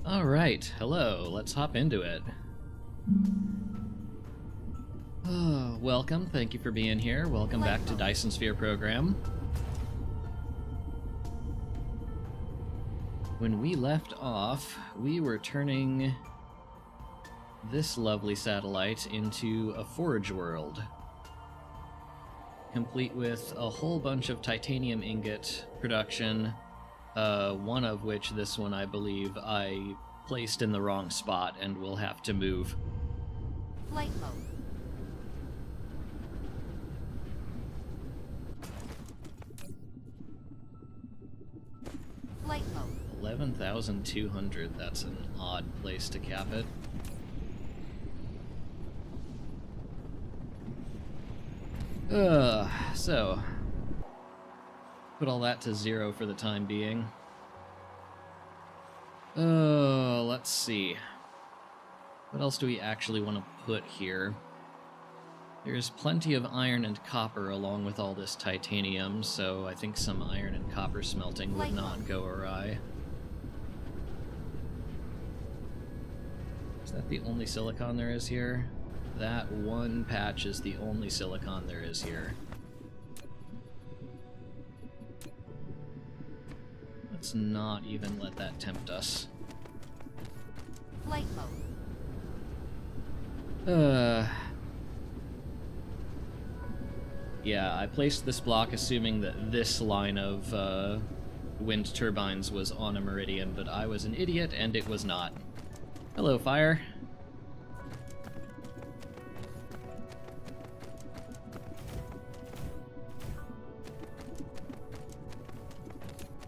Alright, hello, let's hop into it. Oh, welcome, thank you for being here. Welcome back to Dyson Sphere Program. When we left off, we were turning this lovely satellite into a forge world, complete with a whole bunch of titanium ingot production, one of which, this one I believe, I placed in the wrong spot and will have to move. Flight mode. Flight mode. 11,200, that's an odd place to cap it. So, put all that to 0 for the time being. Let's see. What else do we actually want to put here? There's plenty of iron and copper along with all this titanium, so I think some iron and copper smelting would not go awry. Is that the only silicon there is here? That one patch is the only silicon there is here. Let's not even let that tempt us. Flight mode. Yeah, I placed this block assuming that this line of wind turbines was on a meridian, but I was an idiot and it was not. Hello, fire.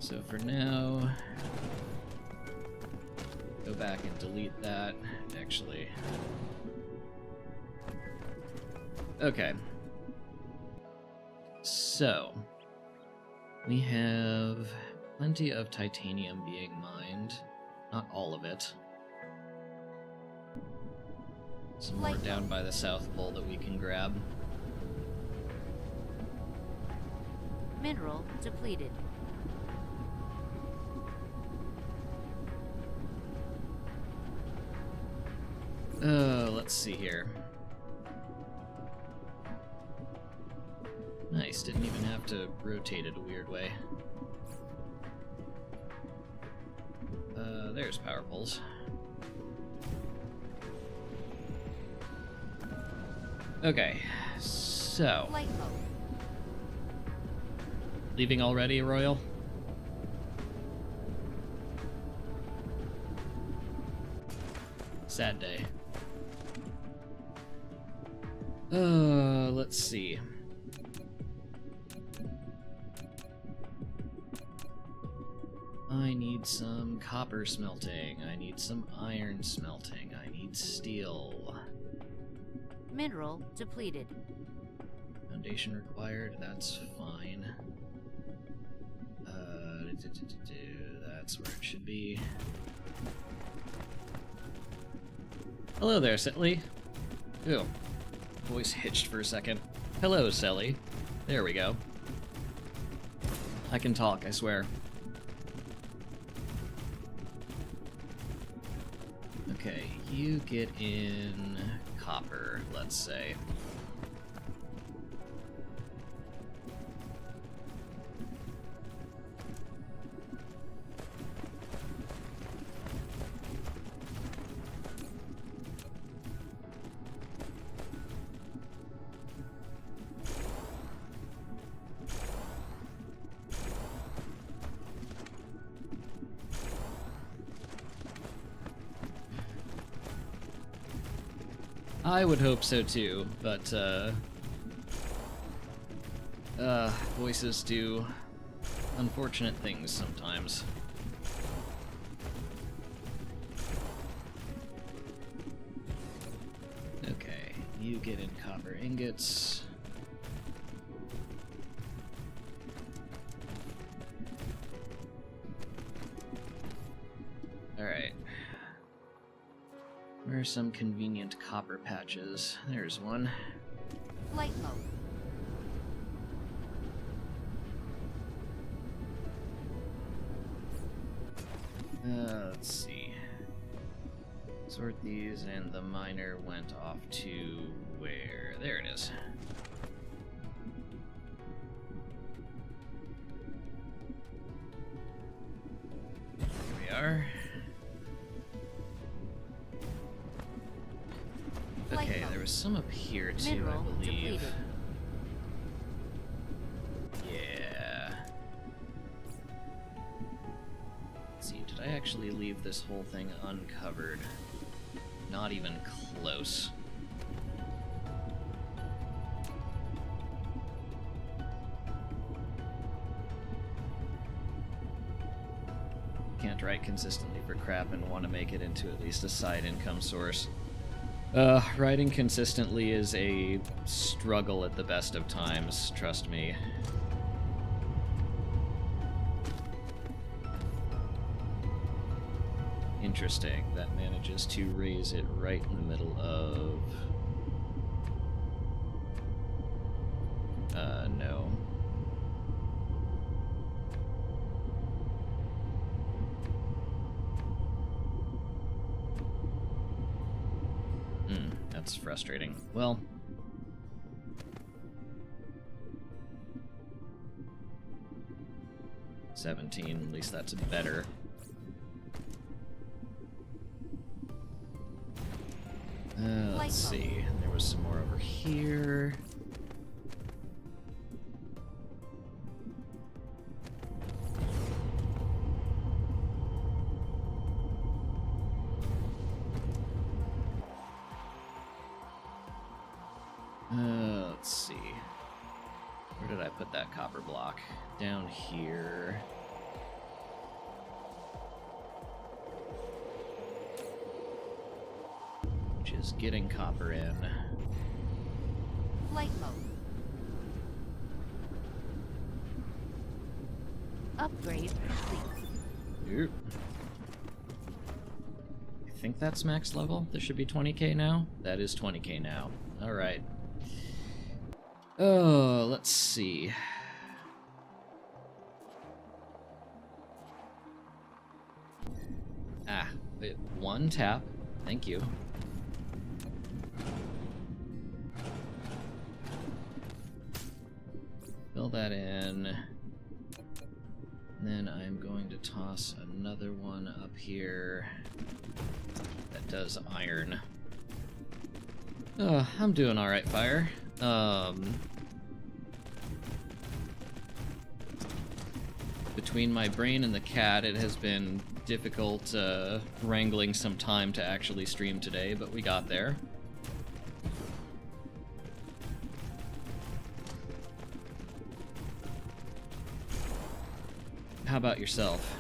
So for now, go back and delete that, actually. Okay. So, we have plenty of titanium being mined. Not all of it. Some more down by the South Pole that we can grab. Mineral depleted. Let's see here. Nice, didn't even have to rotate it a weird way. There's power poles. Okay, so... Flight mode. Leaving already, Royal? Sad day. Let's see. I need some copper smelting, I need some iron smelting, I need steel. Mineral depleted. Foundation required, that's fine. That's where it should be. Hello there, Sitley. Ew. Voice hitched for a second. Hello, Selly. There we go. I can talk, I swear. Okay, you get in copper, let's say. I would hope so too, but voices do unfortunate things sometimes. Okay, you get in copper ingots. Alright. Where are some convenient copper patches? There's one. Flight mode. Let's see. Sort these, and the miner went off to where? There it is. Here we are. Okay, there was some up here too, Mineral I believe. depleted. Yeah. Let's see, did I actually leave this whole thing uncovered? Not even close. Can't write consistently for crap and want to make it into at least a side income source. Writing consistently is a struggle at the best of times, trust me. Interesting. That manages to raise it right in the middle of... no. That's frustrating. Well... $17, at least that's better. Let's see. There was some more over here. Let's see. Where did I put that copper block? Down here. Which is getting copper in. Flight mode. Upgrade complete. Yep. I think that's max level. This should be 20k now. That is 20k now. Alright. Oh, let's see. Ah, wait, one tap. Thank you. Fill that in. And then I'm going to toss another one up here that does iron. I'm doing alright, Fire. Between my brain and the cat, it has been difficult wrangling some time to actually stream today, but we got there. How about yourself?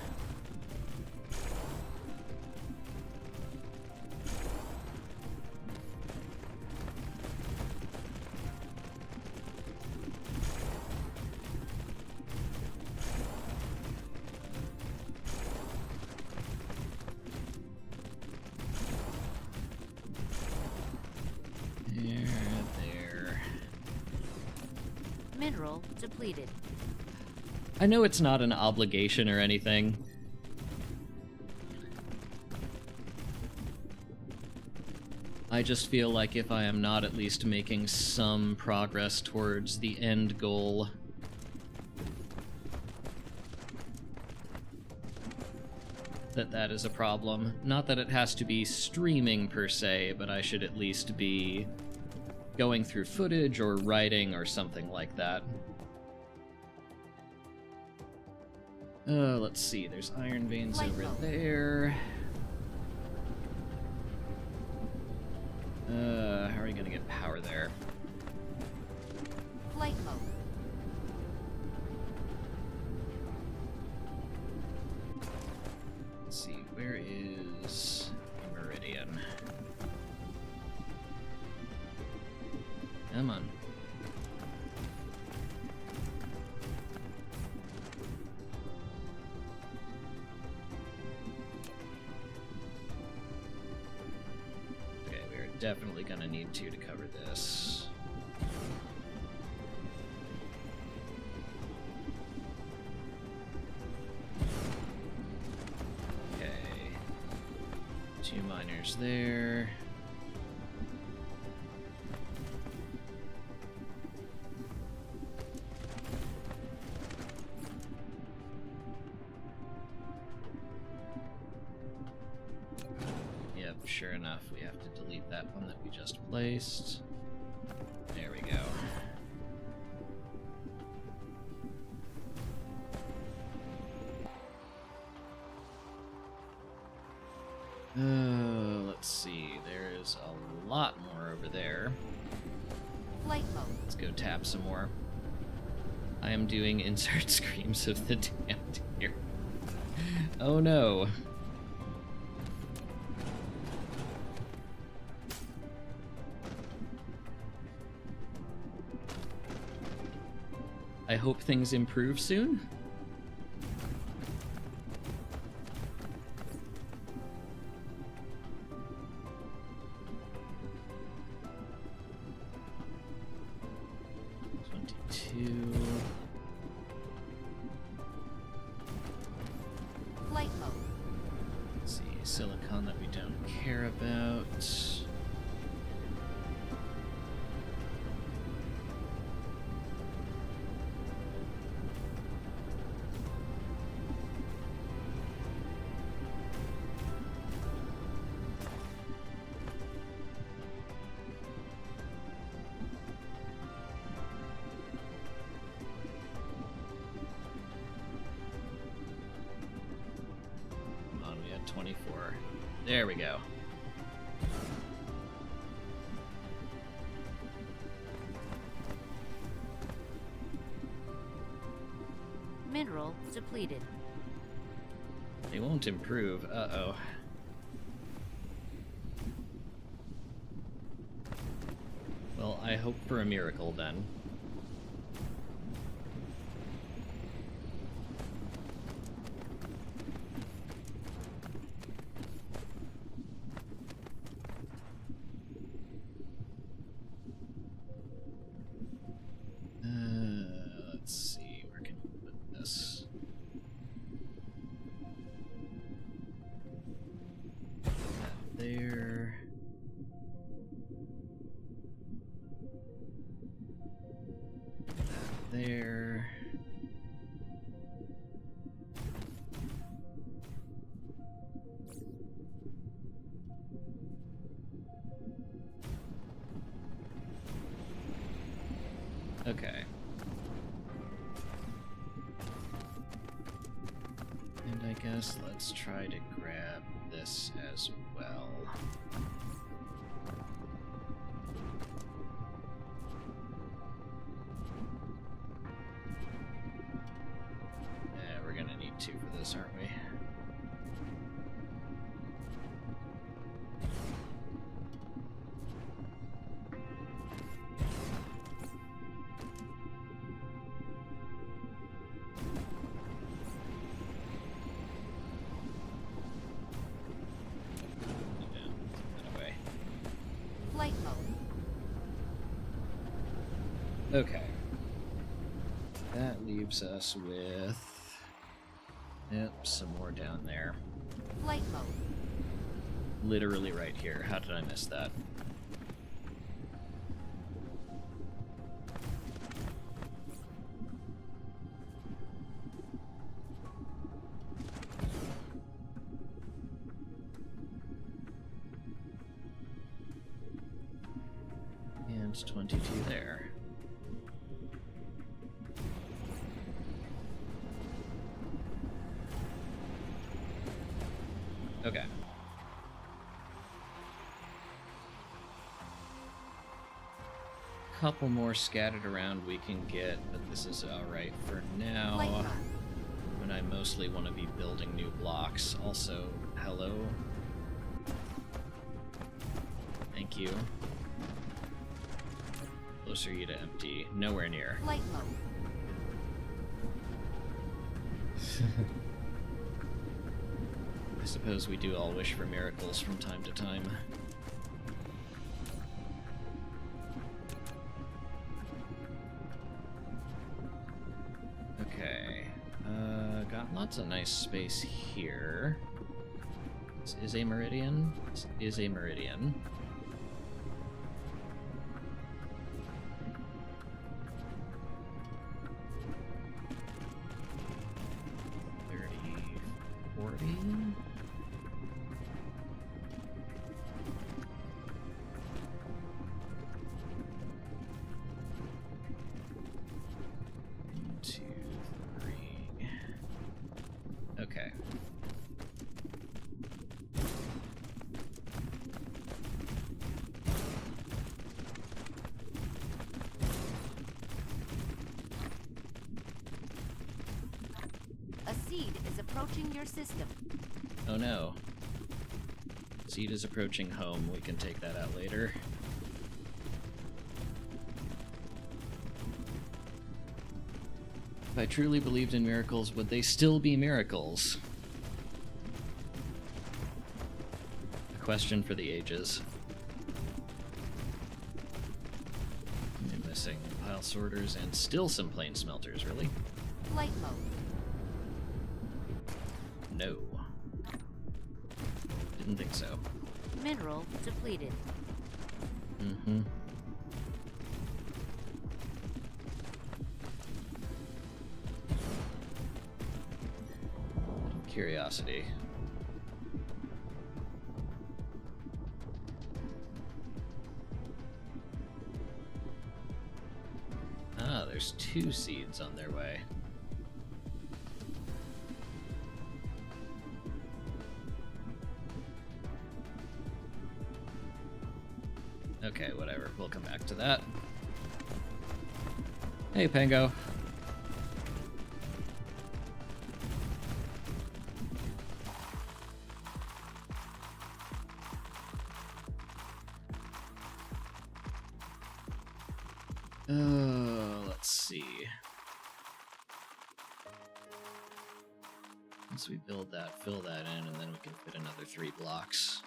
There. Mineral depleted. I know it's not an obligation or anything. I just feel like if I am not at least making some progress towards the end goal, that is a problem. Not that it has to be streaming per se, but I should at least be going through footage or writing or something like that. Let's see, there's iron veins over there. How are we gonna get power there? Flight mode. Let's see, where is Meridian? Come on. Okay, we're definitely gonna need two to cover this. 2 miners there. Yep, sure enough, we have to delete that one that we just placed. There we go. Let's see, there's a lot more over there. Flight mode. Let's go tap some more. I am doing insert screams of the damned here. Oh no. I hope things improve soon. Flight mode. Let's see, silicon that we don't care about. Come on, we had 24. There we go. Mineral depleted. They won't improve. Uh-oh. Well, I hope for a miracle then. Let's see, where can we put this? That there. That there. Okay. And I guess let's try to grab this as well. Yeah, we're gonna need 2 for this, aren't we? Flight mode. Okay. That leaves us with... Yep, some more down there. Flight mode. Literally right here. How did I miss that? And 22 there. Okay. Couple more scattered around we can get, but this is alright for now. Flight mode. When I mostly want to be building new blocks. Also, hello. Thank you. Closer you to empty. Nowhere near. Flight mode. I suppose we do all wish for miracles from time to time. Okay. Got lots of nice space here. This is a meridian. This is a meridian. Okay. A seed is approaching your system. Oh no. Seed is approaching home. We can take that out later. If I truly believed in miracles, would they still be miracles? A question for the ages. I'm missing pile sorters and still some plane smelters, really? Flight mode. No. Didn't think so. Mineral depleted. Mm-hmm. Curiosity. Ah, there's 2 seeds on their way. Okay, whatever. We'll come back to that. Hey, Pango. Let's see. Once we build that, fill that in, and then we can fit another 3 blocks.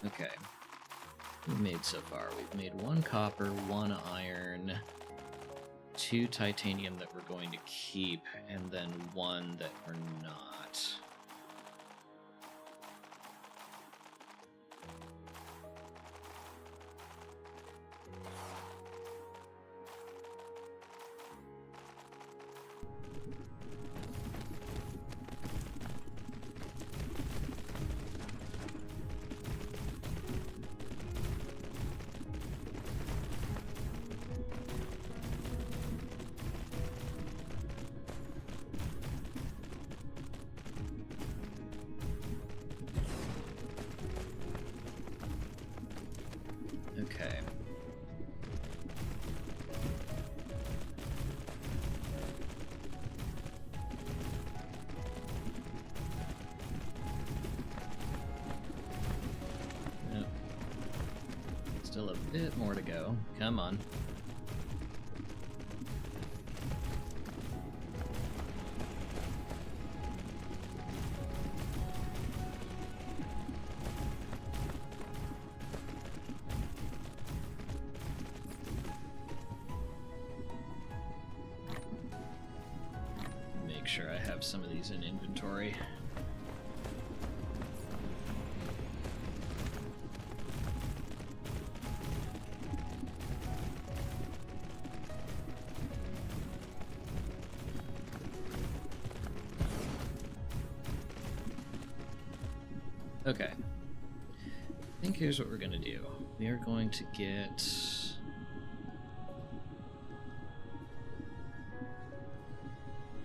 Okay. We've made so far. We've made 1 copper, 1 iron, 2 titanium that we're going to keep, and then 1 that we're not. Okay. Yep. Still a bit more to go. Come on. Make sure I have some of these in inventory. Okay. I think here's what we're going to do. We are going to get...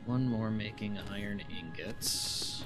one more making iron ingots.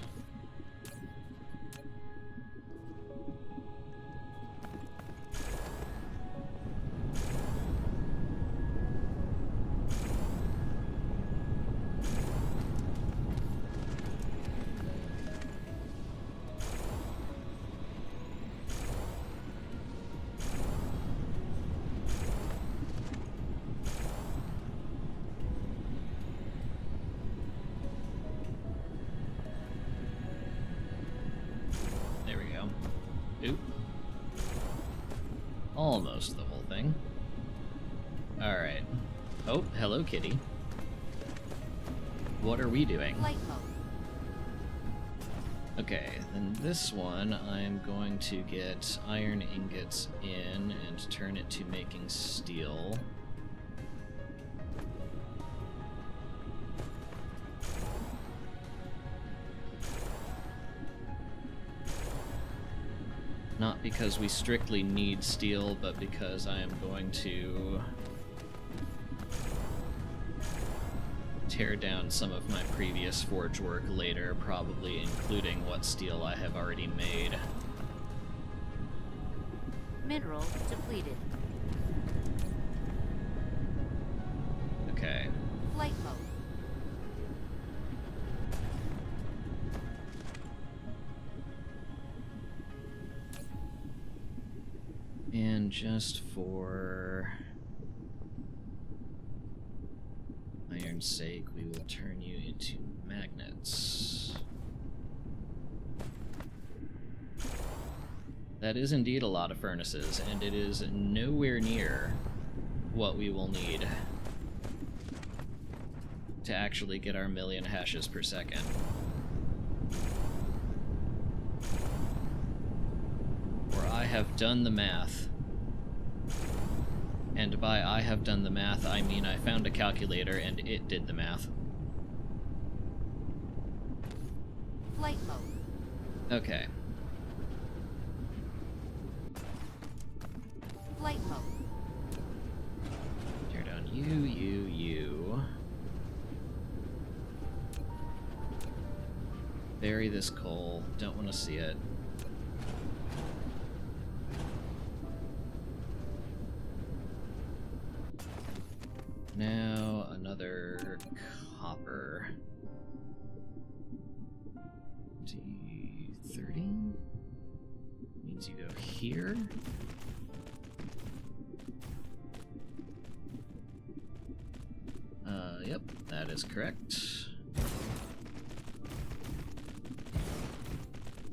Oop. Almost the whole thing. Alright. Oh, hello, kitty. What are we doing? Flight mode. Okay, then this one I'm going to get iron ingots in and turn it to making steel. Not because we strictly need steel, but because I am going to tear down some of my previous forge work later, probably including what steel I have already made. Mineral depleted. Okay. Flight mode. And just for iron's sake, we will turn you into magnets. That is indeed a lot of furnaces, and it is nowhere near what we will need to actually get our 1,000,000 hashes per second. For I have done the math. And by I have done the math, I mean I found a calculator and it did the math. Flight mode. Okay. Flight mode. Tear down you. Bury this coal. Don't want to see it. Now another copper. 30 means you go here. Yep, that is correct.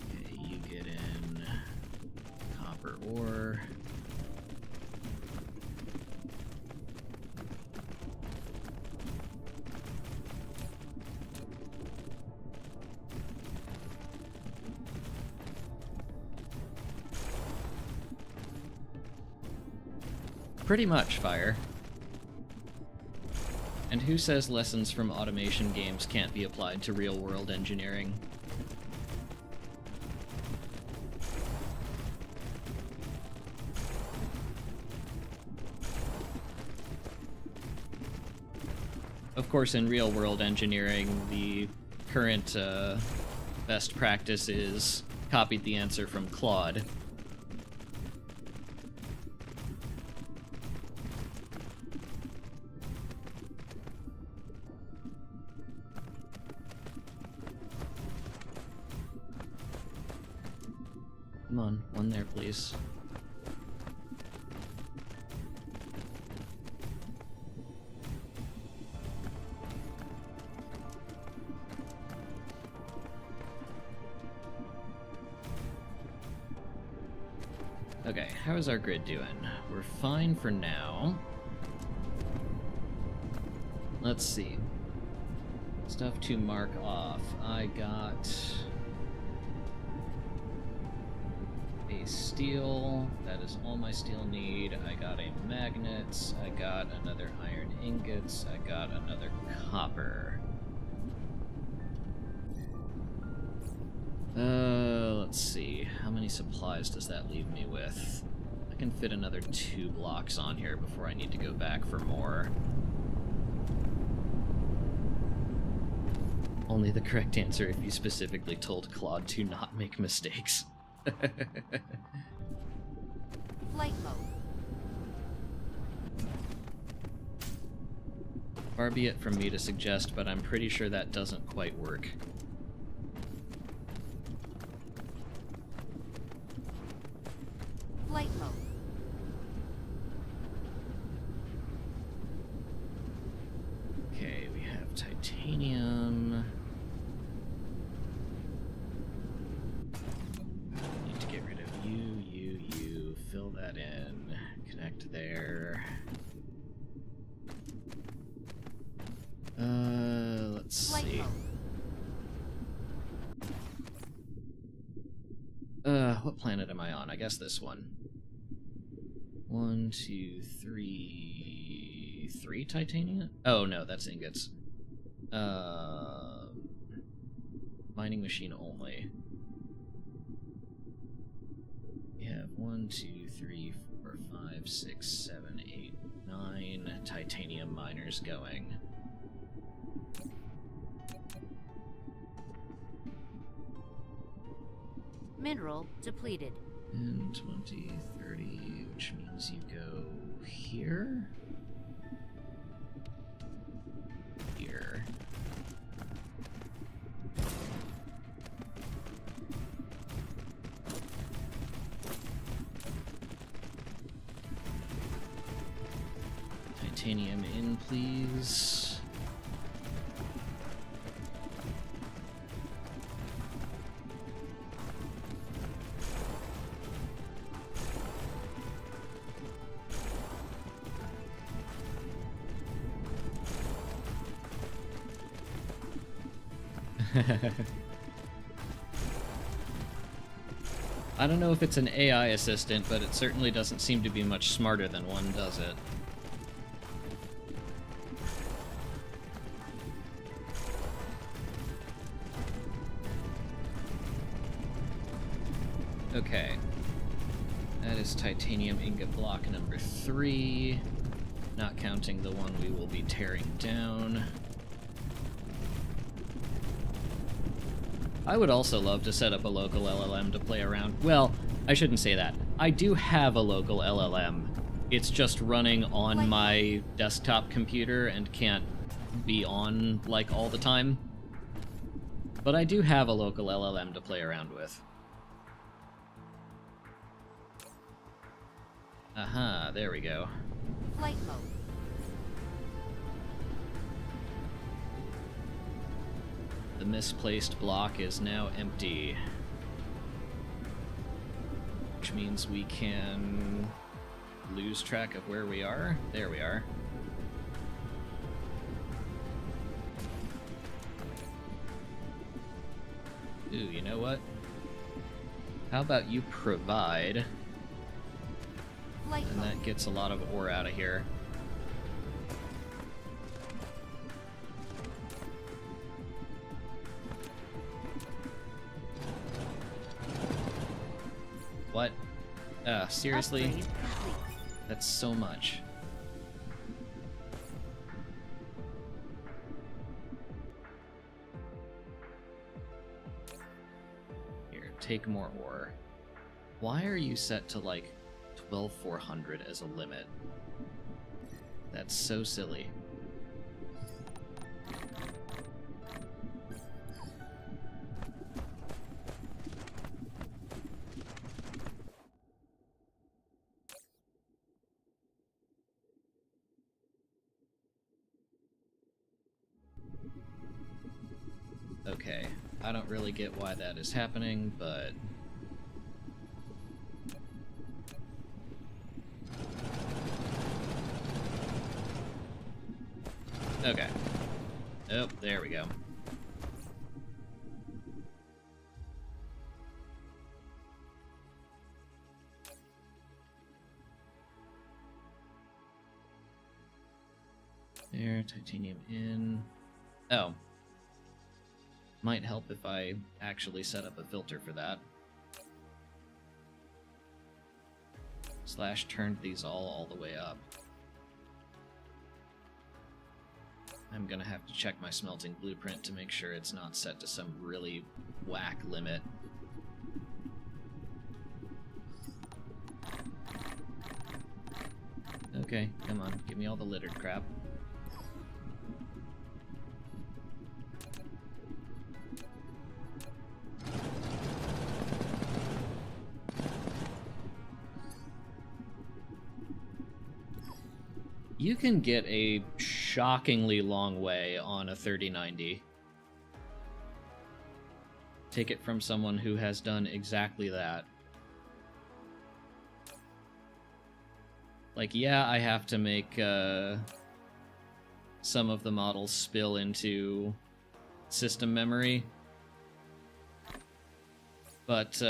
Okay, you get in copper ore. Pretty much, Fire. And who says lessons from automation games can't be applied to real-world engineering? Of course, in real-world engineering, the current best practice is copied the answer from Claude. Come on, one there, please. Okay, how is our grid doing? We're fine for now. Let's see. Stuff to mark off. I got a steel. That is all my steel need. I got a magnet. I got another iron ingots. I got another copper. Let's see. How many supplies does that leave me with? I can fit another 2 blocks on here before I need to go back for more. Only the correct answer if you specifically told Claude to not make mistakes. Flight mode. Far be it from me to suggest, but I'm pretty sure that doesn't quite work. Flight mode. Okay, we have titanium. Need to get rid of you. what planet am I on? I guess this one. 1, 2, 3... 3 titanium? Oh, no, that's ingots. Mining machine only. We have 1, 2, 3, 4, 5, 6, 7, 8, 9 titanium miners going. Mineral depleted. And 20, 30, which means you go here? Here. Titanium in, please. I don't know if it's an AI assistant, but it certainly doesn't seem to be much smarter than one, does it? Okay. That is titanium ingot block number 3, not counting the one we will be tearing down. I would also love to set up a local LLM to play around. Well, I shouldn't say that. I do have a local LLM. It's just running on my desktop computer and can't be on, like, all the time. But I do have a local LLM to play around with. Aha, there we go. Flight mode. The misplaced block is now empty. Which means we can lose track of where we are. There we are. Ooh, you know what? How about you provide? Flight And mode. that gets a lot of ore out of here. What? Seriously? Upgrade complete. That's so much. Here, take more ore. Why are you set to, like, 12,400 as a limit? That's so silly. Okay, I don't really get why that is happening, but... Okay. Oh, there we go. There, titanium in. Oh. Might help if I actually set up a filter for that. Slash turned these all the way up. I'm gonna have to check my smelting blueprint to make sure it's not set to some really whack limit. Okay, come on, give me all the littered crap. You can get a shockingly long way on a 3090. Take it from someone who has done exactly that. Like, yeah, I have to make some of the models spill into system memory, but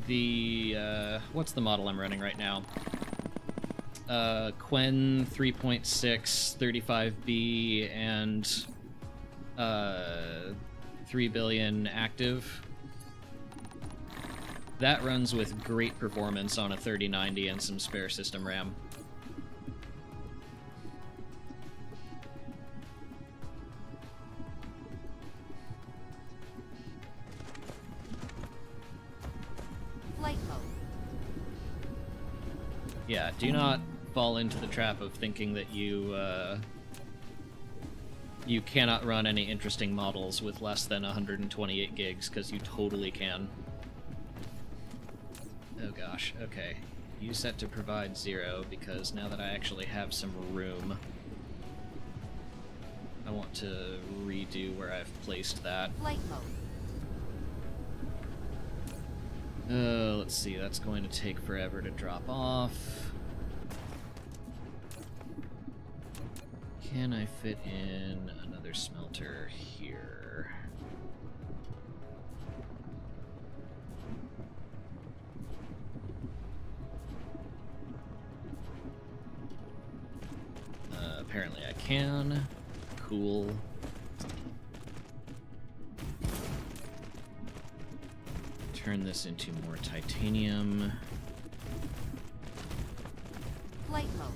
the, what's the model I'm running right now? Quen 3.6, 35B, and 3 billion active. That runs with great performance on a 3090 and some spare system RAM. Flight mode. Yeah, do not fall into the trap of thinking that you cannot run any interesting models with less than 128 gigs, because you totally can. Oh gosh, okay. You set to provide 0, because now that I actually have some room, I want to redo where I've placed that. Flight mode. Let's see, that's going to take forever to drop off. Can I fit in another smelter here? Apparently I can. Cool. Turn this into more titanium. Flight mode.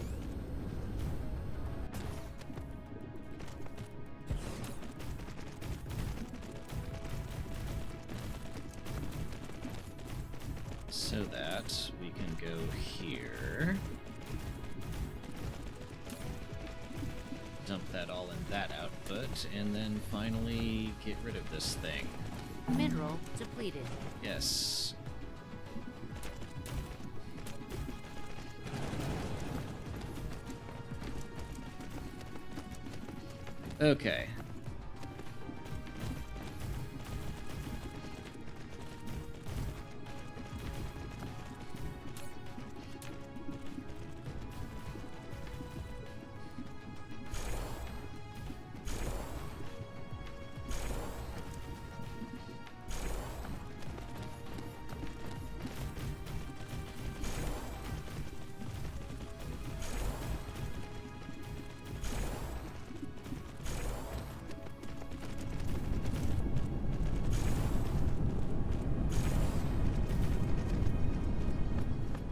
So that we can go here. Dump that all in that output, and then finally get rid of this thing. Mineral depleted. Yes. Okay.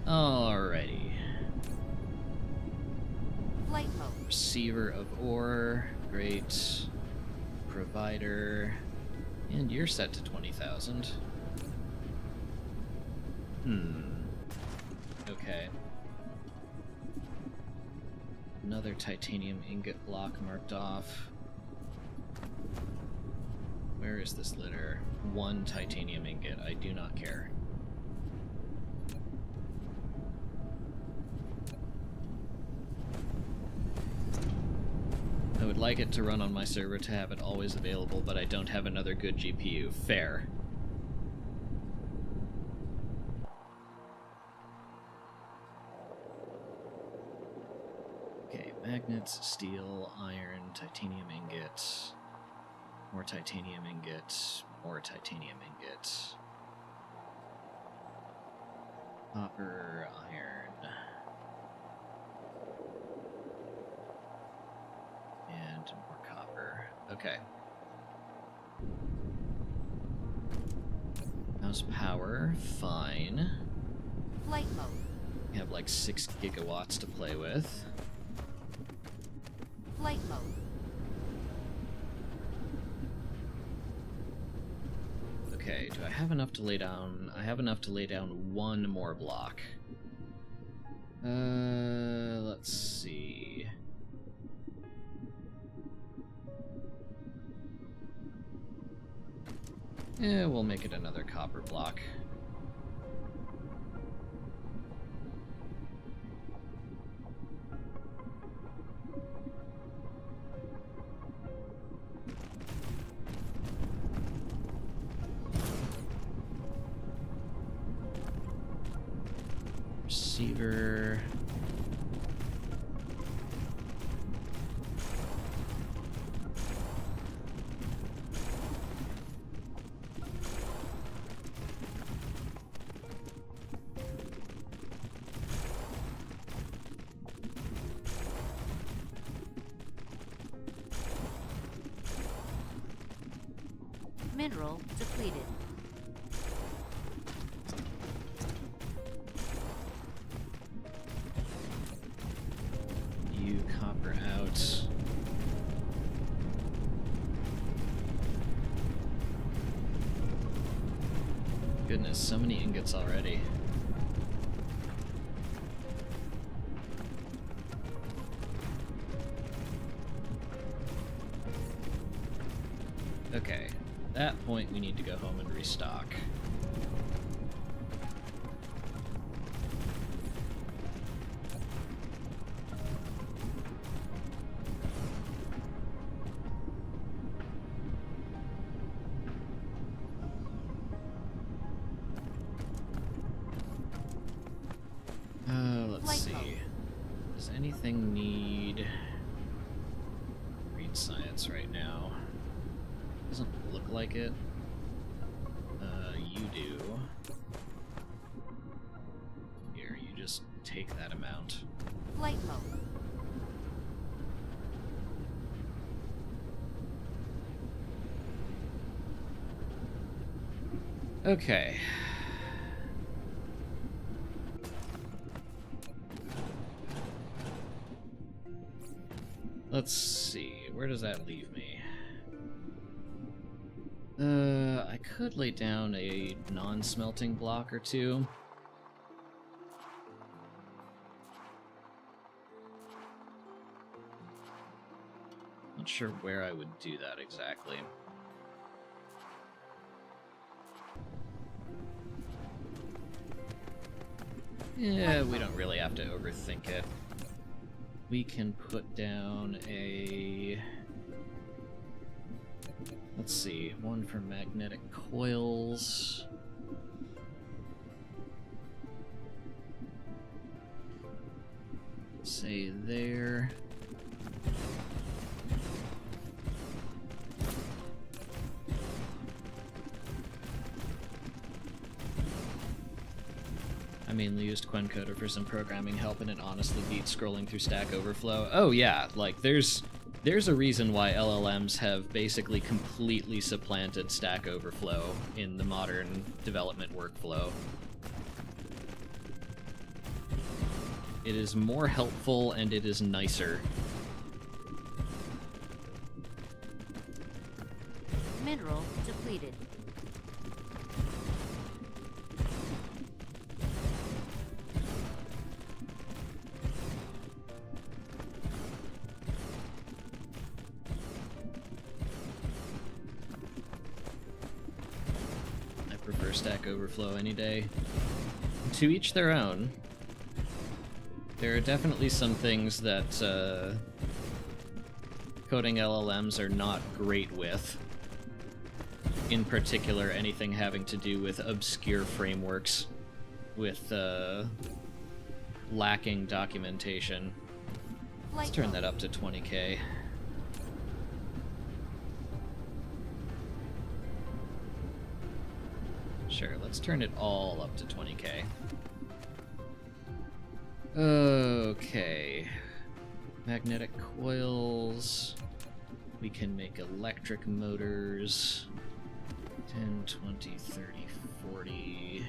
Alrighty. Flight mode. Receiver of ore, great. Provider, and you're set to 20,000. Okay. Another titanium ingot block marked off. Where is this litter? 1 titanium ingot. I do not care. I would like it to run on my server to have it always available, but I don't have another good GPU. Fair. Okay, magnets, steel, iron, titanium ingot, more titanium ingot, more titanium ingot, copper, iron. And more copper. Okay. How's power? Fine. Flight mode. We have like 6 gigawatts to play with. Flight mode. Okay, do I have enough to lay down? I have enough to lay down 1 more block. Let's see. Yeah, we'll make it another copper block. Receiver. Mineral depleted. You copper out. Goodness, so many ingots already. Okay, at that point we need to go home and restock. Let's see. Does anything need read science right now? Doesn't look like it. You do. Here, you just take that amount. Flight mode. Okay. Let's see, where does that leave me? I could lay down a non-smelting block or two. Not sure where I would do that exactly. Yeah, we don't really have to overthink it. We can put down a... Let's see, one for magnetic coils. Say there. I mainly used Quencoder for some programming help, and it honestly beats scrolling through Stack Overflow. Oh yeah, like there's a reason why LLMs have basically completely supplanted Stack Overflow in the modern development workflow. It is more helpful and it is nicer. Mineral depleted. Stack Overflow any day. To each their own. There are definitely some things that coding LLMs are not great with. In particular, anything having to do with obscure frameworks with lacking documentation. Let's turn that up to 20K. Sure, let's turn it all up to 20K. Okay. Magnetic coils. We can make electric motors. 10, 20, 30, 40.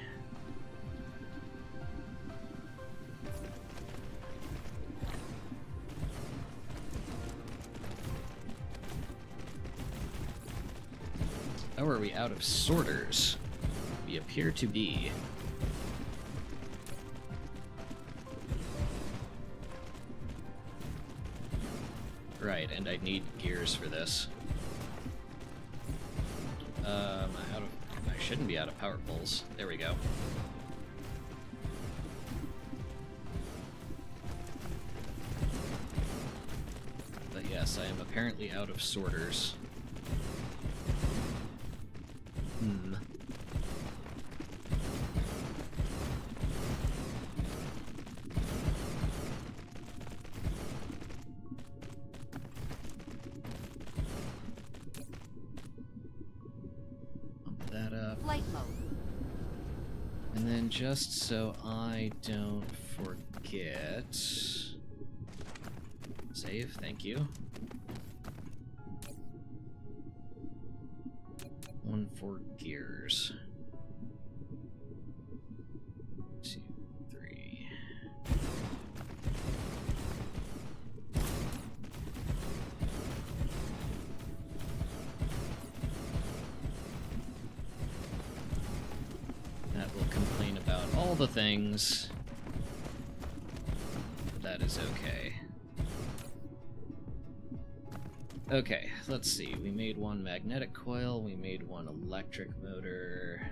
Oh, are we out of sorters? We appear to be. Right, and I need gears for this. I shouldn't be out of power poles. There we go. But yes, I am apparently out of sorters. And then just so I don't forget... Save, thank you. One for gears. 2, 3. That will complain about all the things. That is okay. Okay, let's see. We made one magnetic coil, we made one electric motor.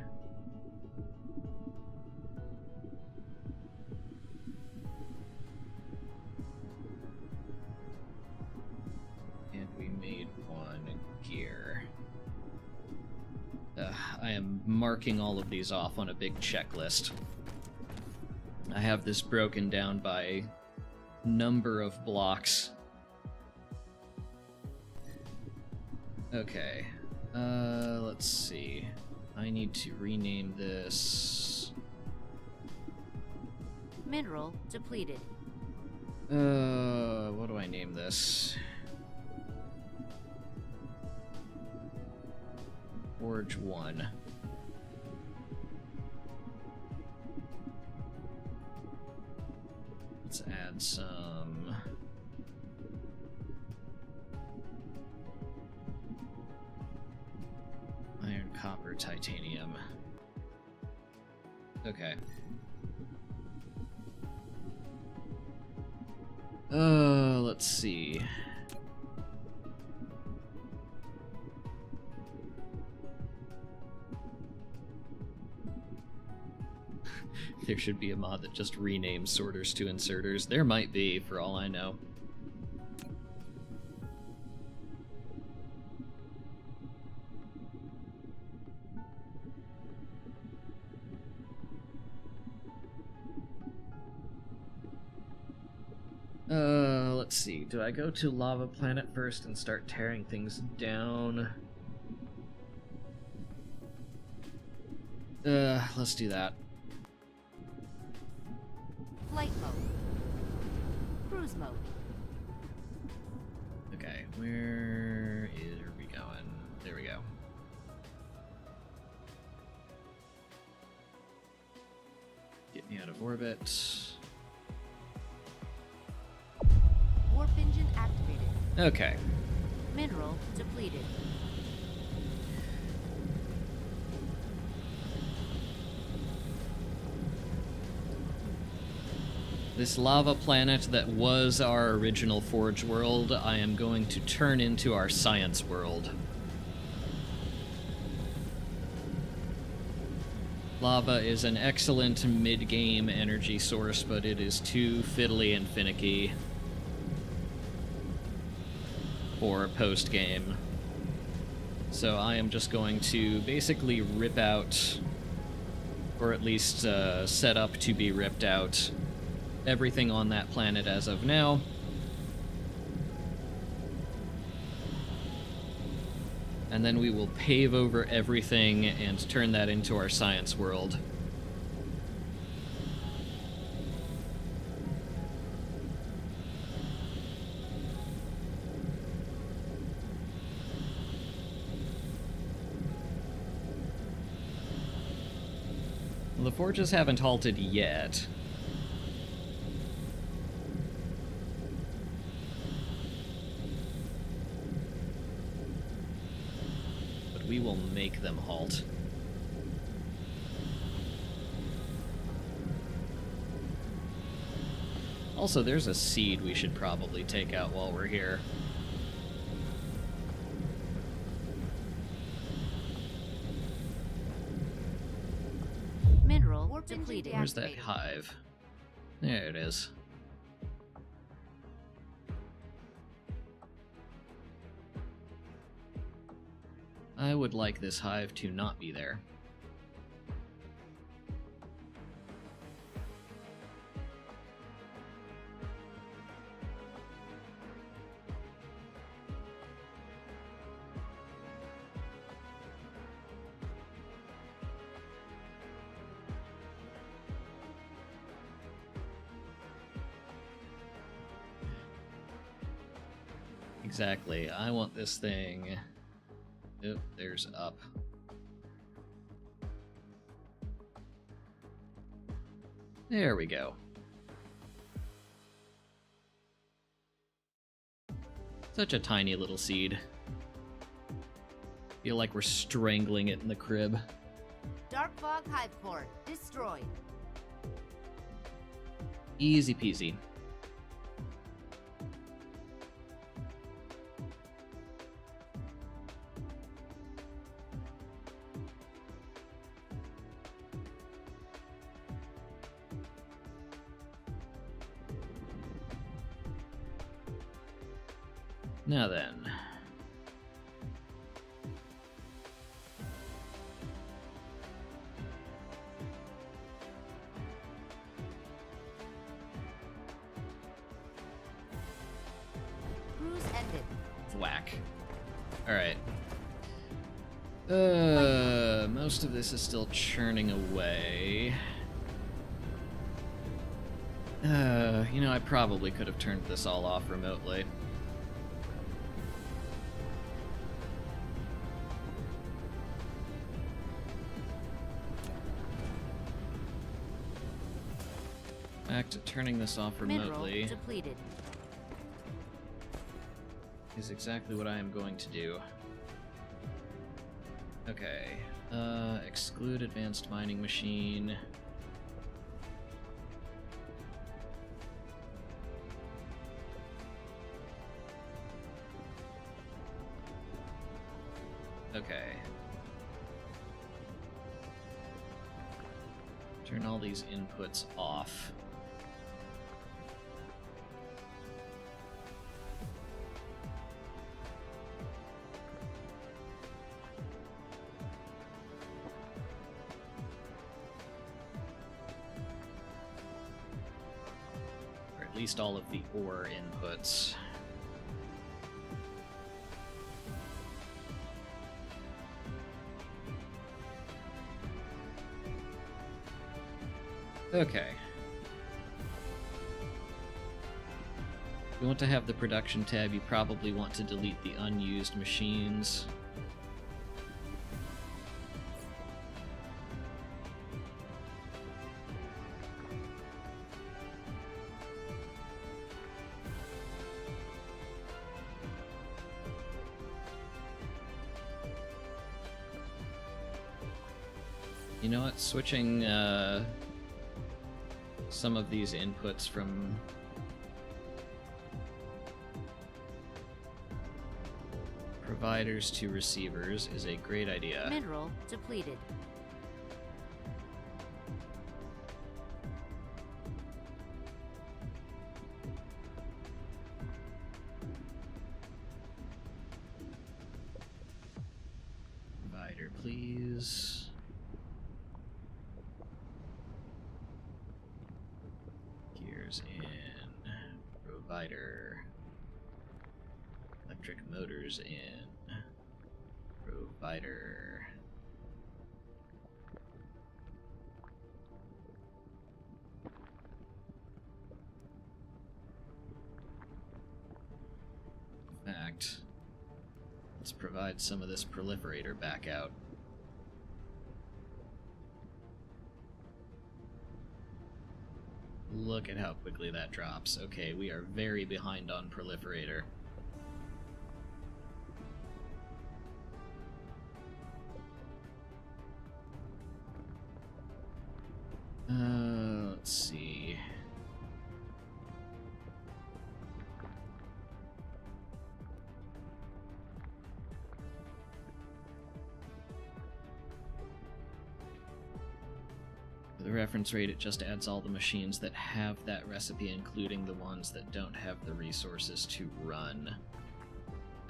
And we made one gear. I am marking all of these off on a big checklist. I have this broken down by number of blocks. Okay, let's see. I need to rename this. Mineral depleted. What do I name this? Forge 1. Let's add some... iron, copper, titanium. Okay. Let's see. There should be a mod that just renames sorters to inserters. There might be, for all I know. Let's see. Do I go to Lava Planet first and start tearing things down? Let's do that. Flight mode. Cruise mode. Okay, where are we going? There we go. Get me out of orbit. Warp engine activated. Okay. Mineral depleted. This lava planet that was our original Forge world, I am going to turn into our science world. Lava is an excellent mid-game energy source, but it is too fiddly and finicky for post-game. So I am just going to basically rip out, or at least set up to be ripped out, everything on that planet as of now. And then we will pave over everything and turn that into our science world. Well, the forges haven't halted yet. We will make them halt. Also, there's a seed we should probably take out while we're here. Mineral depleted. Where's that hive? There it is. I would like this hive to not be there. Exactly. I want this thing... Oop, there's up. There we go. Such a tiny little seed. Feel like we're strangling it in the crib. Dark Fog Hive Core destroyed. Easy peasy. Now then. Cruise ended. Whack. Alright. Most of this is still churning away. You know, I probably could have turned this all off remotely. Back to turning this off remotely. Mineral depleted. Is exactly what I am going to do. Okay. Exclude advanced mining machine. Okay. Turn all these inputs off. At least all of the ore inputs. Okay. If you want to have the production tab, you probably want to delete the unused machines. You know what? Switching some of these inputs from providers to receivers is a great idea. Mineral depleted. Provider, please. Gears in. Provider. Electric motors in. Provider. In fact, let's provide some of this proliferator back out. Look at how quickly that drops. Okay, we are very behind on proliferator. Let's see. For the reference rate, it just adds all the machines that have that recipe, including the ones that don't have the resources to run.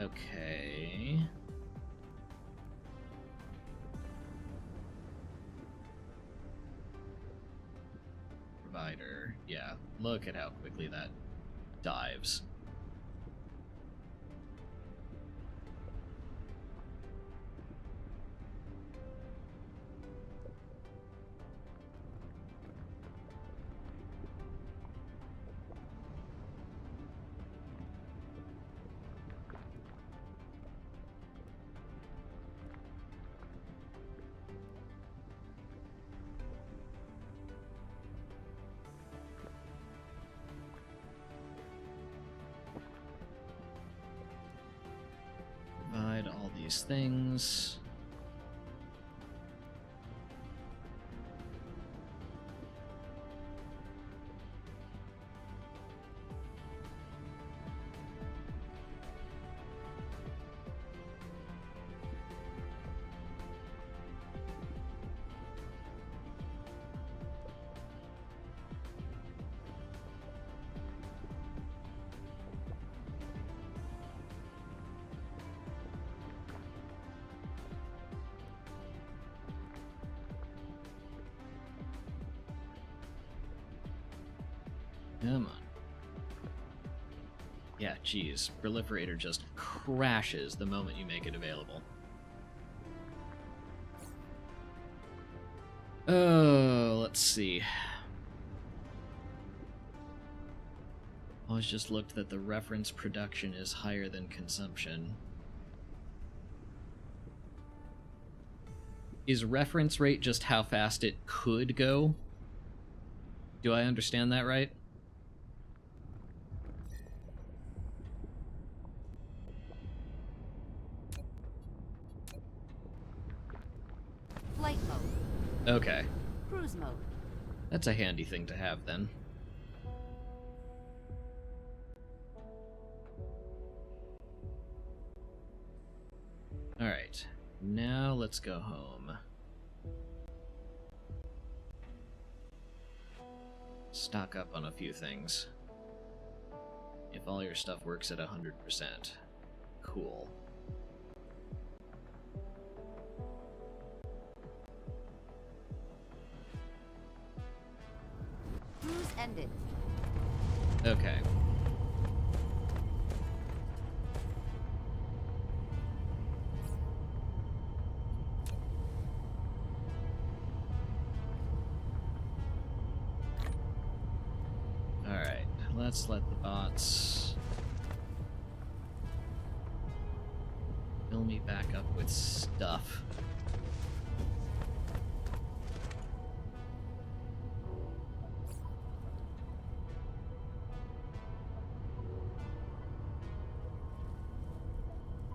Okay. Provider. Yeah, look at how quickly that dives. these things. Come on. Yeah, geez. Proliferator just crashes the moment you make it available. Oh, let's see. Always just looked that the reference production is higher than consumption. Is reference rate just how fast it could go? Do I understand that right? Flight mode. Okay. Cruise mode. That's a handy thing to have, then. Alright. Now let's go home. Stock up on a few things. If all your stuff works at 100%. Cool. Cruise ended. Okay. Alright, let's let the bots fill me back up with stuff.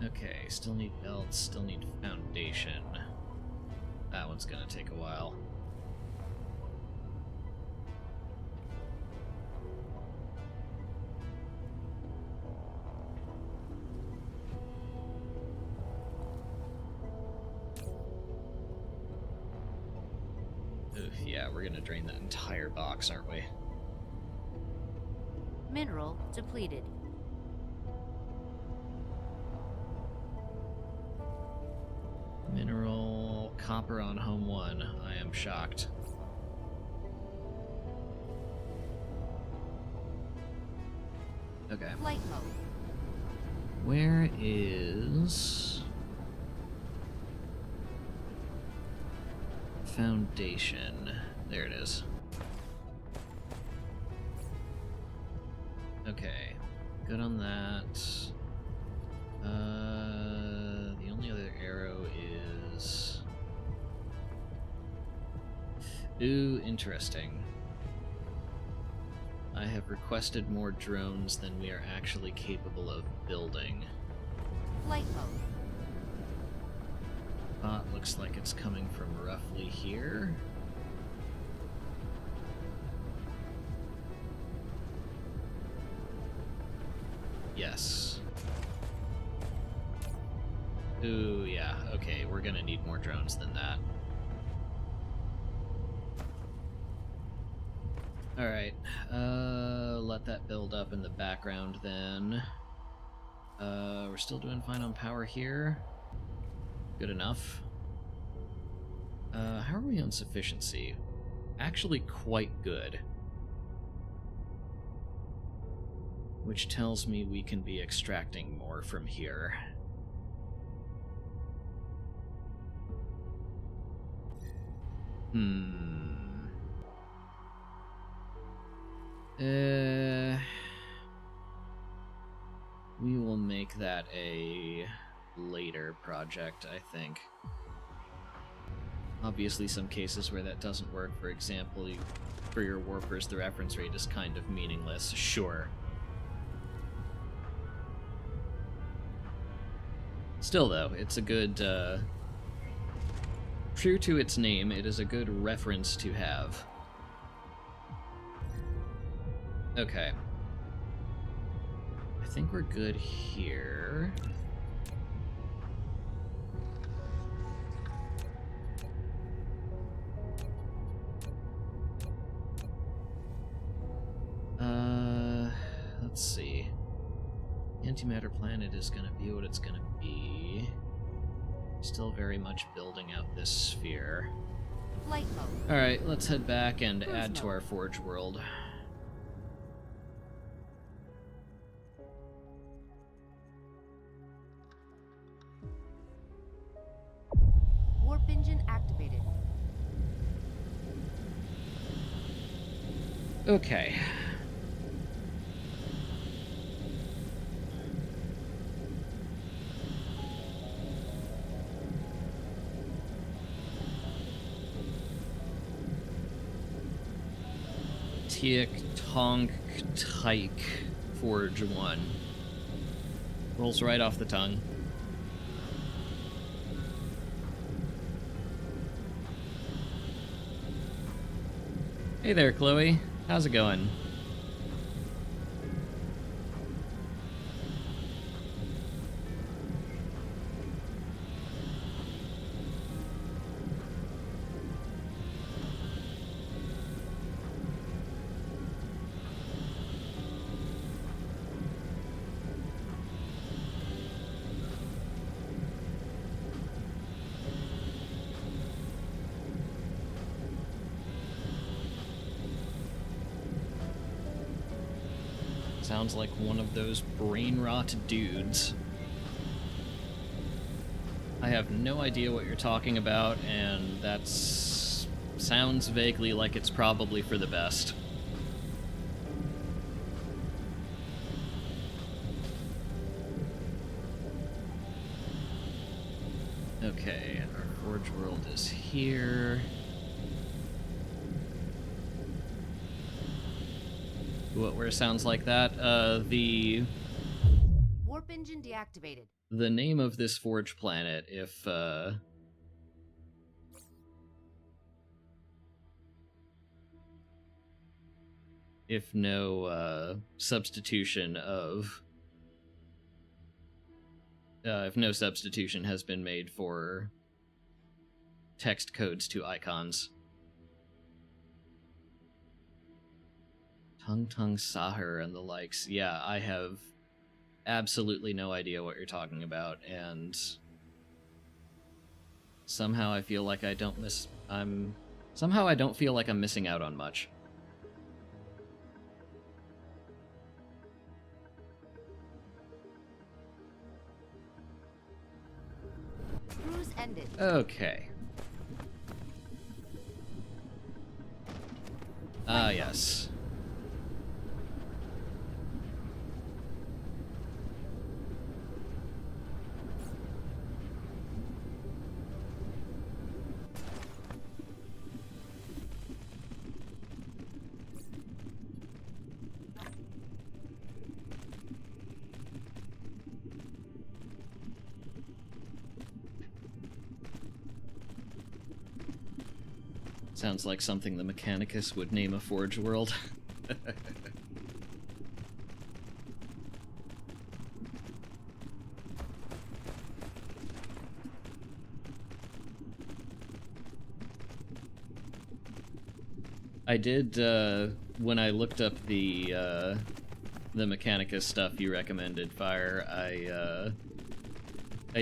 Okay, still need belts, still need foundation. That one's gonna take a while. Oof, yeah, we're gonna drain that entire box, aren't we? Mineral depleted. Mineral, copper on home 1. I am shocked. Okay. Flight mode. Where is foundation? There it is. Okay. Good on that. The only other arrow is... Ooh, interesting. I have requested more drones than we are actually capable of building. Flight mode. Bot looks like it's coming from roughly here. Yes. Ooh, yeah. Okay, we're gonna need more drones than that. Alright, let that build up in the background then. We're still doing fine on power here. Good enough. How are we on sufficiency? Actually quite good. Which tells me we can be extracting more from here. We will make that a later project, I think. Obviously some cases where that doesn't work, for example, for your warpers the reference rate is kind of meaningless, sure. Still, though, it's a good, true to its name, it is a good reference to have. Okay. I think we're good here. Let's see. Antimatter planet is gonna be what it's gonna be. Still very much building out this sphere. Flight mode. Alright, let's head back and Cruise add to mode. our Forge world. Warp engine activated. Okay. Tiek Tonk Tyke Forge 1. Rolls right off the tongue. Hey there, Chloe. How's it going? Sounds like one of those brain rot dudes. I have no idea what you're talking about, and that's sounds vaguely like it's probably for the best. Okay, our Forge world is here. Where sounds like that? The Warp engine deactivated. name of this Forge planet, if no substitution has been made for text codes to icons. Tung Tung Sahar and the likes. Yeah, I have absolutely no idea what you're talking about, and somehow I feel like I don't feel like I'm missing out on much. Cruise ended. Okay. Ah, yes. Sounds like something the Mechanicus would name a Forge world. I did, when I looked up the Mechanicus stuff you recommended, Fire, I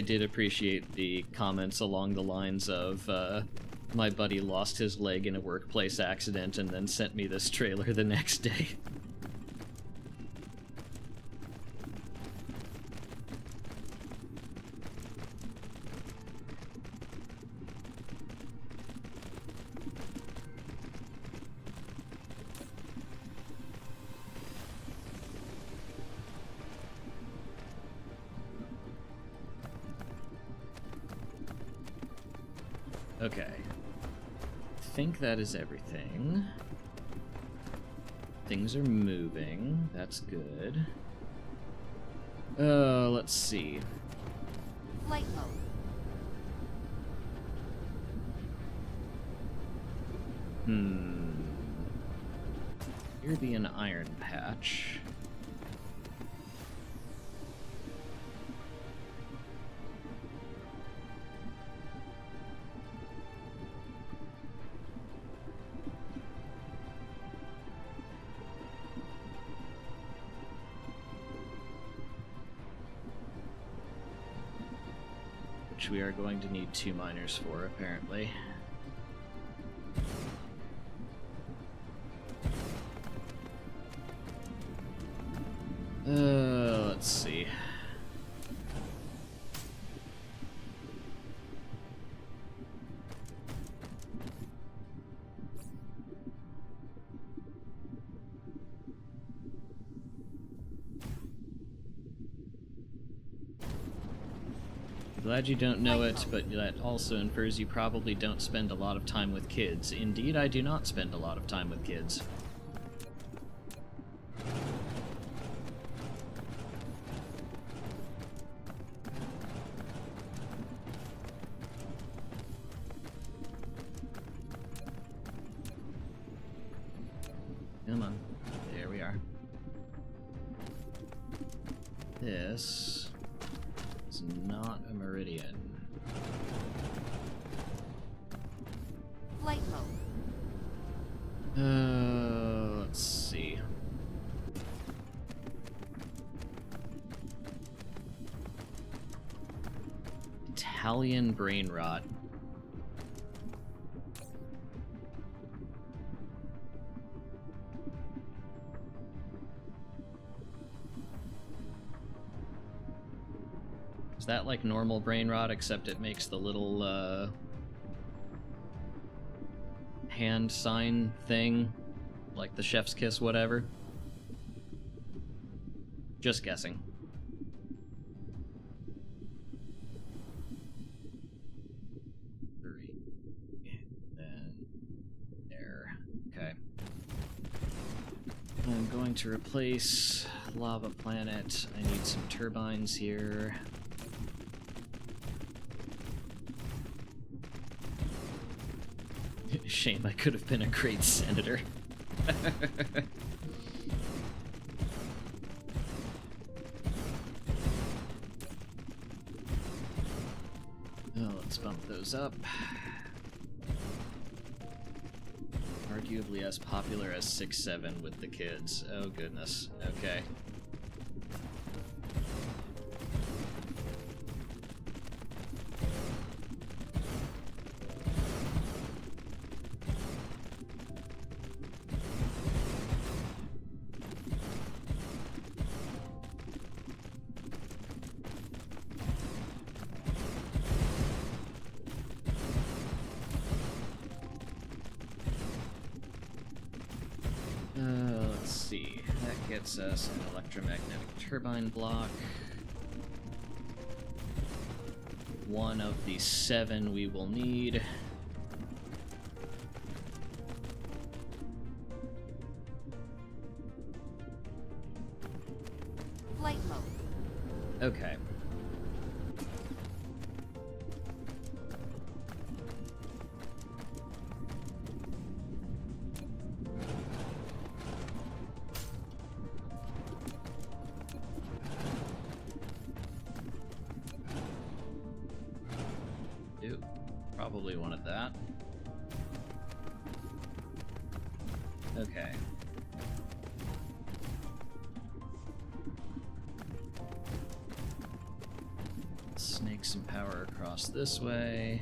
did appreciate the comments along the lines of, my buddy lost his leg in a workplace accident and then sent me this trailer the next day. Okay. I think that is everything. Things are moving. That's good. Let's see. Flight mode. Here be an iron patch. Which we are going to need 2 miners for, apparently. Let's see. Glad you don't know it, but that also infers you probably don't spend a lot of time with kids. Indeed, I do not spend a lot of time with kids. Come on. There we are. This is not a meridian. Flight mode. Let's see. Italian brain rot. Is that like normal brain rot, except it makes the little, hand sign thing? Like the chef's kiss, whatever? Just guessing. Three. Then... there. Okay. I'm going to replace Lava Planet. I need some turbines here. Shame, I could have been a great senator. Oh, let's bump those up. Arguably as popular as 6-7 with the kids. Oh goodness. Okay. Let's see. That gets us an electromagnetic turbine block. One of the 7 we will need. Flight mode. Okay. Probably wanted that. Okay. Snake some power across this way.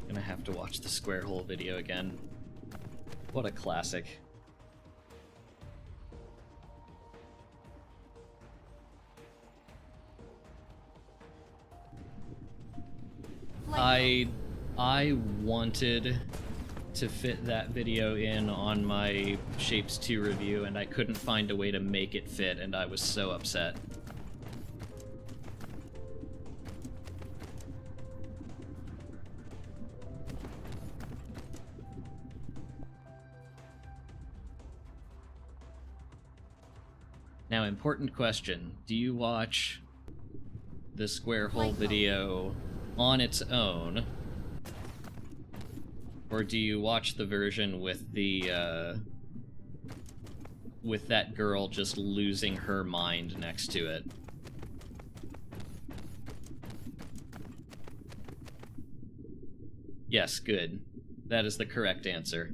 Gonna have to watch the square hole video again. What a classic. I wanted to fit that video in on my Shapes 2 review, and I couldn't find a way to make it fit, and I was so upset. Now, important question. Do you watch the square hole Light bulb. video on its own? Or do you watch the version with the, with that girl just losing her mind next to it? Yes, good. That is the correct answer.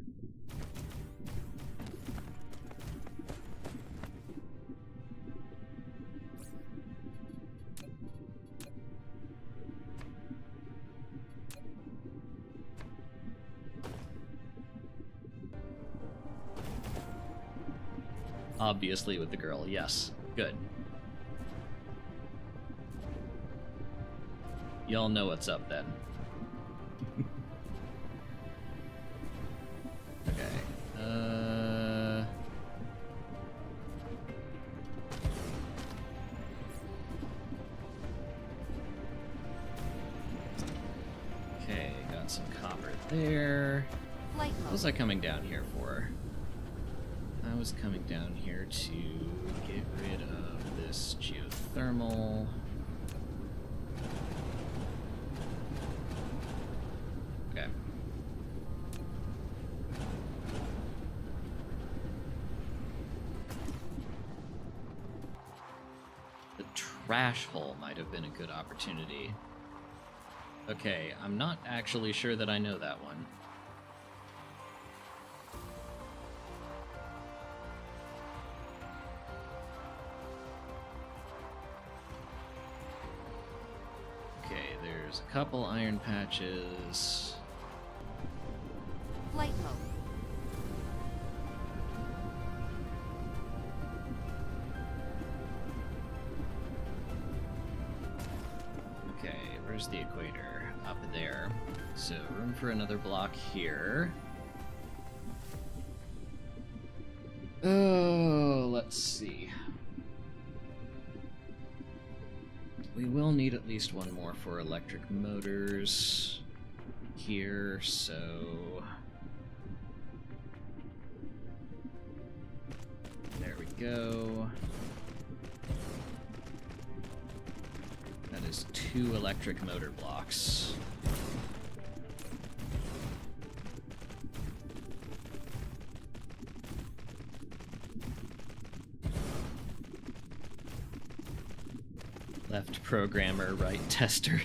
Obviously with the girl, yes. Good. Y'all know what's up then. Okay. Okay, got some copper there. Flight What was mode. I coming down here for? I was coming down here to get rid of this geothermal. Okay. The trash hole might have been a good opportunity. Okay, I'm not actually sure that I know that one. Okay, there's a couple iron patches. Flight mode. Okay, where's the equator? Up there. So, room for another block here. Oh, let's see. We will need at least one more for electric motors here, so... There we go. That is 2 electric motor blocks. Left programmer, right tester.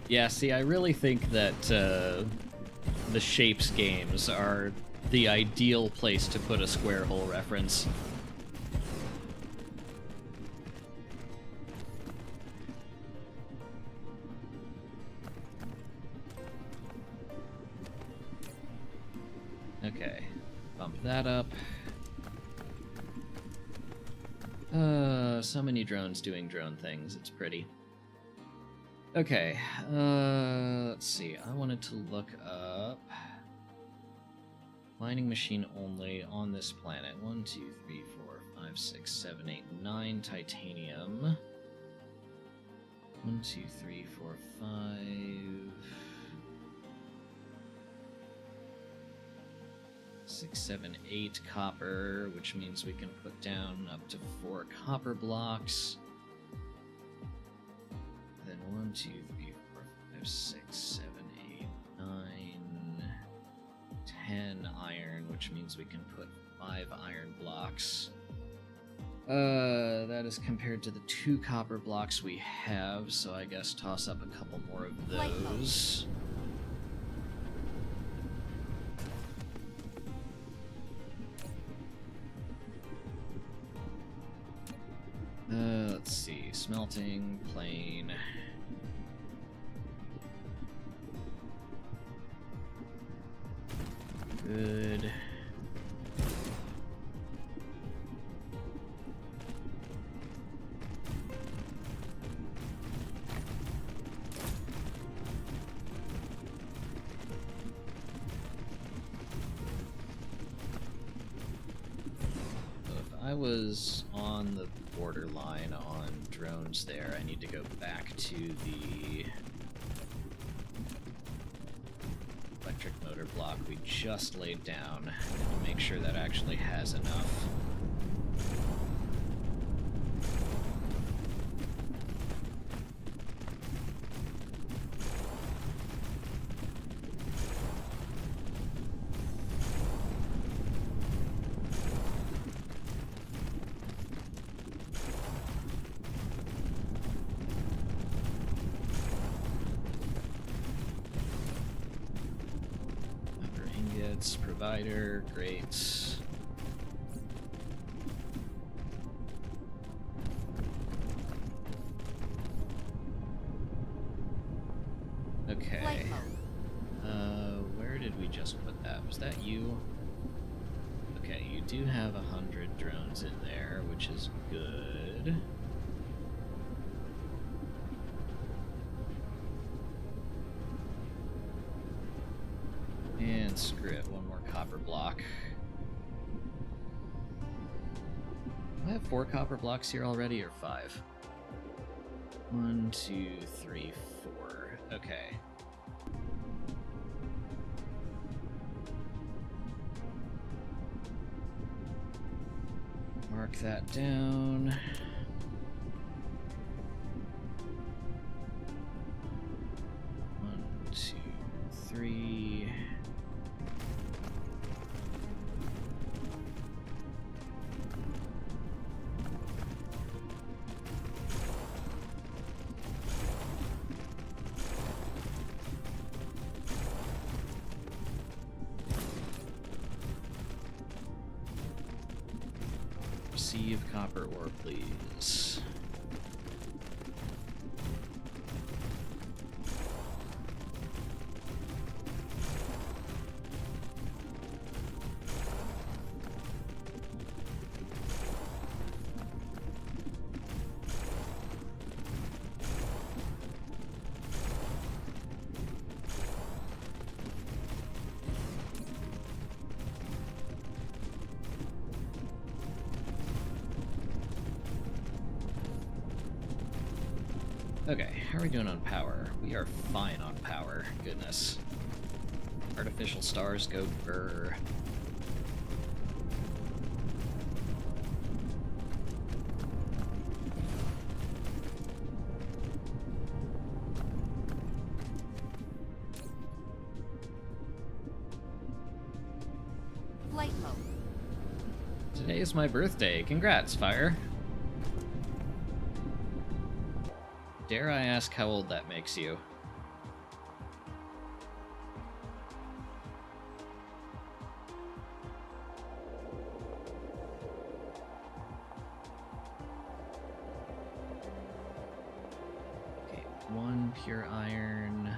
Yeah, see, I really think that the Shapes games are the ideal place to put a square hole reference. Okay, bump that up. So many drones doing drone things, it's pretty. Okay, let's see. I wanted to look up mining machine only on this planet. 1, 2, 3, 4, 5, 6, 7, 8, 9 titanium. 1, 2, 3, 4, 5. 6, 7, 8 copper, which means we can put down up to 4 copper blocks. Then 1, 2, 3, 4, 5, 6, 7, 8, 9, 10 iron, which means we can put 5 iron blocks. That is compared to the 2 copper blocks we have, so I guess toss up a couple more of those. Let's see, smelting, plane. I was on the borderline on drones there. I need to go back to the electric motor block we just laid down and make sure that actually has enough. Provider, great. Okay. Flight mode. Where did we just put that? Was that you? Okay, you do have 100 drones in there, which is good. And screw it, one more copper block. Do I have 4 copper blocks here already, or 5? 1, 2, 3, 4. Okay. Mark that down. 1, 2, 3. Receive copper ore, please. Okay, how are we doing on power? We are fine on power. Goodness. Artificial stars go grrr. Flight mode. Today is my birthday. Congrats, Fire. Dare I ask how old that makes you? Okay, 1 pure iron.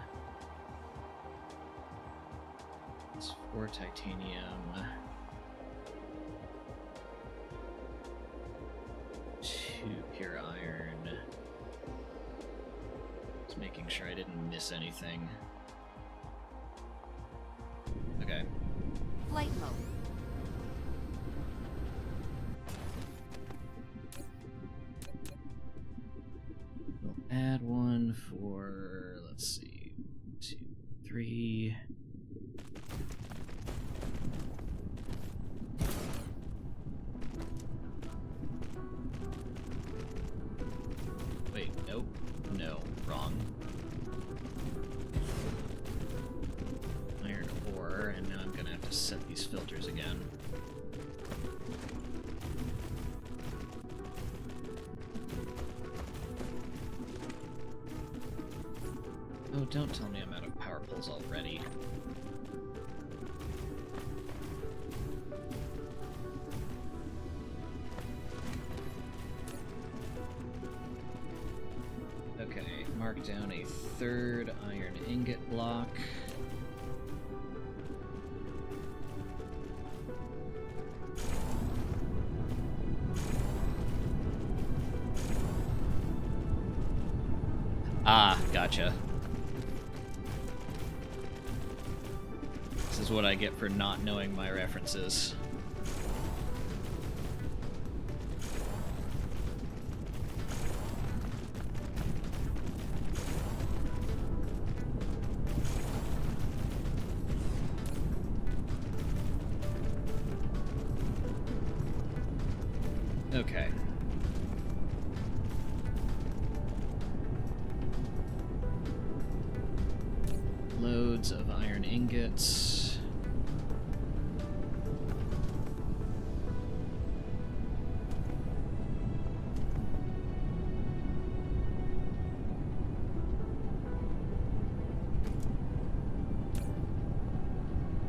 It's 4 titanium. 2 pure iron. Making sure I didn't miss anything. Okay. Flight mode. We'll add 1 for, let's see, 2, 3. Wait, nope. No, wrong. Iron ore, and now I'm gonna have to set these filters again. Oh, don't tell me I'm out of power poles already. Okay, mark down a 3rd iron ingot block. Ah, gotcha. This is what I get for not knowing my references. Okay. Loads of iron ingots.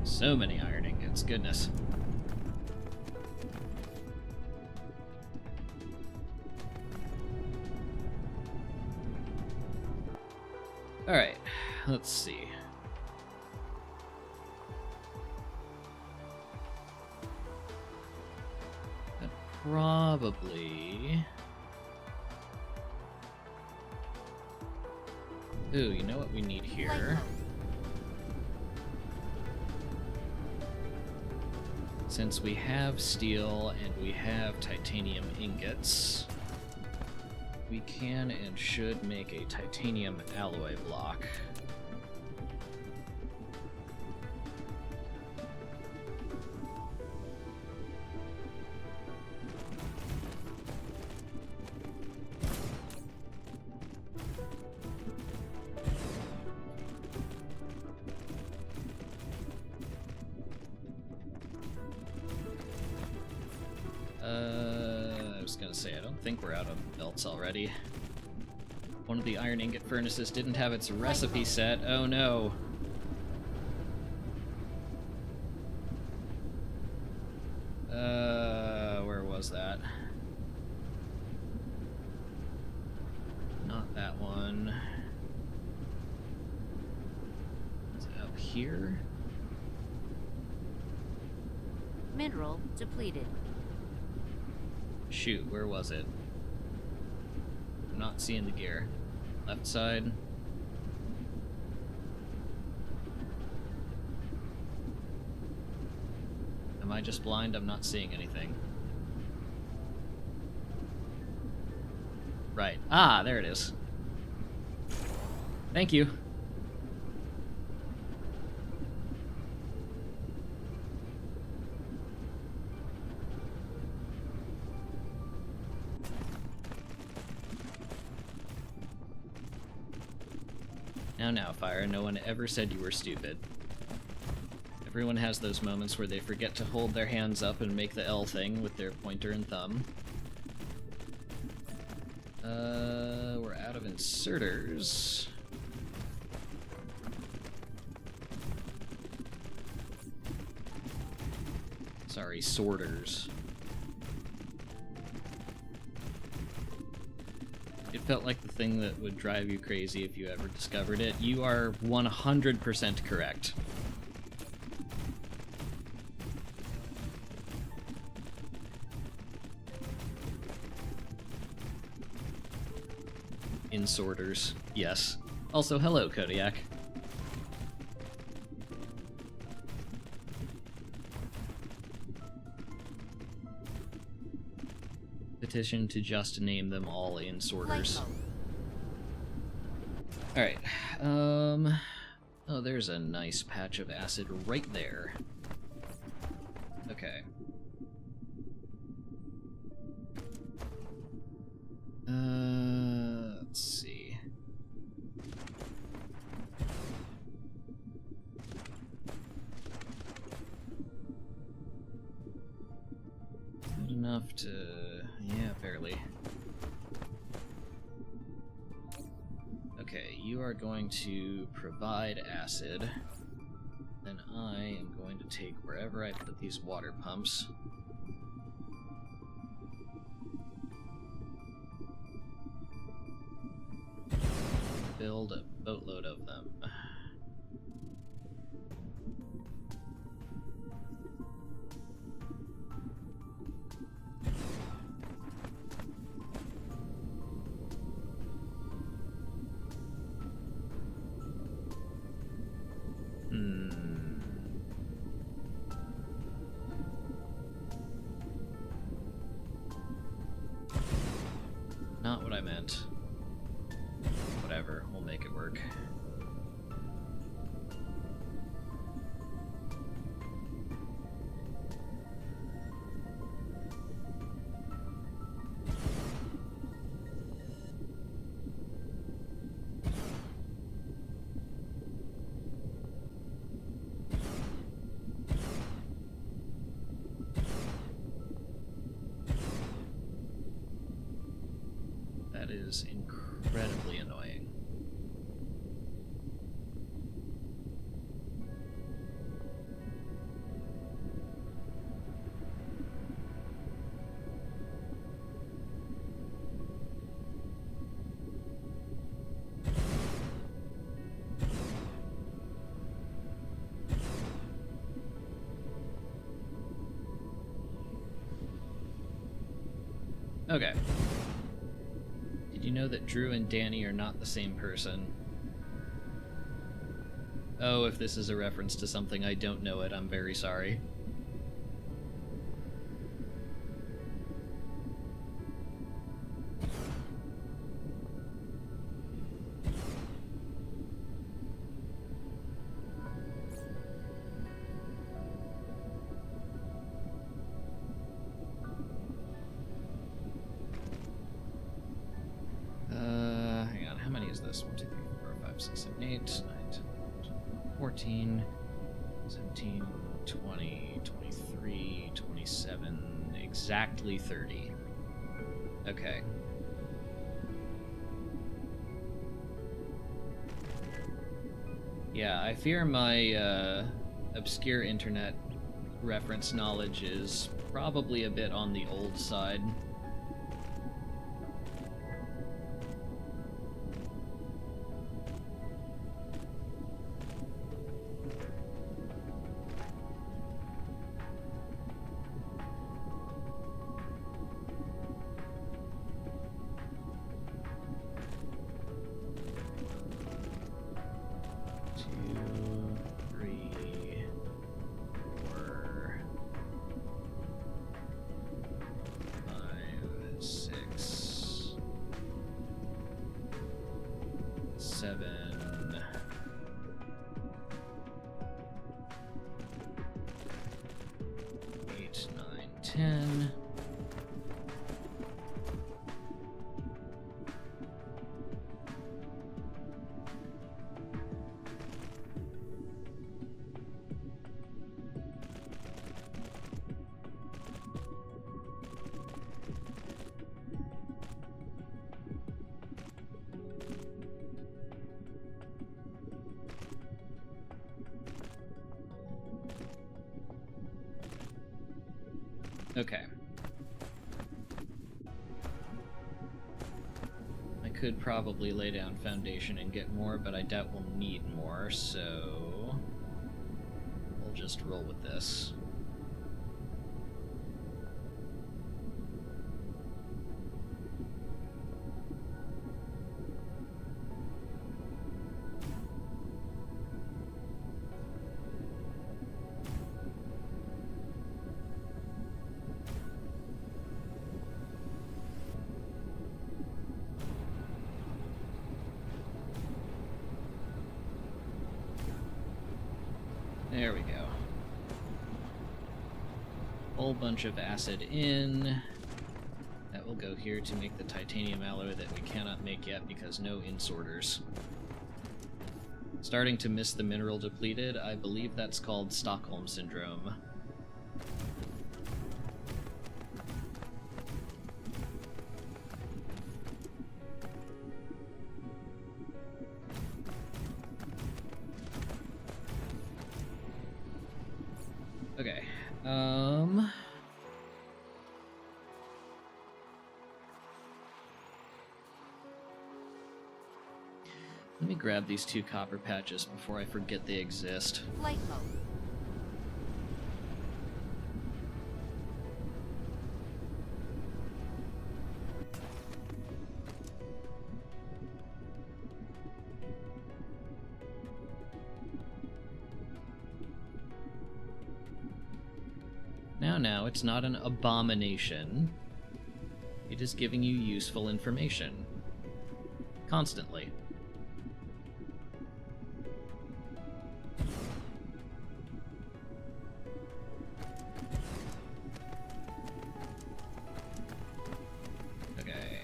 So many iron ingots, goodness. Alright, let's see. That probably... Ooh, you know what we need here? Since we have steel and we have titanium ingots, we can and should make a titanium alloy block. I was gonna say, I don't think we're out of belts already. One of the iron ingot furnaces didn't have its recipe set. Oh no. Where was that? Not that one. Is it up here? Mineral depleted. Shoot, where was it? I'm not seeing the gear. Left side. Am I just blind? I'm not seeing anything. Right. Ah, there it is. Thank you. Now, Fire, no one ever said you were stupid. Everyone has those moments where they forget to hold their hands up and make the L thing with their pointer and thumb. We're out of inserters. Sorry, sorters. It felt like the thing that would drive you crazy if you ever discovered it. You are 100% correct. Insorters, yes. Also, hello, Kodiak. Petition to just name them all insorters. Alright, oh, there's a nice patch of acid right there. Okay. Let's see. Good enough to... yeah, barely. Okay, you are going to provide acid. Then I am going to take wherever I put these water pumps. Build a boatload of them. Not what I meant. Whatever, we'll make it work. is incredibly annoying. Okay. Did you know that Drew and Danny are not the same person? Oh, if this is a reference to something I don't know it, I'm very sorry. Hang on, how many is this? 1, 2, 3, 4, 5, 6, 7, 8, 9, 10, 14, 17, 20, 23, 27, exactly 30. Okay. Yeah, I fear my obscure internet reference knowledge is probably a bit on the old side. Okay. I could probably lay down foundation and get more, but I doubt we'll need more, so we'll just roll with this. There we go. Whole bunch of acid in. That will go here to make the titanium alloy that we cannot make yet because no insorters. Starting to miss the mineral depleted. I believe that's called Stockholm Syndrome. Okay, let me grab these 2 copper patches before I forget they exist. Flight mode. Now, it's not an abomination. It is giving you useful information. Constantly. Okay.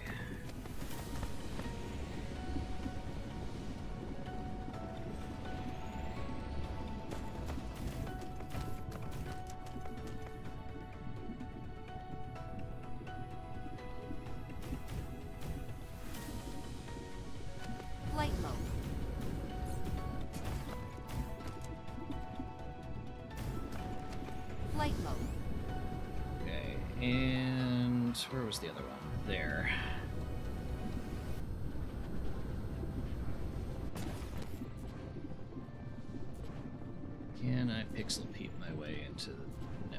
And where was the other one? There. Can I pixel peep my way into the... No.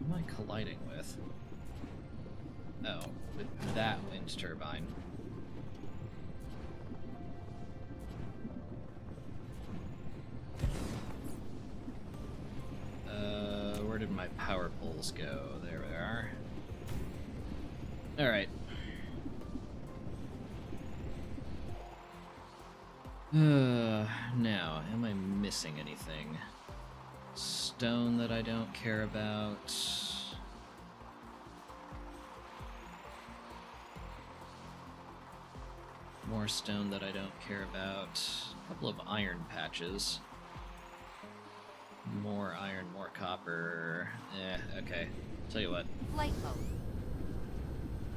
What am I colliding with? Oh, with that wind turbine. Where did my power poles go? There we are. Alright. Now, am I missing anything? Stone that I don't care about. More stone that I don't care about. A couple of iron patches. More iron, more copper. Okay. Tell you what. Flight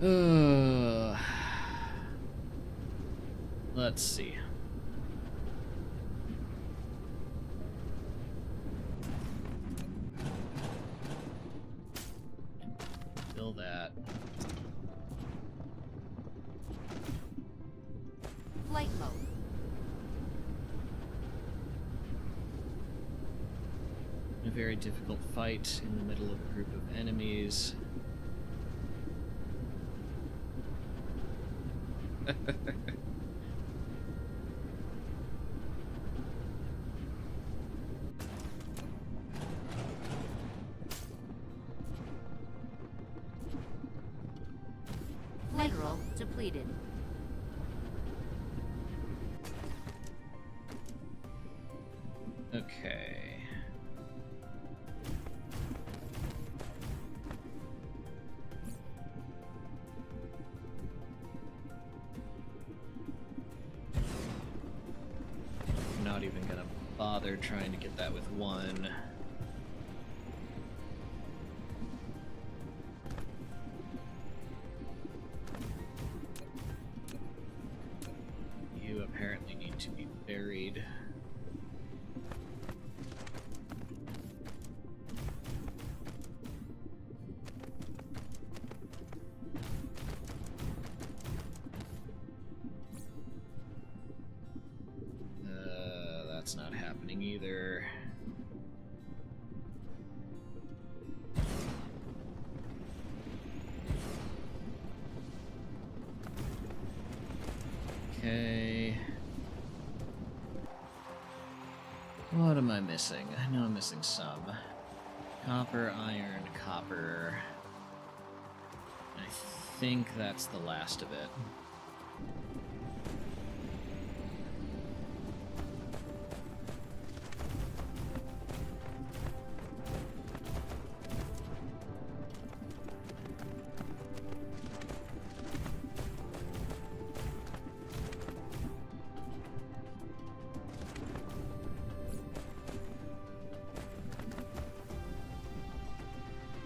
mode. Let's see. Fill that. Flight mode. A very difficult fight in the middle of a group of enemies. Mineral depleted. Okay. I'm not even gonna bother trying to get that with one. You apparently need to be buried. That's not happening either. Okay. What am I missing? I know I'm missing some. Copper, iron, copper. I think that's the last of it.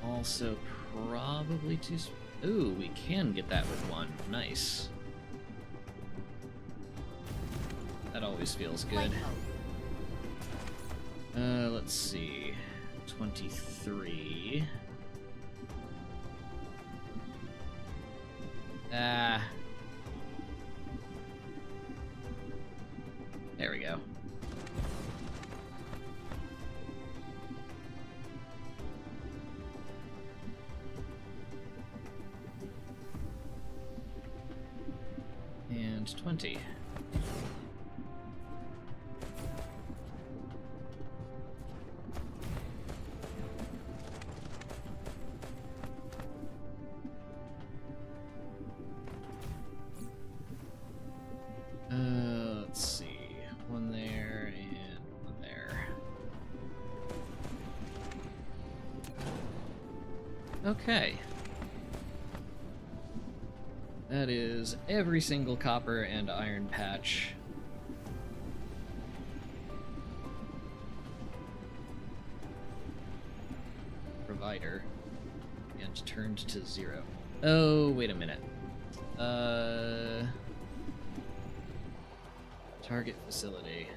Also, probably too... Ooh, we can get that with one. Nice. That always feels good. Flight mode. Let's see. 23. Ah. There we go. And 20. Let's see. One there and one there. Okay. That is every single copper and iron patch. Provider. And turned to 0. Oh, wait a minute. Target facility.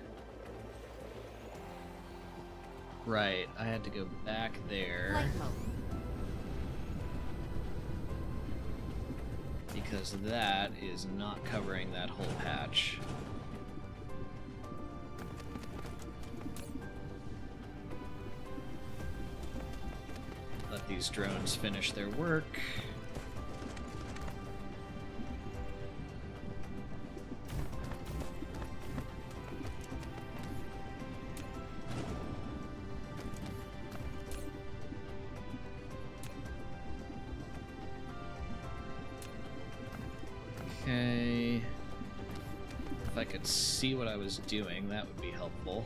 Right, I had to go back there. Flight mode. Because that is not covering that whole patch. Let these drones finish their work. Okay. If I could see what I was doing, that would be helpful.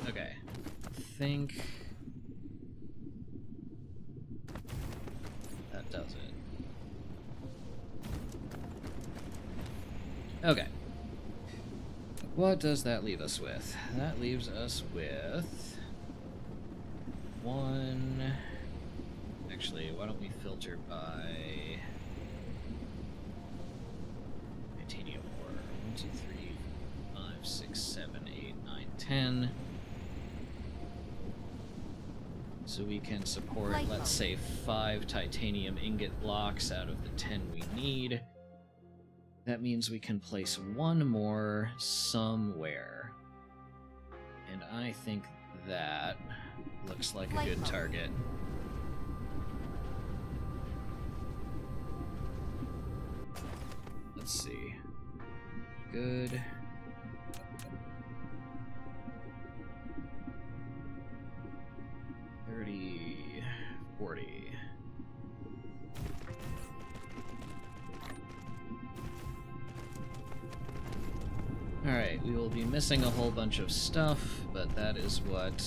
Okay, I think that does it. Okay. What does that leave us with? That leaves us with one... Actually, why don't we filter by titanium ore? 1, 2, 3, 5, 6, 7, 8, 9, 10. So we can support, let's say, 5 titanium ingot blocks out of the 10 we need. That means we can place one more somewhere. And I think that looks like a good target. Let's see. Good. 30, 40. Alright, we will be missing a whole bunch of stuff, but that is what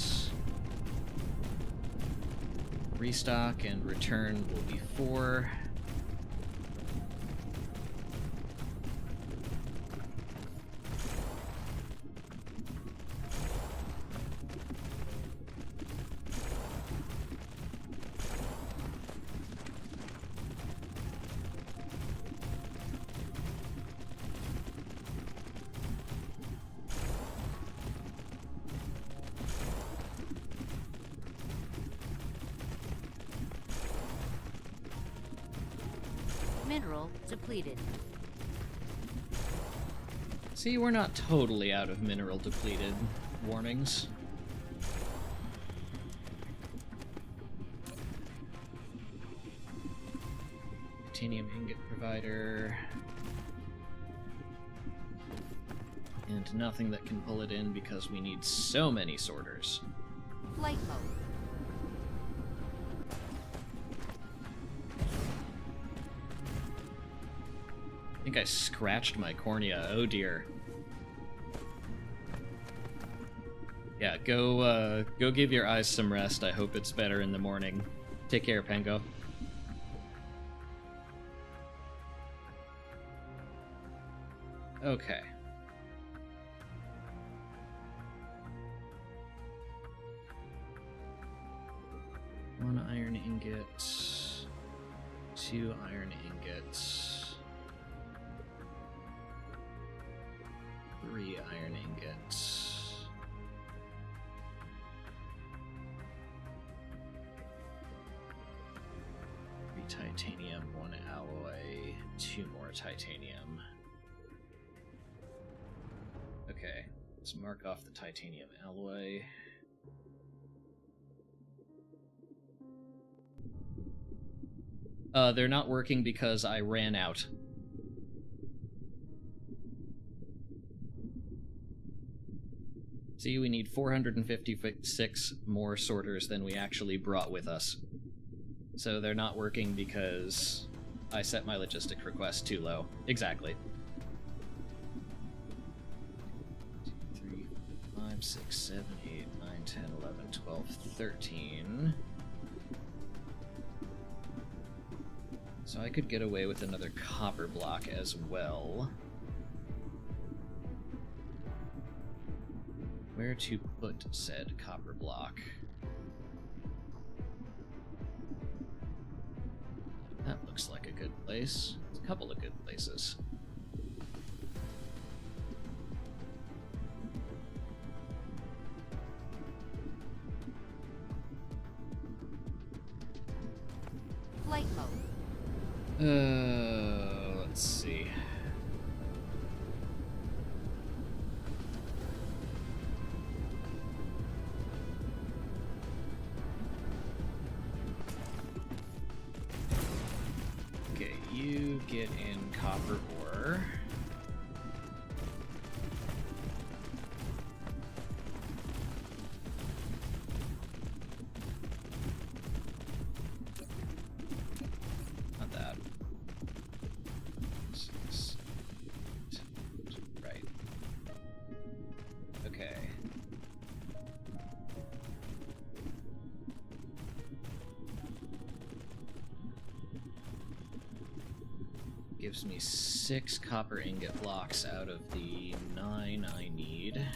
restock and return will be for. Mineral depleted. See, we're not totally out of mineral depleted warnings. Titanium ingot provider. And nothing that can pull it in because we need so many sorters. Flight mode. I think I scratched my cornea. Oh dear. Yeah, go give your eyes some rest. I hope it's better in the morning. Take care, Pango. Okay. One iron ingot. 2 iron ingots. 3 iron ingots. 3 titanium, 1 alloy, 2 more titanium. Okay, let's mark off the titanium alloy. They're not working because I ran out. See, we need 456 more sorters than we actually brought with us. So they're not working because I set my logistic request too low. Exactly. 2, 3, 5, 6, 7, 8, 9, 10, 11, 12, 13. So I could get away with another copper block as well. Where to put said copper block? That looks like a good place. It's a couple of good places. Flight mode. Let's see. Okay, you get in copper ore. Not that. Right. Okay. Gives me 6 copper ingot blocks out of the 9 I need.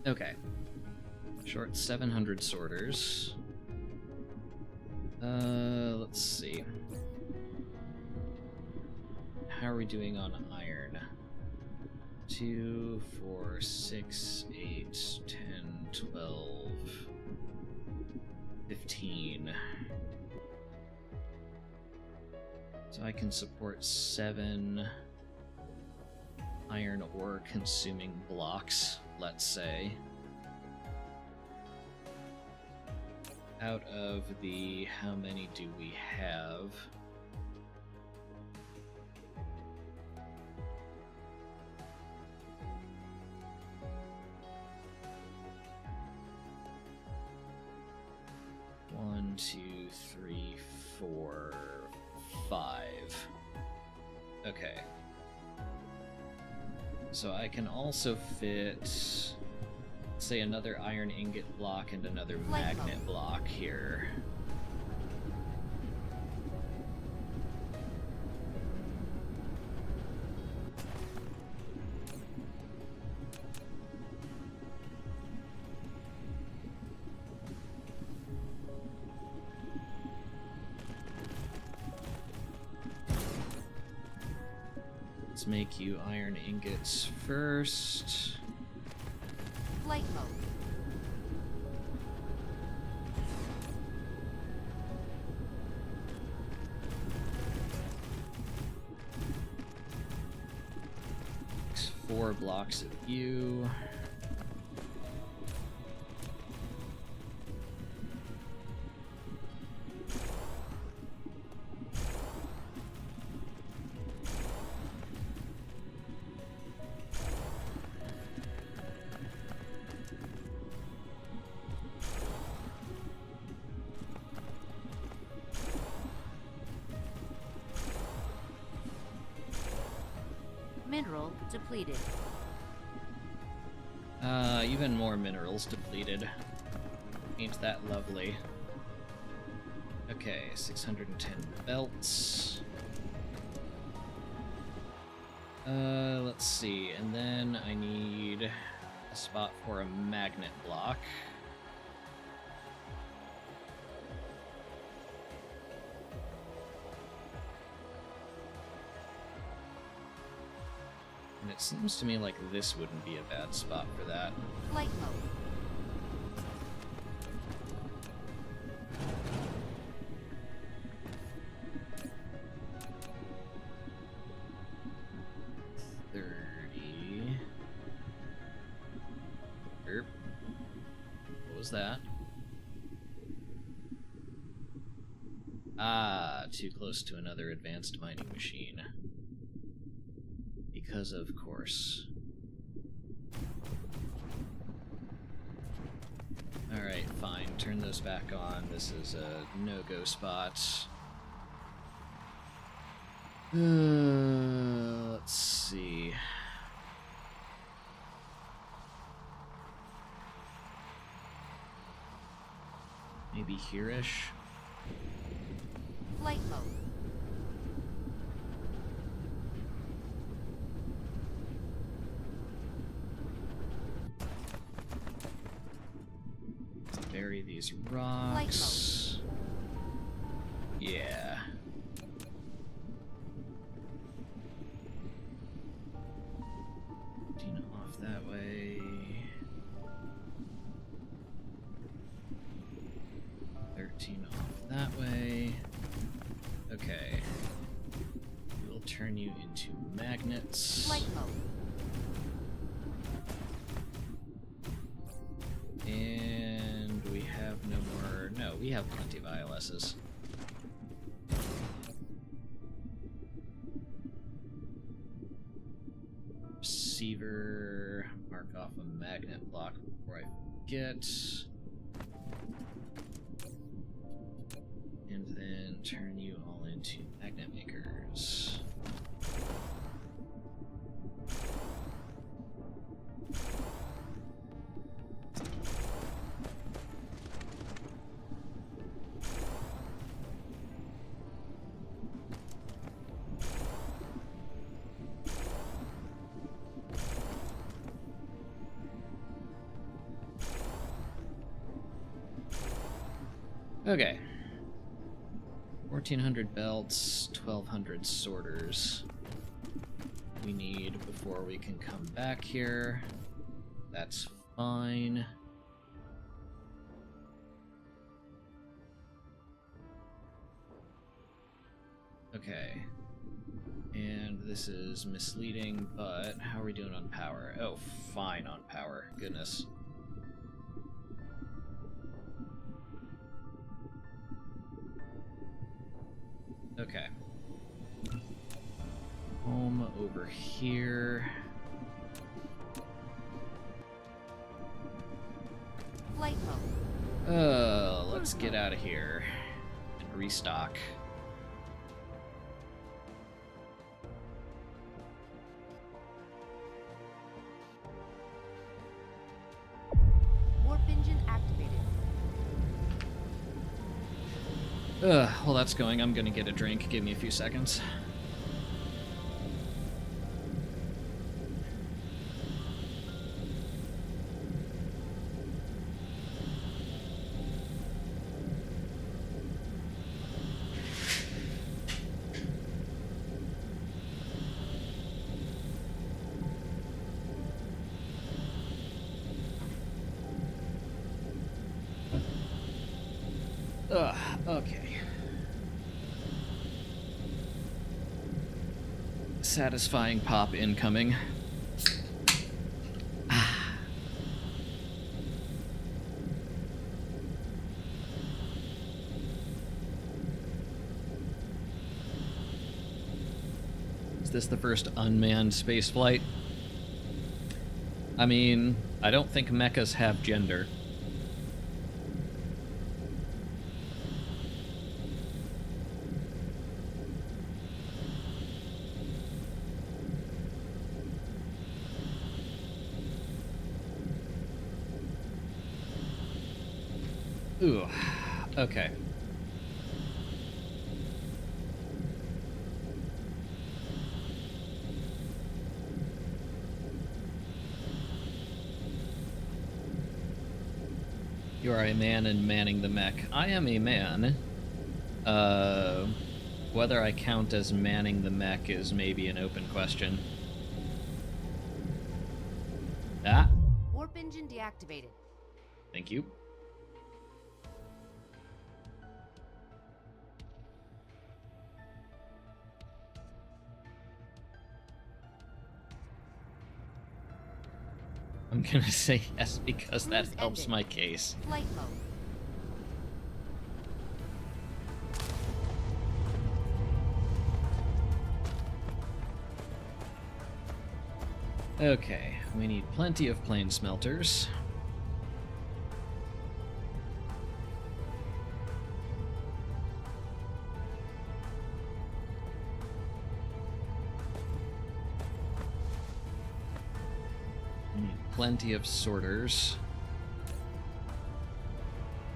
Okay. Short 700 sorters. Let's see. How are we doing on iron? 2, 4, 6, 8, 10, 12, 15. So I can support 7 iron ore consuming blocks, let's say. Out of the, how many do we have? One, 2, 3, 4, 5. Okay. So I can also fit, say, another iron ingot block and another magnet block here. Let's make you iron ingots first. Flight mode. Makes 4 blocks of you. Mineral depleted. Even more minerals depleted. Ain't that lovely? Okay, 610 belts. Let's see, and then I need a spot for a magnet block. And it seems to me like this wouldn't be a bad spot for that. Flight mode. was that? Ah, too close to another advanced mining machine. Because of course. Alright, fine. Turn those back on. This is a no-go spot. Let's see. Maybe here-ish? Flight mode. Bury these rocks. Yeah. Off that way. 13 off that way. Okay. We'll turn you into magnets. Flight mode. And we have no more... No, we have plenty of ILSs. Receiver. Mark off a magnet block before I forget. And then turn you all into magnet makers. Okay. 1,400 belts, 1,200 sorters. We need before we can come back here. That's fine. Okay. And this is misleading, but how are we doing on power? Oh, fine on power. Goodness. Okay. Home over here. Flight mode. Let's get out of here and restock. Warp engine activated. While that's going, I'm gonna get a drink. Give me a few seconds. Okay. Satisfying pop incoming. Is this the first unmanned spaceflight? I mean, I don't think mechas have gender. Ooh, okay. You are a man and manning the mech. I am a man. Whether I count as manning the mech is maybe an open question. Ah. Warp engine deactivated. Thank you. I'm gonna say yes because that Cruise helps ended. my case. Flight mode. Okay, we need plenty of plane smelters. We need plenty of sorters.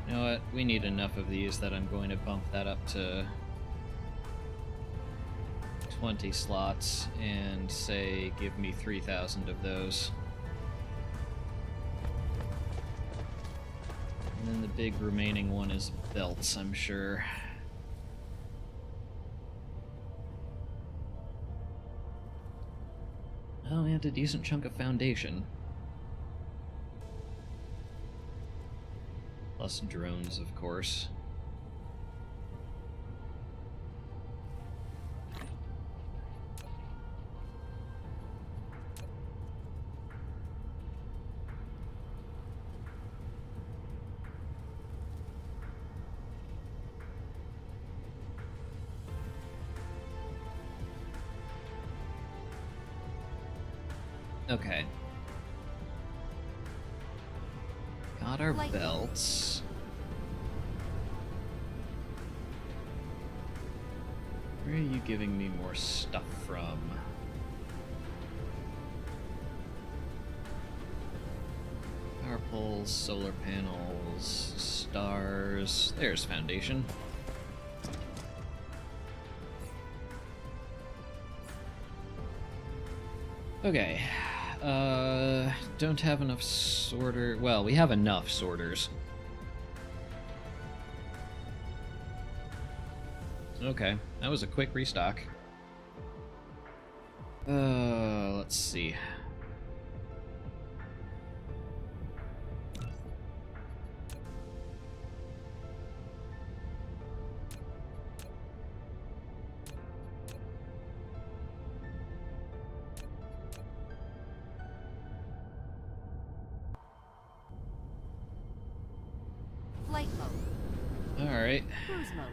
You know what? We need enough of these that I'm going to bump that up to 20 slots and say give me 3,000 of those. And then the big remaining one is belts, I'm sure. Oh, and a decent chunk of foundation. Plus drones, of course. Okay. Got our Light. belts. Where are you giving me more stuff from? Power poles, solar panels, stars. There's foundation. Okay. Don't have enough sorter. Well, we have enough sorters. Okay, that was a quick restock. Let's see. Flight mode. Alright. Cruise mode.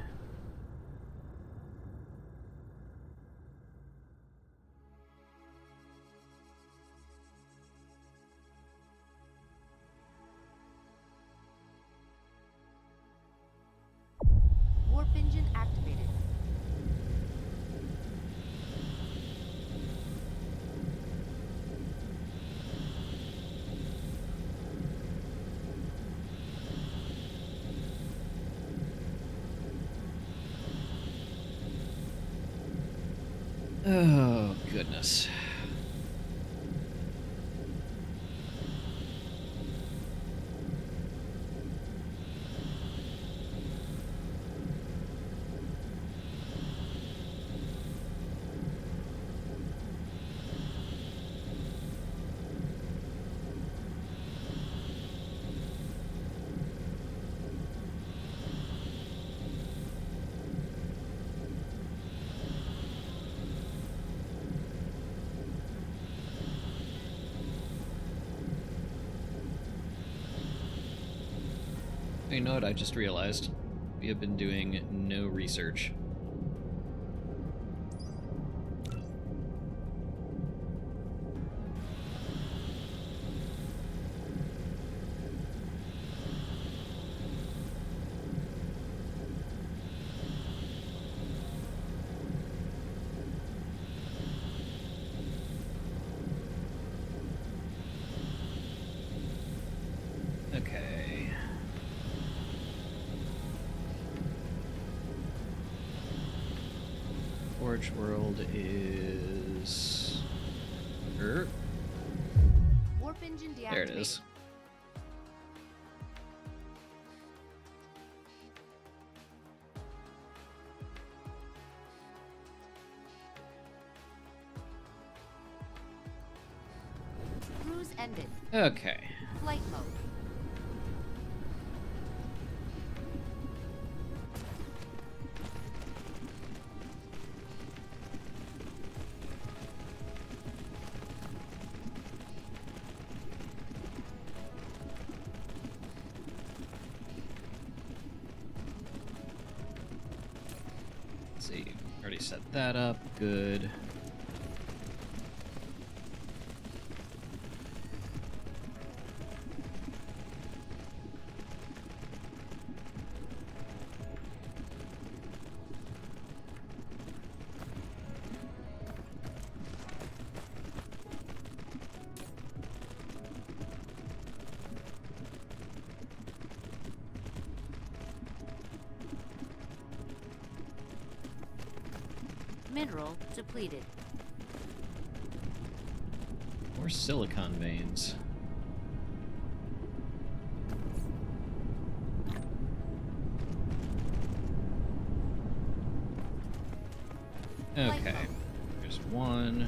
Warp engine activated. Oh, goodness. You know what I just realized? We have been doing no research. Okay. Forge World is... Warp engine deactivated. There it is. Cruise ended. Okay. Flight mode. see. Already set that up. Good. Mineral depleted. More silicon veins. Okay. There's one.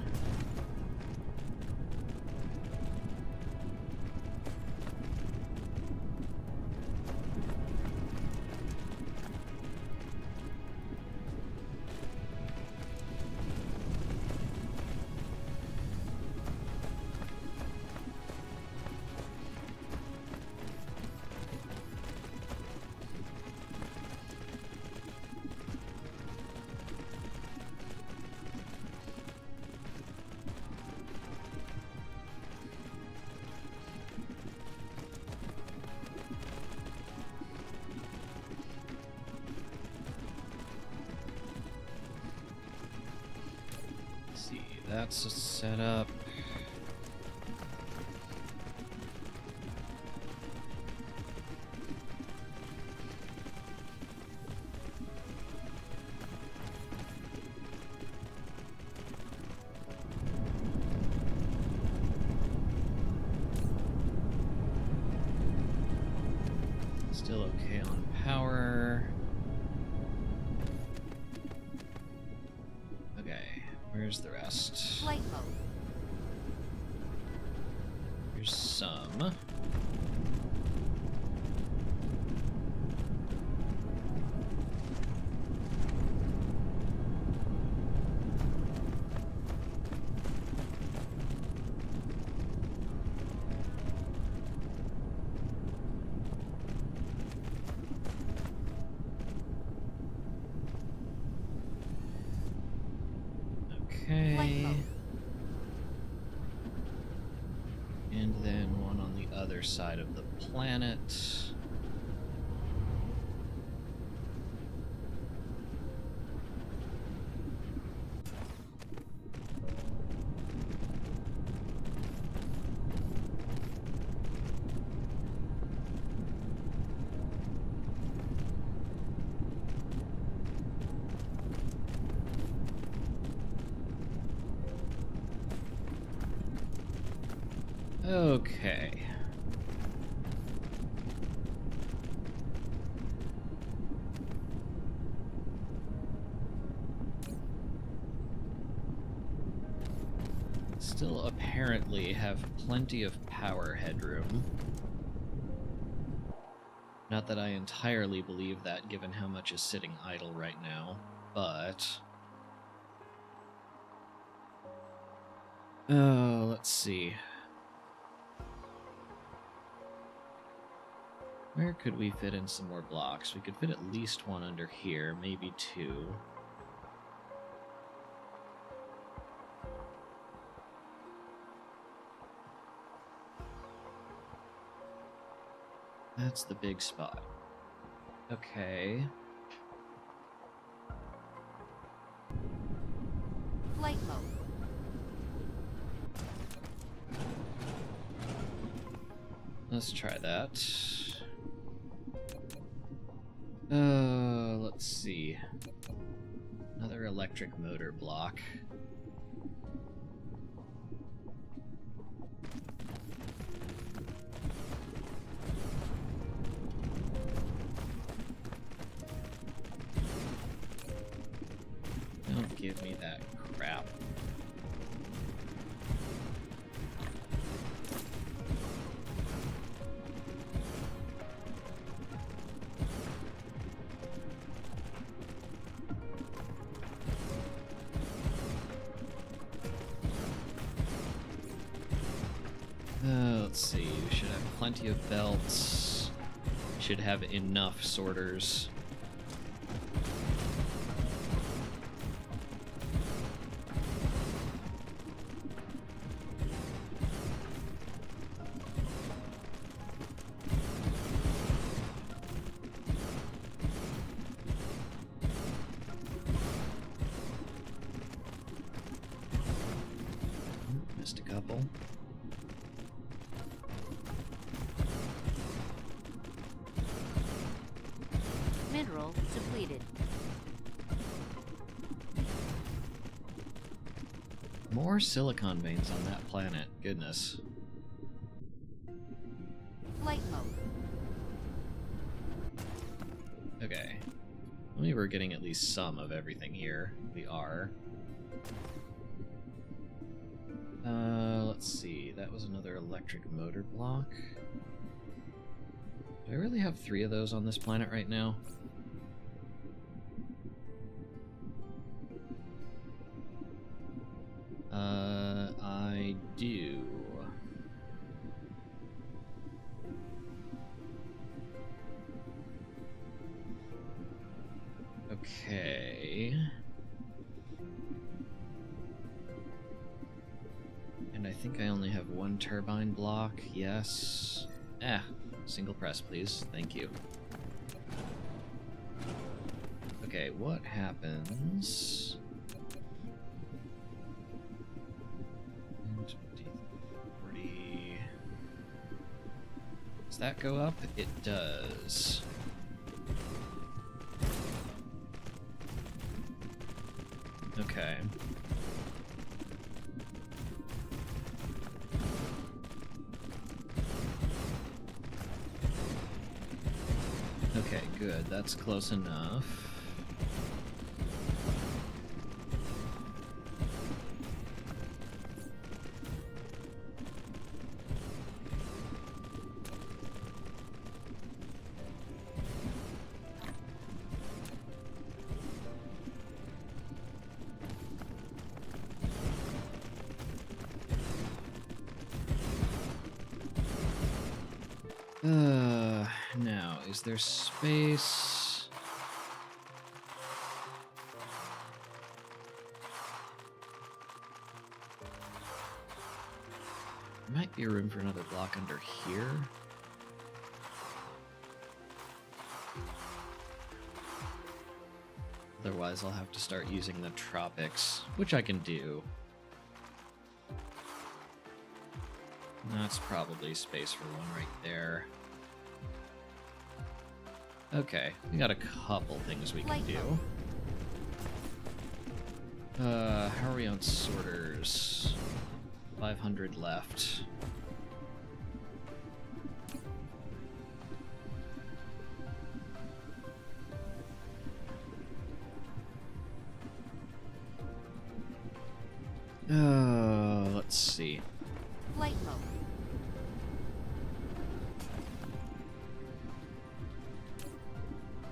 That's a setup. Still okay on power. Okay, where's the rest? Flight mode. Here's some. Okay. And then one on the other side of the planet. Okay. Still apparently have plenty of power headroom. Not that I entirely believe that given how much is sitting idle right now, but... Oh, let's see. Where could we fit in some more blocks? We could fit at least one under here, maybe two. That's the big spot. Okay. Flight mode. Let's try that. Let's see. Another electric motor block. Don't give me that crap. Let's see, we should have plenty of belts. Should have enough sorters. couple. Mineral depleted. More silicon veins on that planet. Goodness. Flight mode. Okay. Maybe we're getting at least some of everything here. We are. Let's see. That was another electric motor block. Do I really have 3 of those on this planet right now? I do. Okay. And I think I only have 1 turbine block. Yes. Single press, please. Thank you. Okay, what happens? 20, 40. Does that go up? It does. Okay. Okay, good. That's close enough. Now, is there space? There might be room for another block under here. Otherwise, I'll have to start using the tropics, which I can do. That's probably space for one right there. Okay, we got a couple things we can do. How are we on sorters? 500 left. Let's see. Flight mode.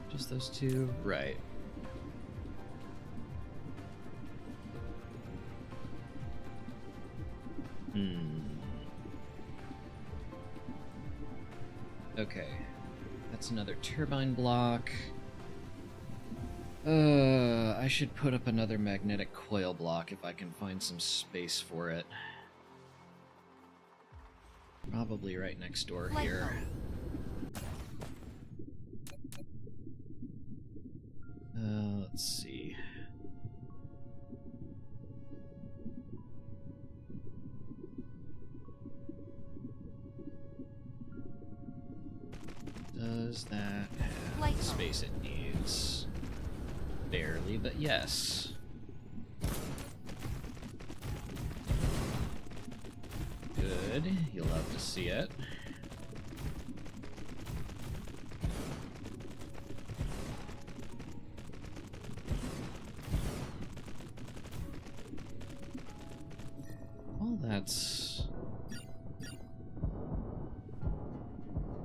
Just those 2? Right. Okay. That's another turbine block. I should put up another magnetic coil block if I can find some space for it. Probably right next door here. Let's see. Does that have the space it needs? Barely, but yes. Good. You'll love to see it.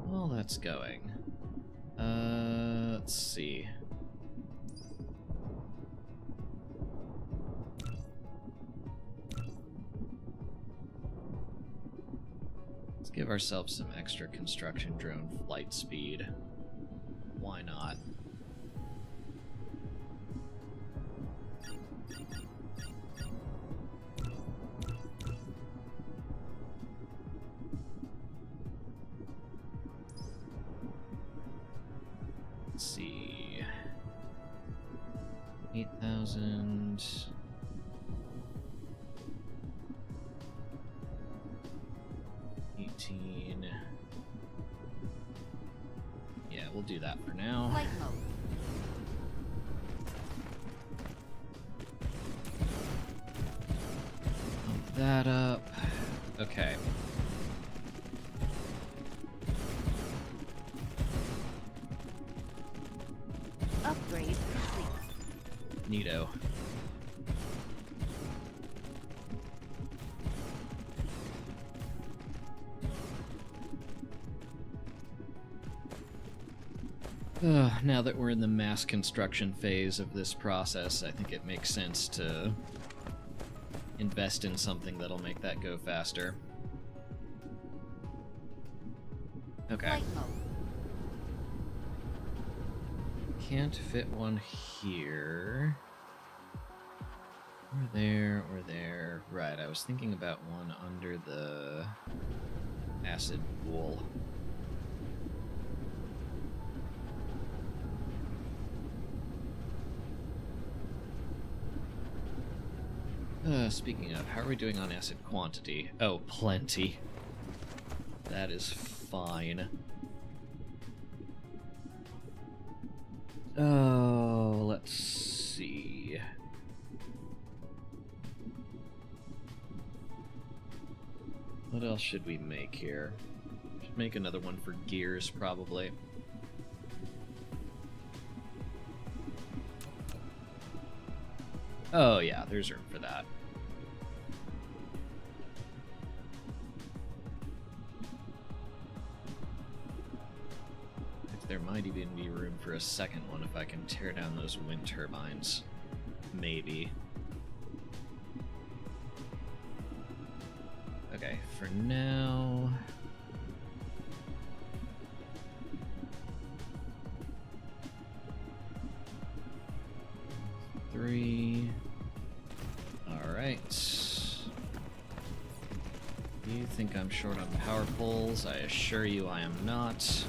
Well, that's going. Let's see. Let's give ourselves some extra construction drone flight speed. Why not? Let's see. 8,000. 18. Yeah, we'll do that for now. Flight mode. Pump that up. Okay. Upgrade complete. Neato. Now that we're in the mass construction phase of this process, I think it makes sense to invest in something that'll make that go faster. Okay. Flight mode. Can't fit one here. Or there, or there. Right, I was thinking about one under the acid wool. Speaking of, how are we doing on acid quantity? Oh, plenty. That is fine. Oh, let's see. What else should we make here? Should make another one for gears, probably. Oh yeah, there's room for that. There might even be room for a second one if I can tear down those wind turbines. Maybe. Okay, for now... Three... Alright. You think I'm short on power poles? I assure you I am not.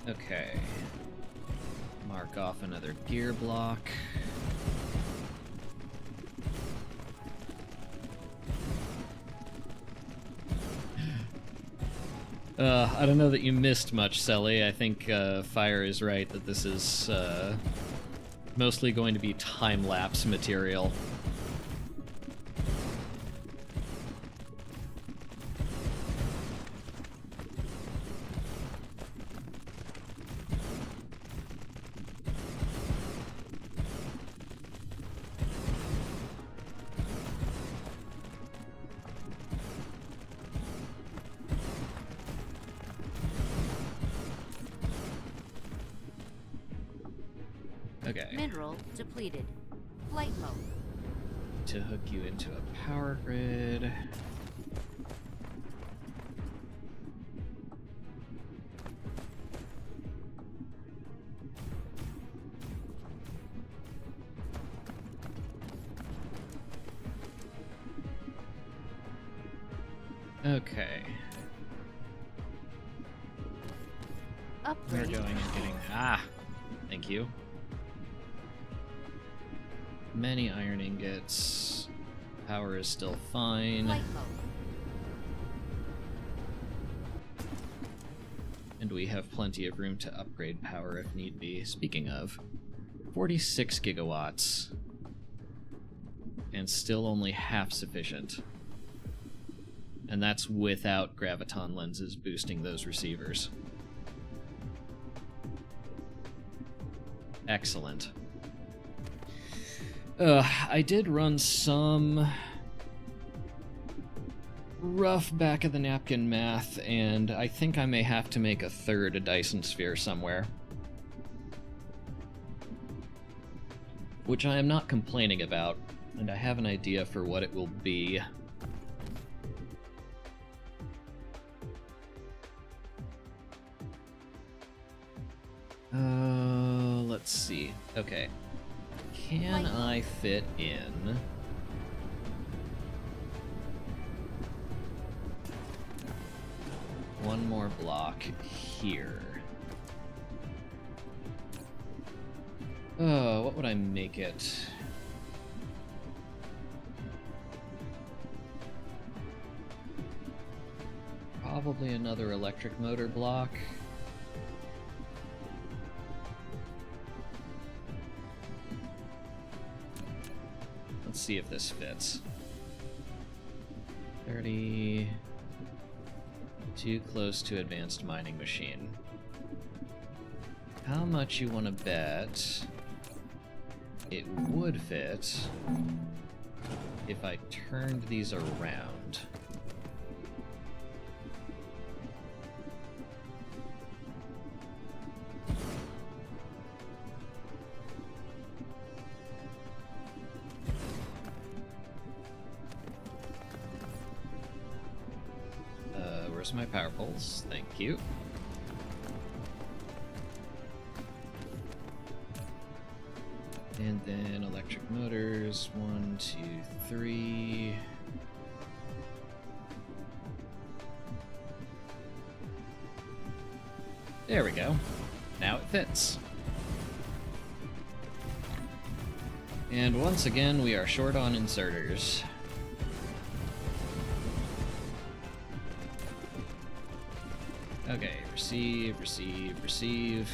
Okay. Mark off another gear block. I don't know that you missed much, Selly. I think Fire is right that this is mostly going to be time-lapse material. Okay. Mineral depleted. Flight mode. To hook you into a power grid. Okay. We're Upgrade. going and getting... Ah! Thank you. Many iron ingots. Power is still fine. Flight mode. And we have plenty of room to upgrade power if need be. Speaking of, 46 gigawatts. And still only half sufficient. And that's without graviton lenses boosting those receivers. Excellent. I did run some rough back-of-the-napkin math, and I think I may have to make a third Dyson sphere somewhere. Which I am not complaining about, and I have an idea for what it will be. Let's see. Okay. Can I fit in one more block here? Oh, what would I make it? Probably another electric motor block. Let's see if this fits. 30. Too close to advanced mining machine. How much you want to bet it would fit if I turned these around? Where's my power poles? Thank you. And then electric motors, 1, 2, 3. There we go. Now it fits. And once again, we are short on inserters. Okay, receive, receive, receive.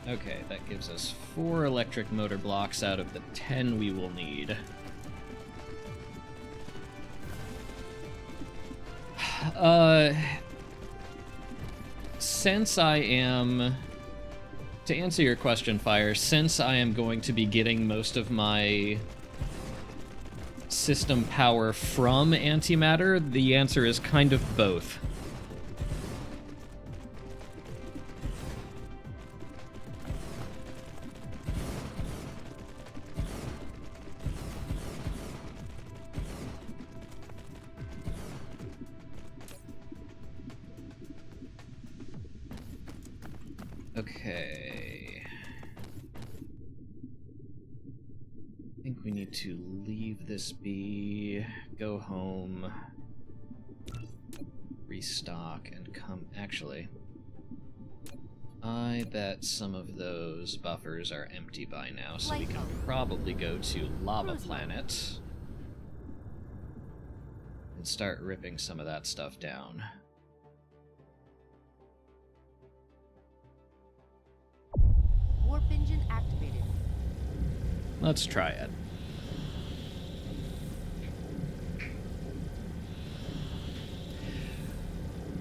Okay, that gives us 4 electric motor blocks out of the 10 we will need. Since I am... To answer your question, Fire, since I am going to be getting most of my system power from antimatter, the answer is kind of both. Okay. I think we need to leave this be, go home, restock, and come... Actually, I bet some of those buffers are empty by now, so we can probably go to Lava Planet and start ripping some of that stuff down. Warp engine activated. Let's try it.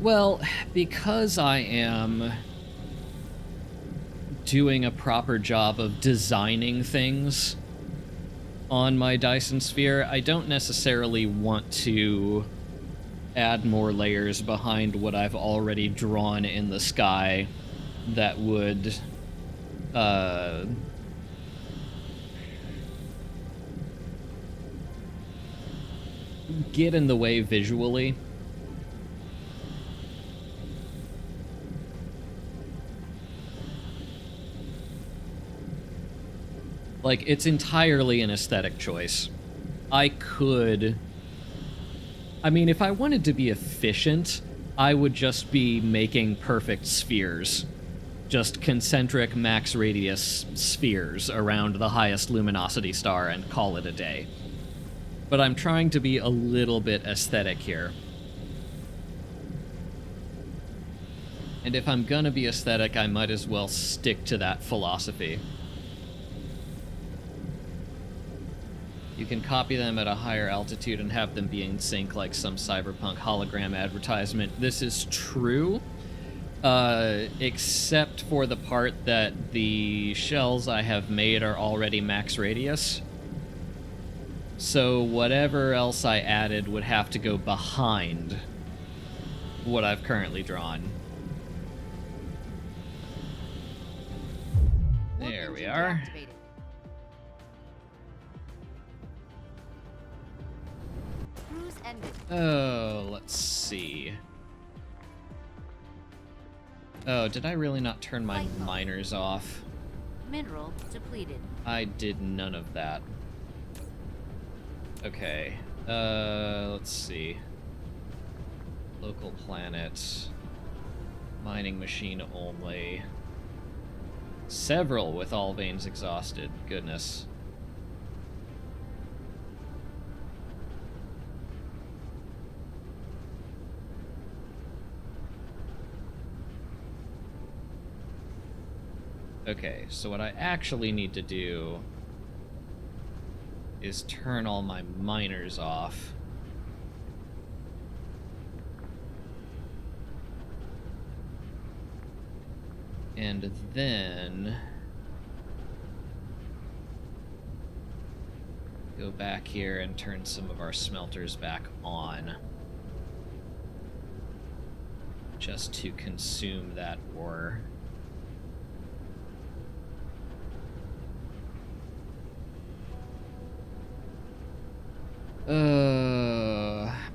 Well, because I am doing a proper job of designing things on my Dyson sphere, I don't necessarily want to add more layers behind what I've already drawn in the sky that would get in the way visually. Like, it's entirely an aesthetic choice. I could... I mean, if I wanted to be efficient, I would just be making perfect spheres. Just concentric max radius spheres around the highest luminosity star and call it a day. But I'm trying to be a little bit aesthetic here. And if I'm gonna be aesthetic, I might as well stick to that philosophy. You can copy them at a higher altitude and have them be in sync like some cyberpunk hologram advertisement. This is true. Except for the part that the shells I have made are already max radius. So whatever else I added would have to go behind what I've currently drawn. There we are. Oh, let's see. Oh, did I really not turn my miners off? Mineral depleted. I did none of that. Okay. Let's see. Local planet. Mining machine only. Several with all veins exhausted. Goodness. Okay, so what I actually need to do is turn all my miners off. And then go back here and turn some of our smelters back on. Just to consume that ore.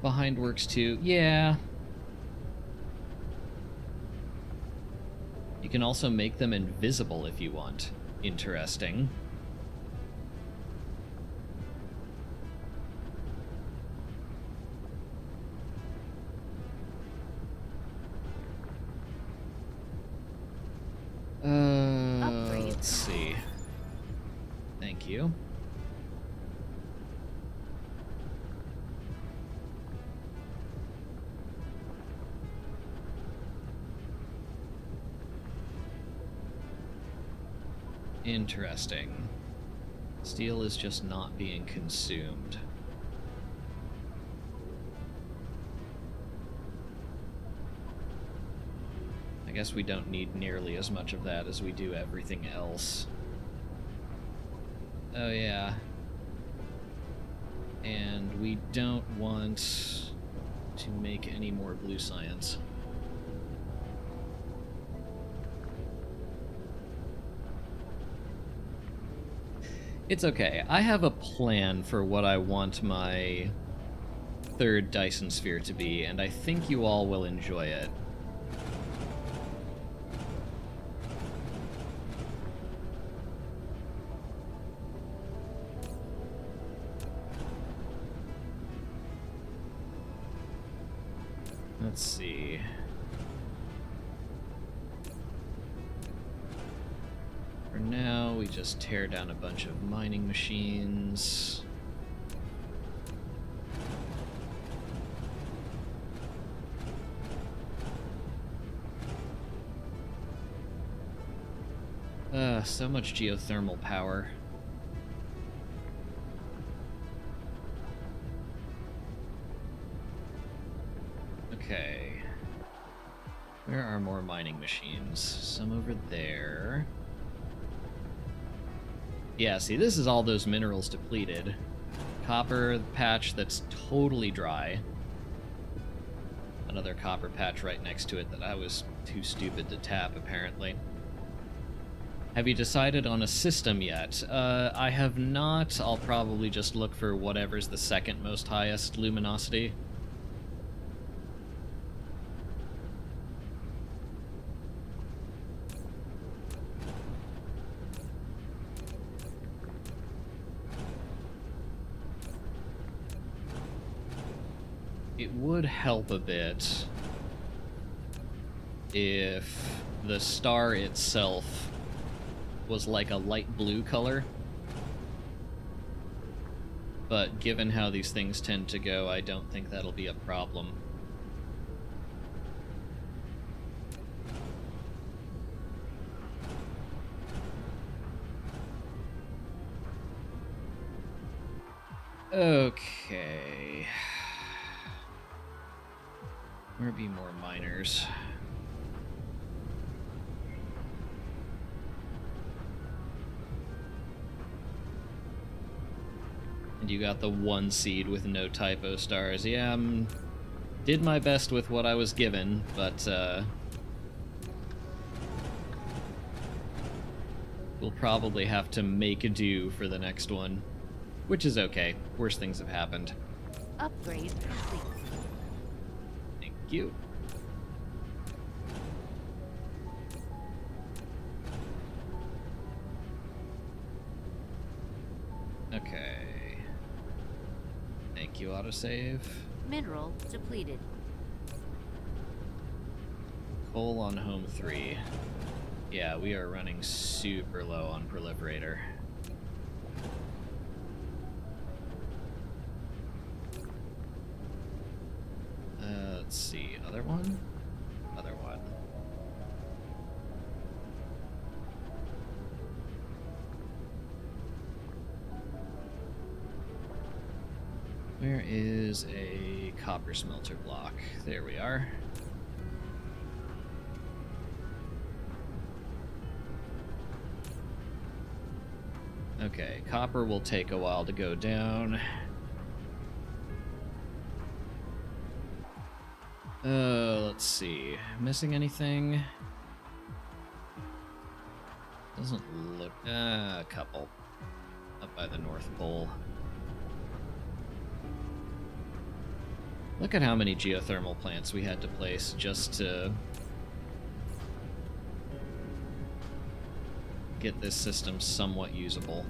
Behind works too. Yeah. You can also make them invisible if you want. Interesting. Let's see. Thank you. Interesting. Steel is just not being consumed. I guess we don't need nearly as much of that as we do everything else. Oh yeah. And we don't want to make any more blue science. It's okay. I have a plan for what I want my third Dyson sphere to be, and I think you all will enjoy it. Let's see. For now, we just tear down a bunch of mining machines. So much geothermal power. Okay. Where are more mining machines? Some over there. Yeah, see, this is all those minerals depleted. Copper patch that's totally dry. Another copper patch right next to it that I was too stupid to tap, apparently. Have you decided on a system yet? I have not. I'll probably just look for whatever's the second most highest luminosity. It would help a bit if the star itself was like a light blue color. But given how these things tend to go, I don't think that'll be a problem. Okay. Where be more miners? And you got the one seed with no typo stars. Yeah, did my best with what I was given, but we'll probably have to make do for the next one, which is okay. Worse things have happened. Upgrade complete. Thank you. Okay. Thank you, autosave. Mineral depleted. Coal on home 3. Yeah, we are running super low on Proliferator. Let's see, other one? Other one. Where is a copper smelter block? There we are. Okay, copper will take a while to go down. Let's see. Missing anything? Doesn't look... a couple. Up by the North Pole. Look at how many geothermal plants we had to place just to get this system somewhat usable.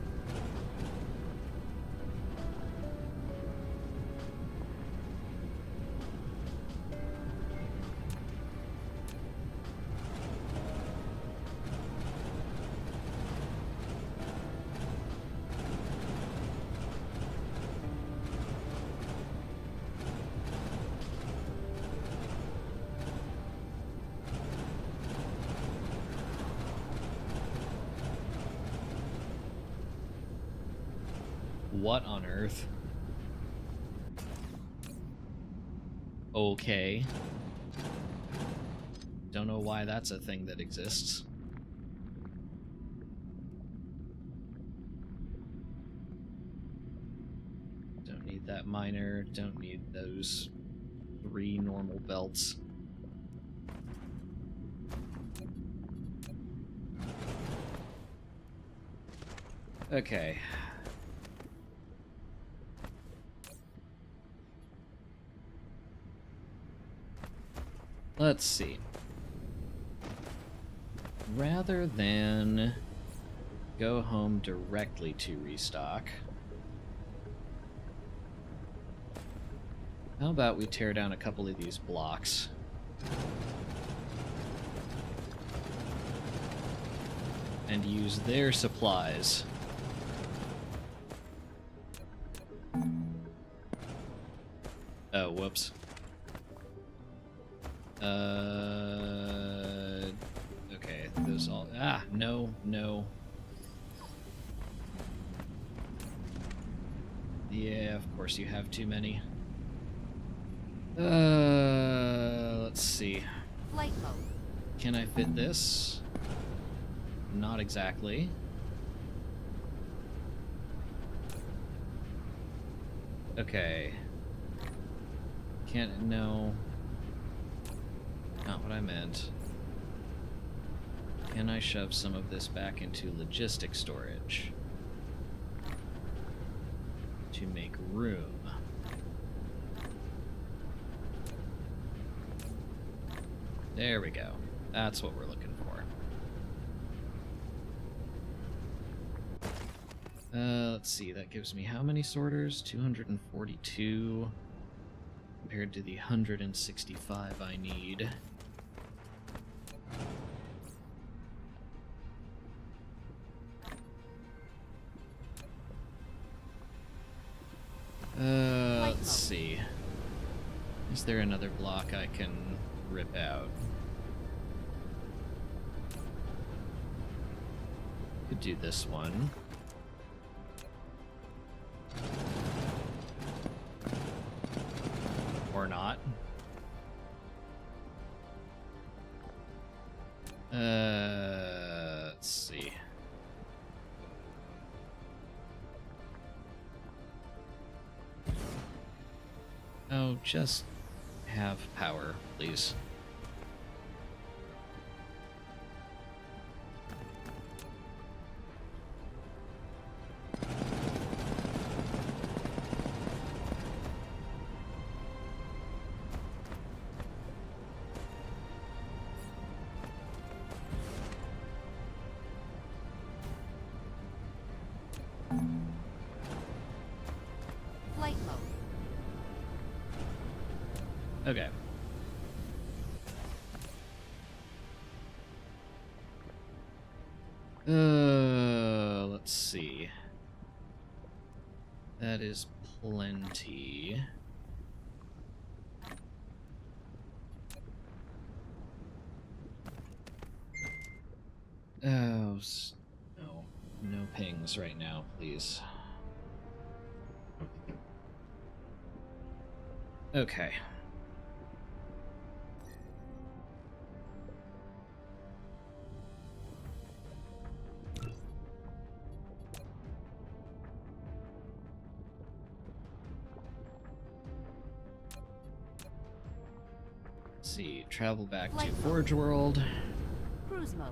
What on earth? Okay. Don't know why that's a thing that exists. Don't need that miner, don't need those 3 normal belts. Okay. Let's see. Rather than go home directly to restock, how about we tear down a couple of these blocks? And use their supplies. Oh, whoops. Okay, those all... Ah, no, no. Yeah, of course you have too many. Let's see. Flight mode. Can I fit this? Not exactly. Okay. Can't... No. Not what I meant. Can I shove some of this back into logistic storage? To make room. There we go. That's what we're looking for. Let's see, that gives me how many sorters? 242 compared to the 165 I need. Let's see. Is there another block I can rip out? Could do this one. Or not. Let's see. Oh, just have power, please. Flight mode. Okay. Let's see. That is plenty. Oh, no. No pings right now, please. Okay. Let's see, travel back to Forge World. Cruise mode.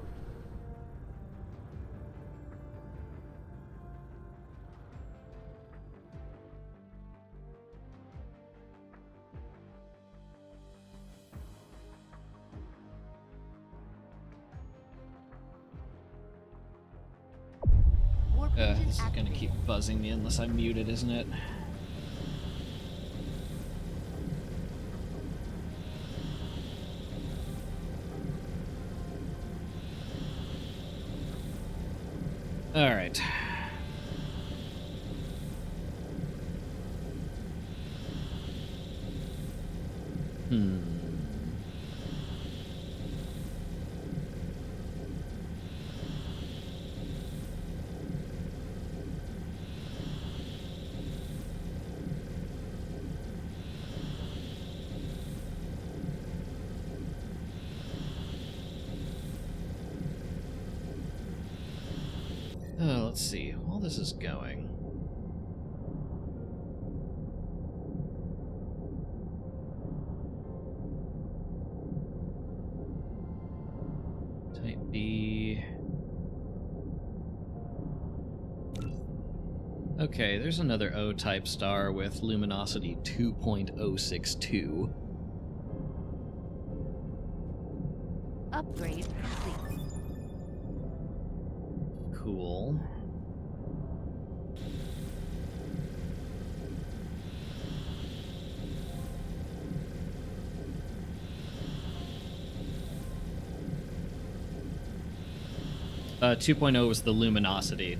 This is gonna keep buzzing me unless I'm muted, isn't it? Alright. Let's see. While this is going... Type B... Okay, there's another O-type star with luminosity 2.062. Upgrade complete. Cool. Uh, 2.0 was the luminosity.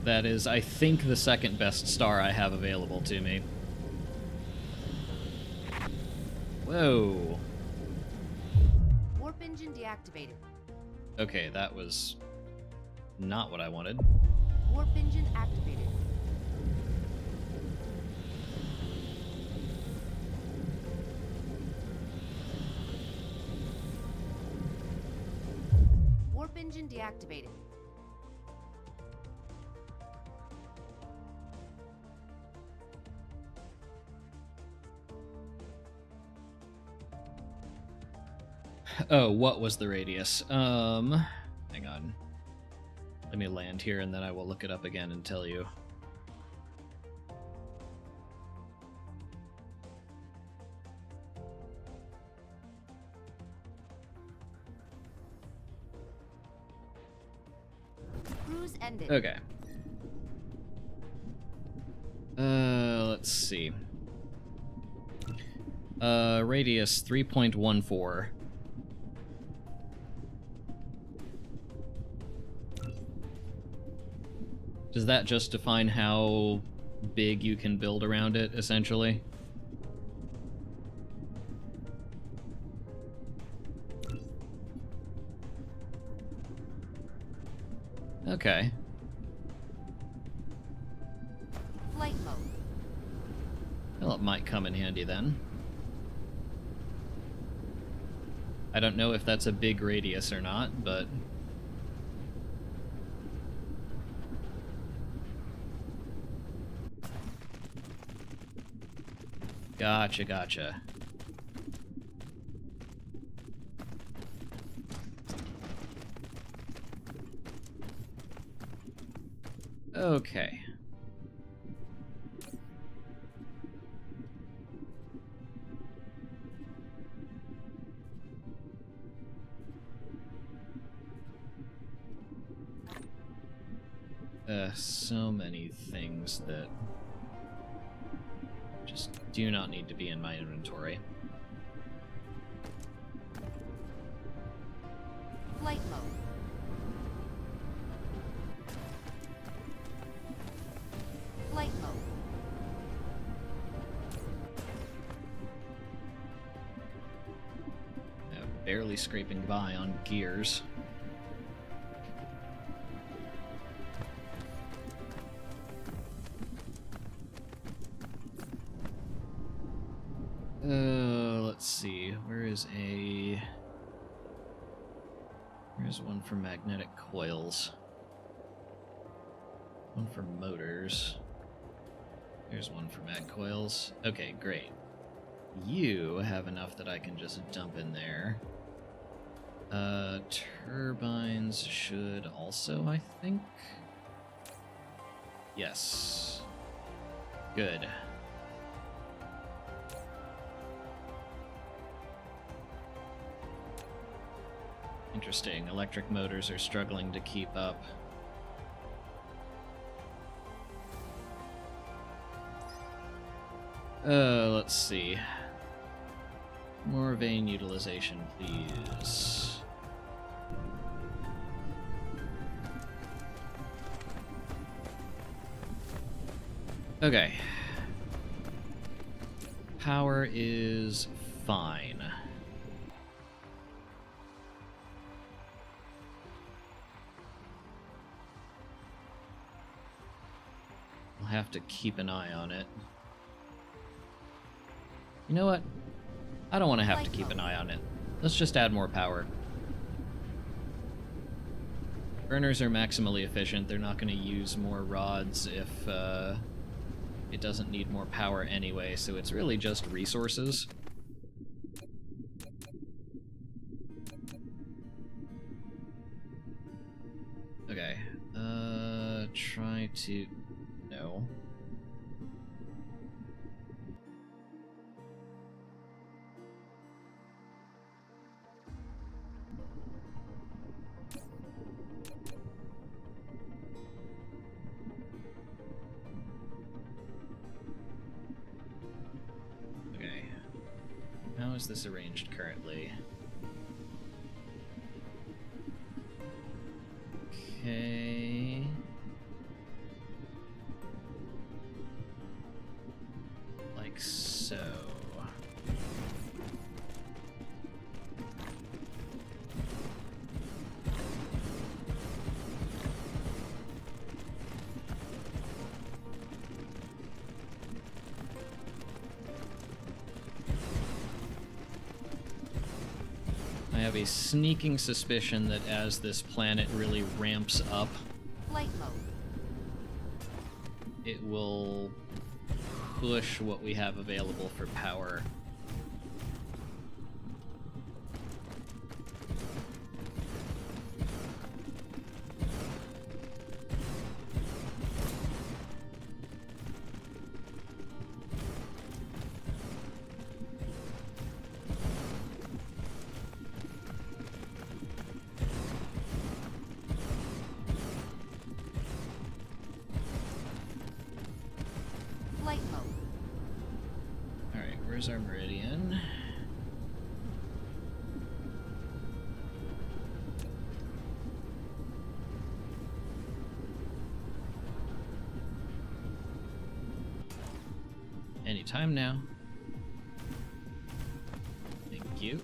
That is, I think, the second best star I have available to me. Whoa. Warp engine deactivated. Okay, that was not what I wanted. Warp engine activated. Warp engine deactivated. Oh, what was the radius? Hang on. Let me land here and then I will look it up again and tell you. Cruise ended. Okay. Let's see. Radius 3.14. Does that just define how big you can build around it, essentially? Okay. Flight mode. Well, it might come in handy then. I don't know if that's a big radius or not, but... Gotcha, gotcha. Okay. So many things that just do not need to be in my inventory. barely scraping by on gears. Let's see. Where's one for magnetic coils? One for motors. There's one for mag coils. Okay, great. You have enough that I can just dump in there. Turbines should also, I think. Yes. Good. Interesting. Electric motors are struggling to keep up. Let's see. More vein utilization, please. Okay. Power is fine. We'll have to keep an eye on it. You know what? I don't want to have to keep an eye on it. Let's just add more power. Burners are maximally efficient. They're not going to use more rods if it doesn't need more power anyway, so it's really just resources. Okay. Try to... No. How is this arranged currently? Okay. Like so. I have a sneaking suspicion that as this planet really ramps up, Flight mode. it will push what we have available for power. Flight mode. Alright, where's our meridian? Anytime now. Thank you.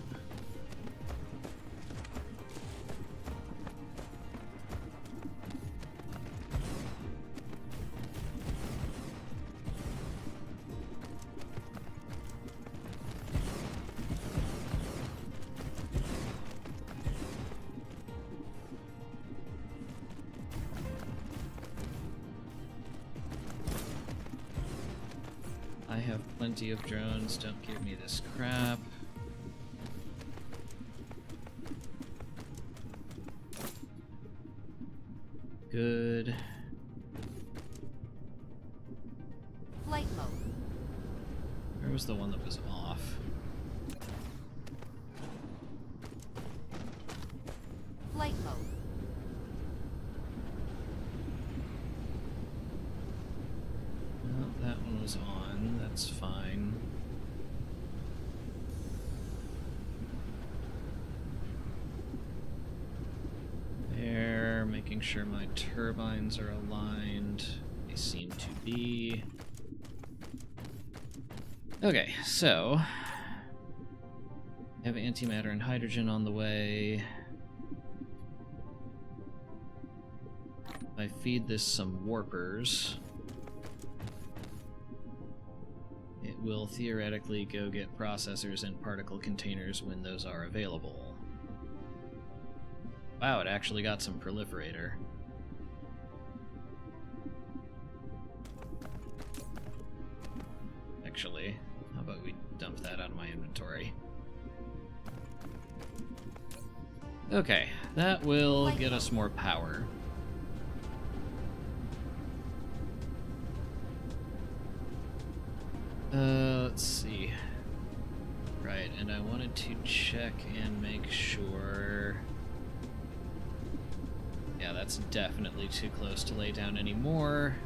I have plenty of drones, don't give me this crap. Good. Flight mode. Where was the one that was off? Flight mode. Well, that one was on, that's fine. There, making sure my turbines are aligned. They seem to be. Okay, so Have antimatter and hydrogen on the way. If I feed this some warpers, it will theoretically go get processors and particle containers when those are available. Wow, it actually got some proliferator. Actually, how about we dump that out of my inventory? Okay, that will get us more power. Let's see. Right, and I wanted to check and make sure... Yeah, that's definitely too close to lay down anymore.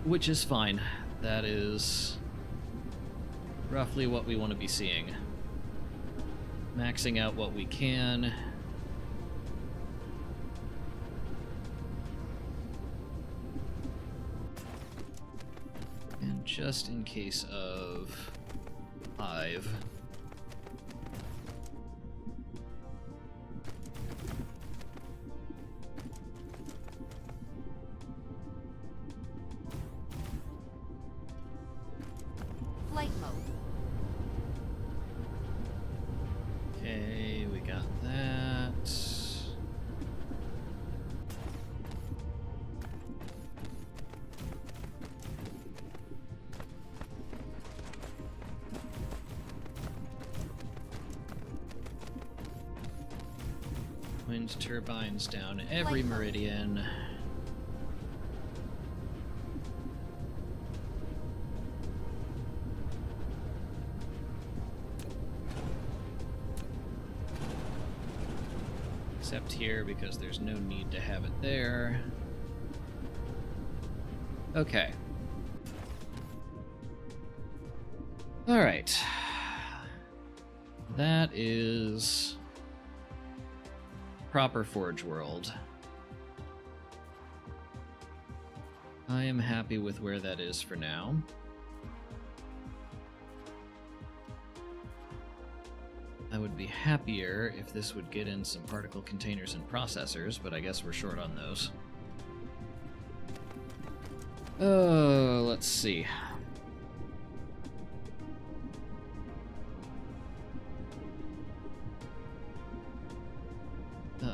Which is fine. That is roughly what we want to be seeing. Maxing out what we can. And just in case of hive. Flight mode. Okay, we got that. Wind turbines down every meridian. Except here, because there's no need to have it there. Okay. Alright. That is... proper Forge World. I am happy with where that is for now. I would be happier if this would get in some particle containers and processors, but I guess we're short on those. Oh, let's see.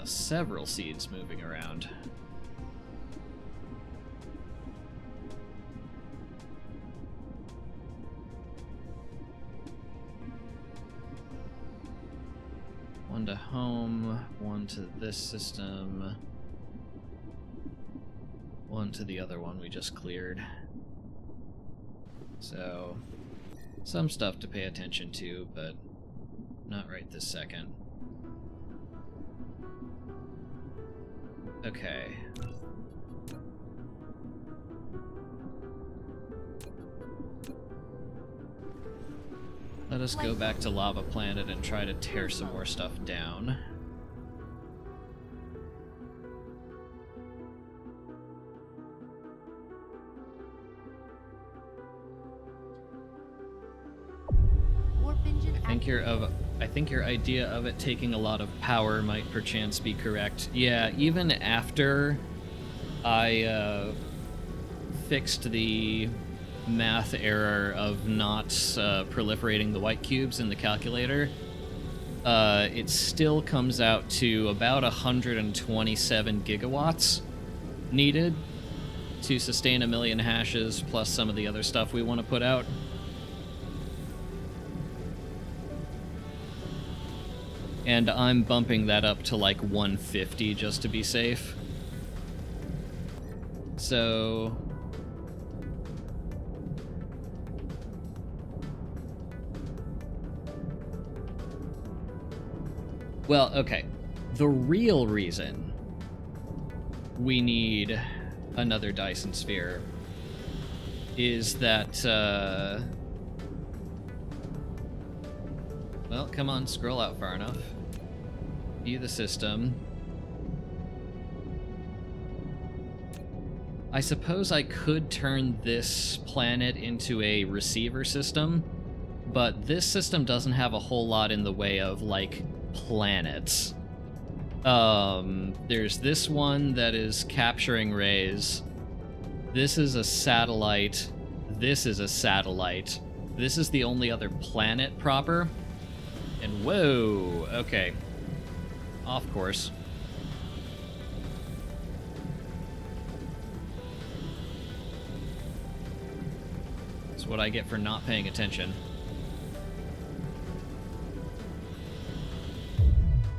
Several seeds moving around. One to home, one to this system, one to the other one we just cleared. So, some stuff to pay attention to, but not right this second. Okay. Let us go back to Lava Planet and try to tear some more stuff down. I think your idea of it taking a lot of power might perchance be correct. Yeah, even after I fixed the math error of not proliferating the white cubes in the calculator, it still comes out to about 127 gigawatts needed to sustain 1 million hashes plus some of the other stuff we want to put out. And I'm bumping that up to like 150 just to be safe. So... well, okay. The real reason we need another Dyson sphere is that, well, come on, scroll out far enough. View the system. I suppose I could turn this planet into a receiver system, but this system doesn't have a whole lot in the way of, like, planets. There's this one that is capturing rays. This is a satellite. This is a satellite. This is the only other planet proper. And whoa, okay. Off course. That's what I get for not paying attention.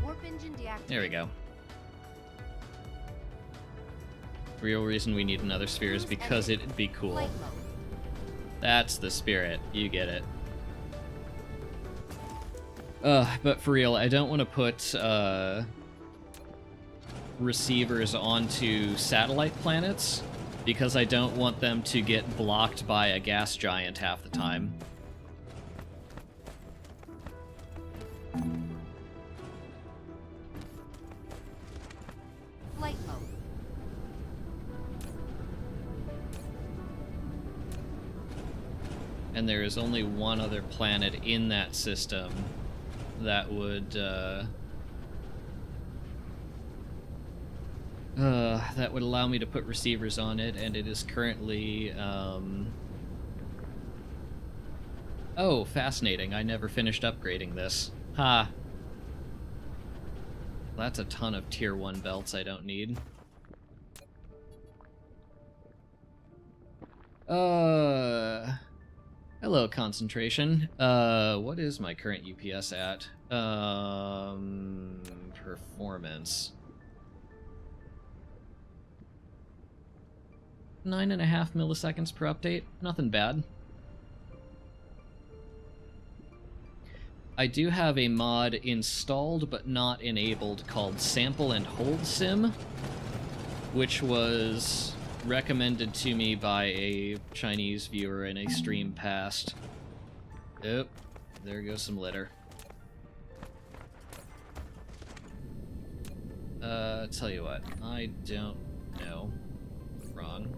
Warp engine deactivated. There we go. Real reason we need another sphere is because it'd be cool. Flight mode. That's the spirit. You get it. But for real, I don't want to put receivers onto satellite planets because I don't want them to get blocked by a gas giant half the time. Flight mode. And there is only one other planet in that system that would allow me to put receivers on it, and it is currently oh, fascinating. I never finished upgrading this. Ha. That's a ton of tier 1 belts I don't need. Hello, concentration. What is my current UPS at? Performance. 9.5 milliseconds per update. Nothing bad. I do have a mod installed but not enabled called Sample and Hold Sim, which was recommended to me by a Chinese viewer in a stream past. Oh, there goes some litter. Tell you what, I don't know. Wrong.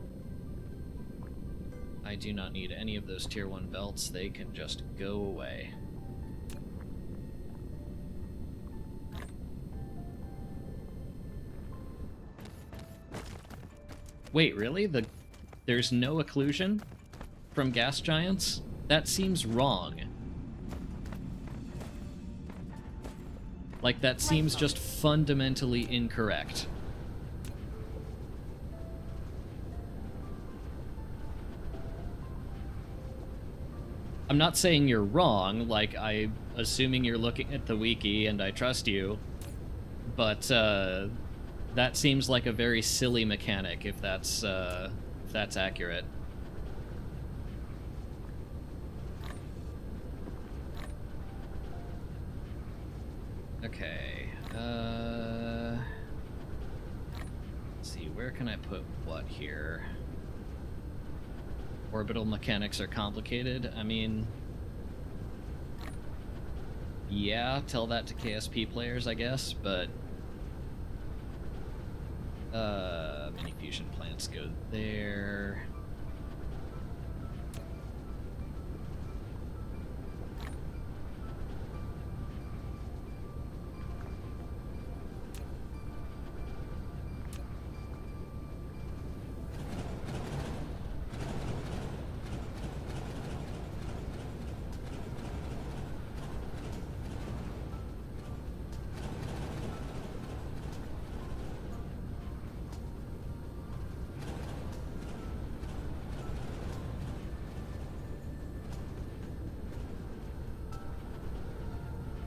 I do not need any of those tier 1 belts, they can just go away. Wait, really? There's no occlusion from gas giants? That seems wrong. Like, that seems just fundamentally incorrect. I'm not saying you're wrong, like, I'm assuming you're looking at the wiki and I trust you, but, that seems like a very silly mechanic, if that's accurate. Okay, let's see, where can I put what here? Orbital mechanics are complicated. I mean, yeah, tell that to KSP players, I guess, but mini fusion plants go there.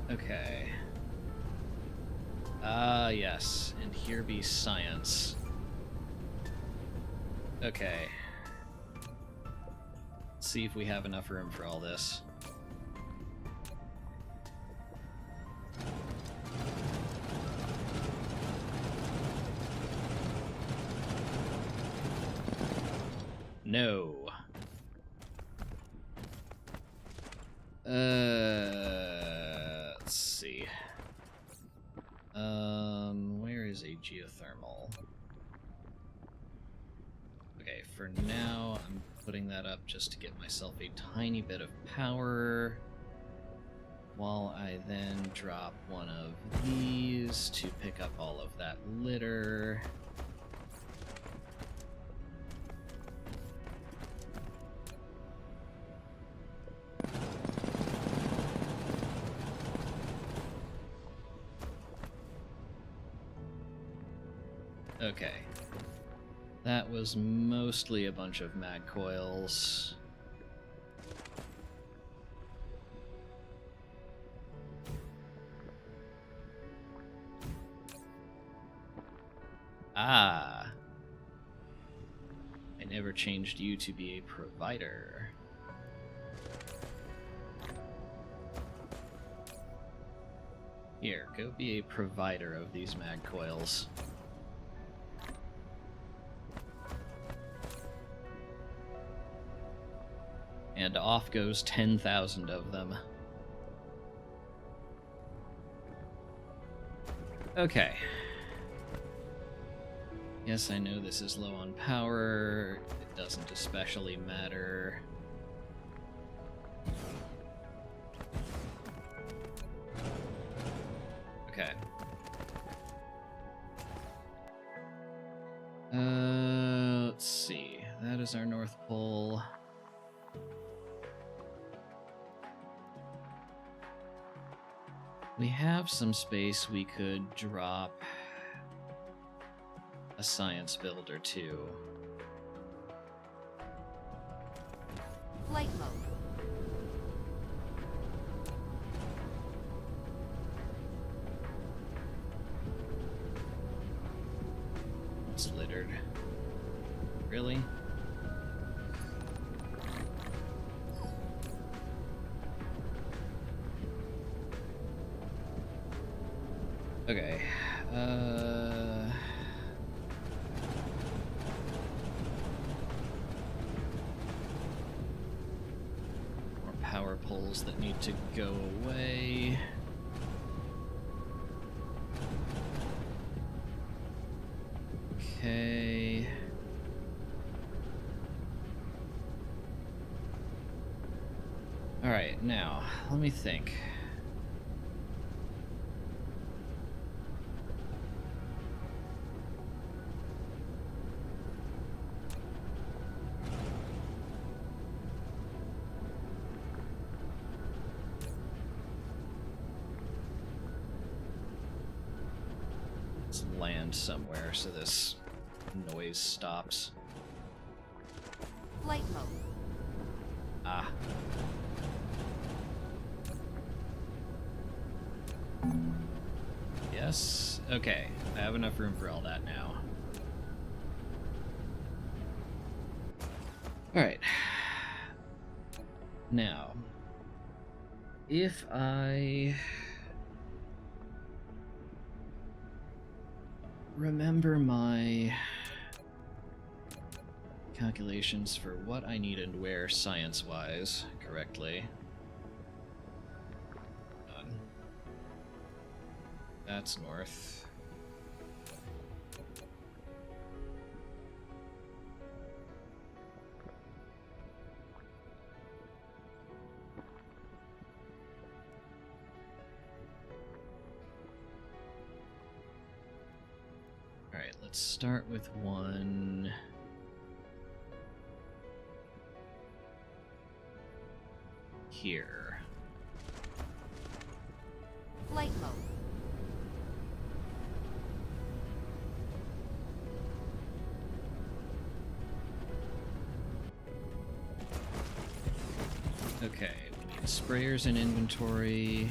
Okay. Yes. And here be science. Okay. Let's see if we have enough room for all this. No. Let's see. Where is a geothermal? Okay, for now, I'm putting that up just to get myself a tiny bit of power. while I then drop one of these to pick up all of that litter. Okay. That was mostly a bunch of mag coils. Ah. I never changed you to be a provider. Here, go be a provider of these mag coils. And off goes 10,000 of them. Okay. Yes, I know this is low on power. It doesn't especially matter. Okay. Let's see. That is our North Pole. We have some space we could drop a science build or two. Flight mode. It's littered. Really? Okay. More power poles that need to go away. Okay. Alright, now, let me think. Let's land somewhere so this noise stops. Flight mode. Ah. Yes. Okay. I have enough room for all that now. Alright. Now, if I remember my calculations for what I need and where science-wise correctly. That's north. Alright, let's start with one here. Flight mode. Okay, we need sprayers in inventory.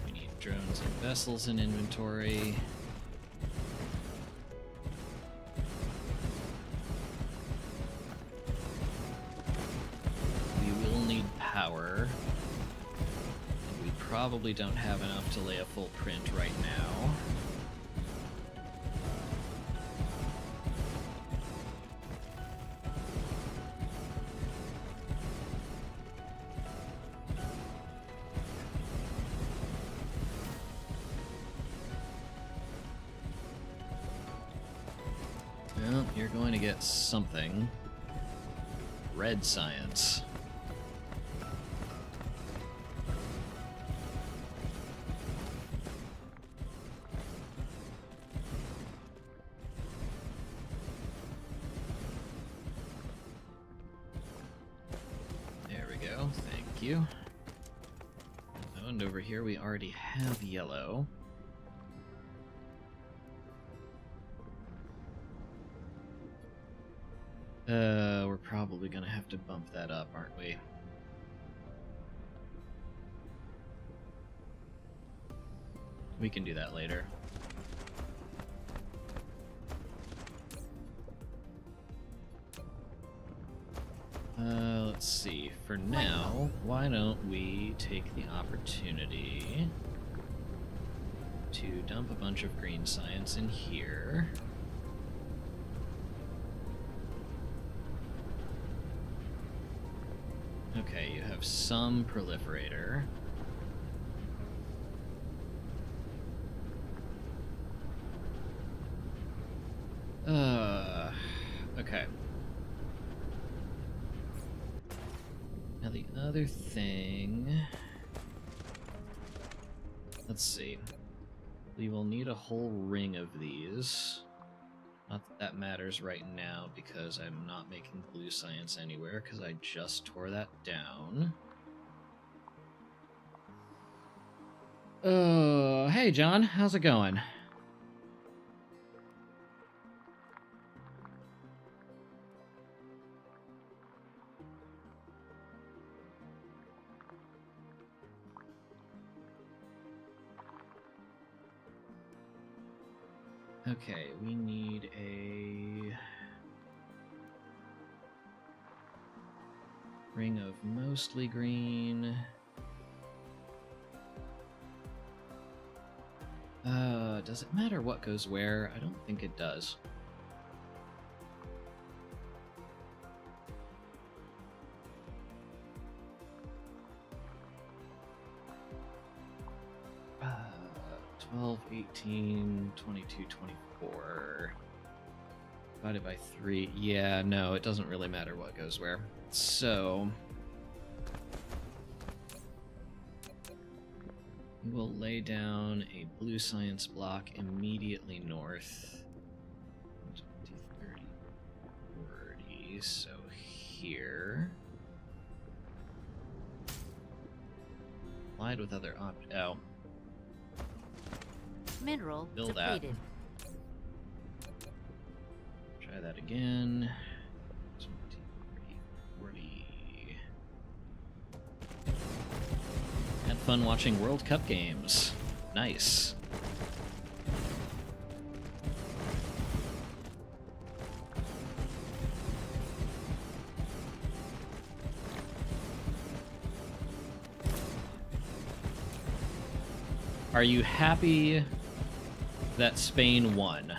We need drones and vessels in inventory. We will need power. And we probably don't have enough to lay a full print right now. Well, you're going to get something. red science. There we go, thank you. Oh, and over here we already have yellow. We're probably gonna have to bump that up, aren't we? We can do that later. Let's see. For now, why don't we take the opportunity to dump a bunch of green science in here. Okay, you have some proliferator. Okay. Now the other thing... Let's see. We will need a whole ring of these. Not that that matters right now, because I'm not making blue science anywhere, because I just tore that down. Oh, hey John, how's it going? Okay, we need a ring of mostly green. Does it matter what goes where? I don't think it does. Uh, 12, 18, 22, 24. Divided by 3. Yeah, no, it doesn't really matter what goes where. So... we will lay down a blue science block immediately north. 20, 30, 40, so here. Applied with other oh. Mineral Build depleted. that. Try that again. 20, 30, 40. Had fun watching World Cup games. Nice. Are you happy that Spain won?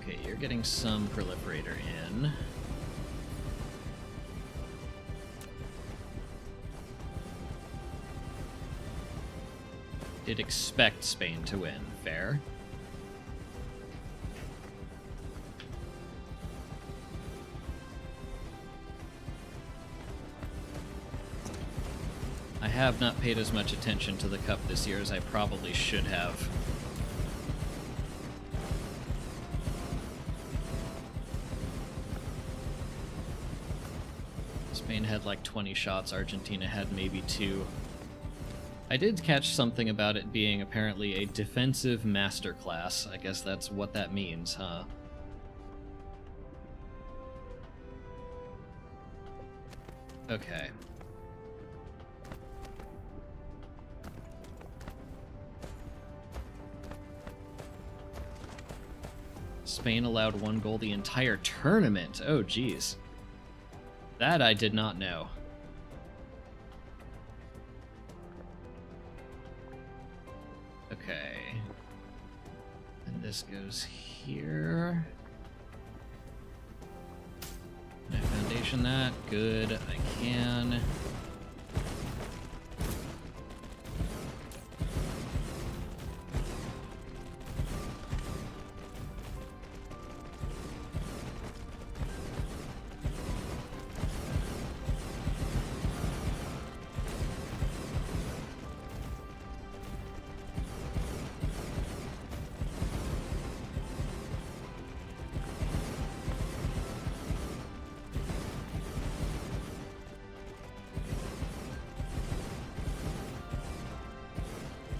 Okay, you're getting some proliferator in. Did expect Spain to win. Fair. I have not paid as much attention to the Cup this year as I probably should have. Spain had like 20 shots, Argentina had maybe 2. I did catch something about it being apparently a defensive masterclass. I guess that's what that means, huh? Okay. Spain allowed 1 goal the entire tournament. Oh, geez. That I did not know. Okay. goes here. Can I foundation that? Good, I can.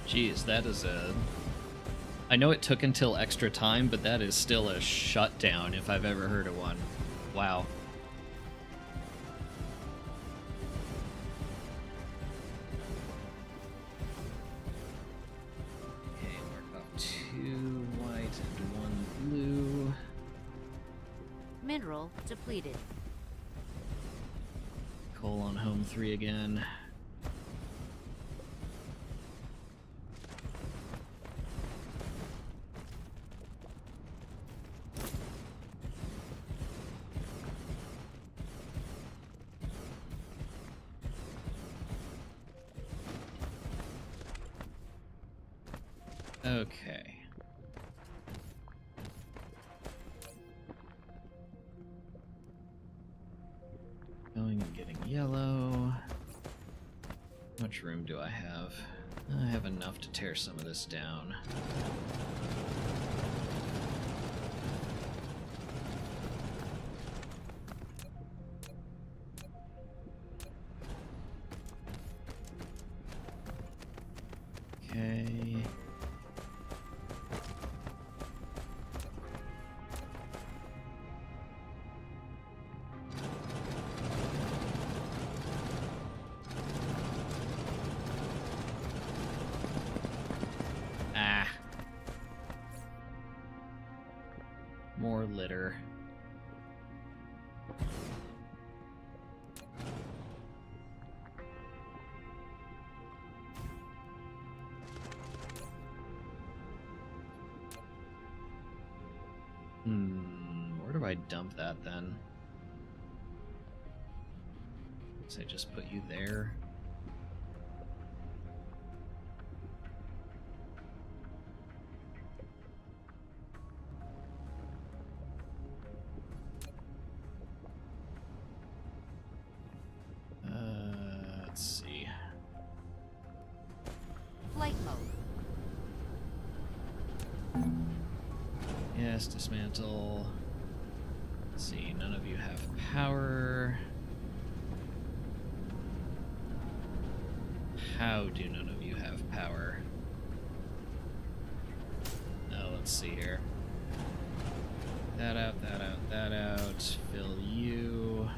Jeez, that is a... I know it took until extra time, but that is still a shutdown if I've ever heard of one. Wow. Okay, mark off 2 white and 1 blue. Mineral depleted. Coal on home 3 again. Okay. Going and getting yellow. How much room do I have? I have enough to tear some of this down. Okay. More litter. Where do I dump that then? So I just put you there. Let's see. Flight mode. Yes, dismantle. Let's see, none of you have power. How do none of you have power? Oh, let's see here. That out, that out, that out. Fill you.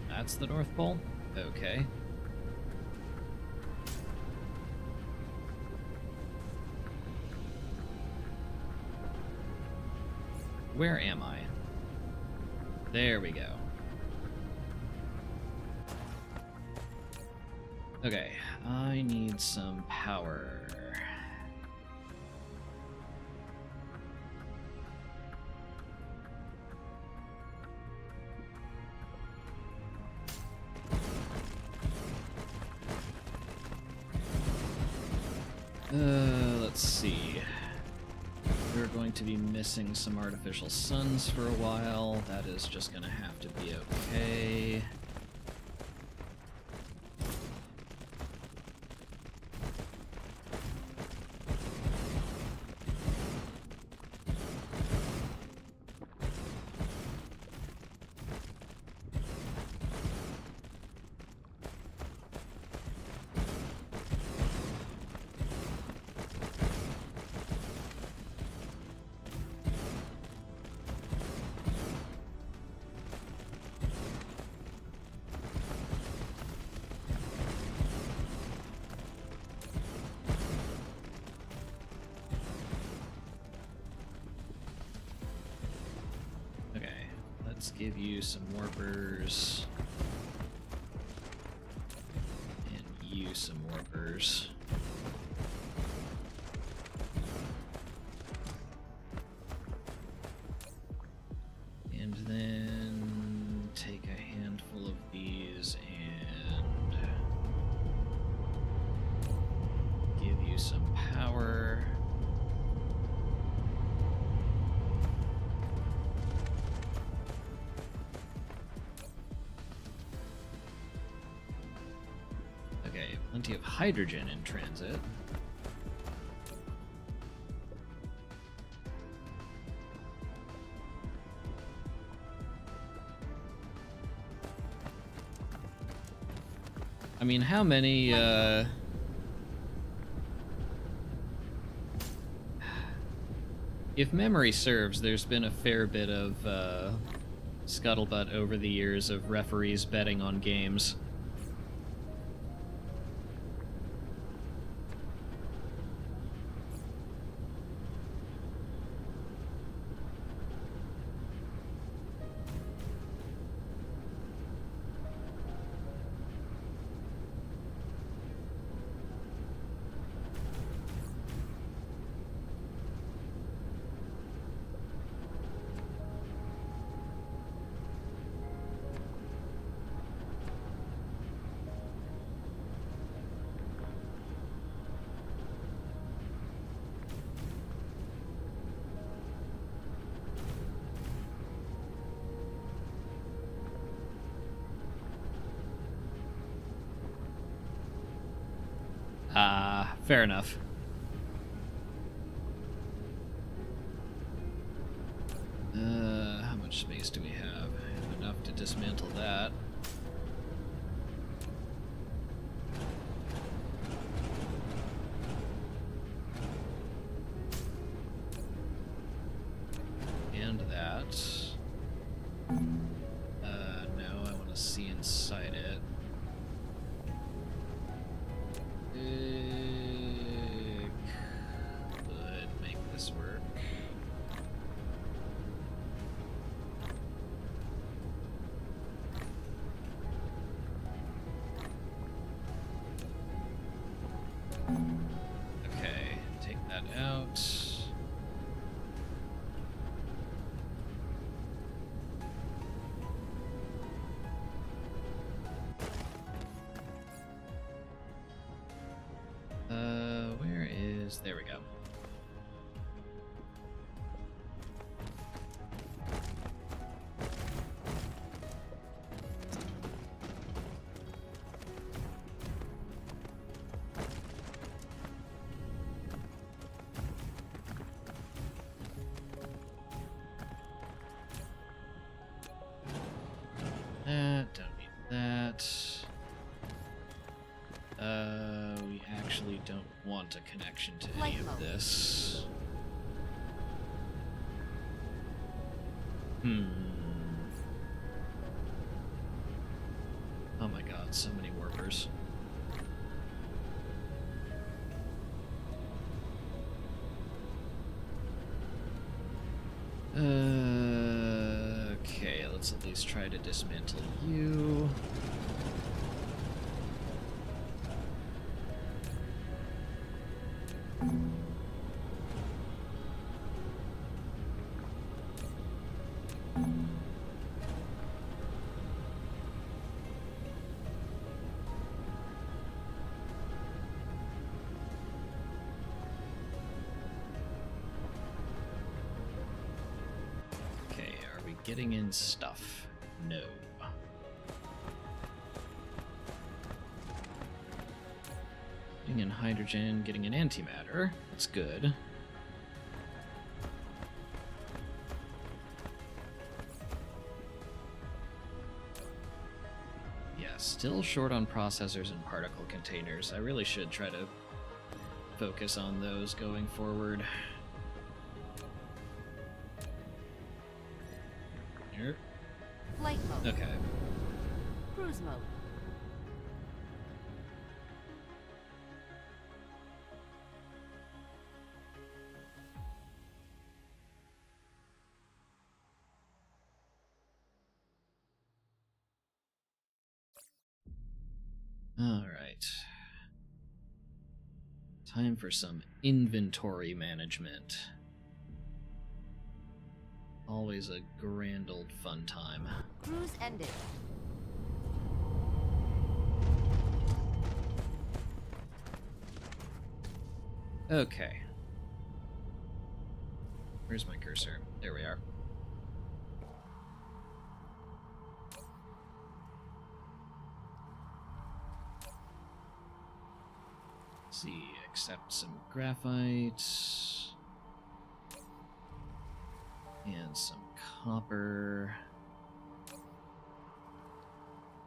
That's the North Pole? Okay. Where am I? There we go. Okay, I need some power. Let's see. We're going to be missing some artificial suns for a while. That is just gonna have to be okay. give you some warpers. And you some warpers. And then take a handful of these and give you some power. Okay, plenty of hydrogen in transit. I mean, how many, if memory serves, there's been a fair bit of, scuttlebutt over the years of referees betting on games. Fair enough. How much space do we have? Enough to dismantle that. And that. No, I want to see inside it. Could make this work. Okay, take that out. Where is... There we go. Don't need that. We actually don't want a connection to any of this. Oh my god, so many warpers. Okay, let's at least try to dismantle you. Getting in stuff? No. Getting in hydrogen, getting in antimatter. That's good. Yeah, still short on processors and particle containers. I really should try to focus on those going forward. Flight mode. Okay. Cruise mode. Alright. Time for some inventory management. Always a grand old fun time. Cruise ended. Okay. Where's my cursor? There we are. Let's see, accept some graphite. And some copper.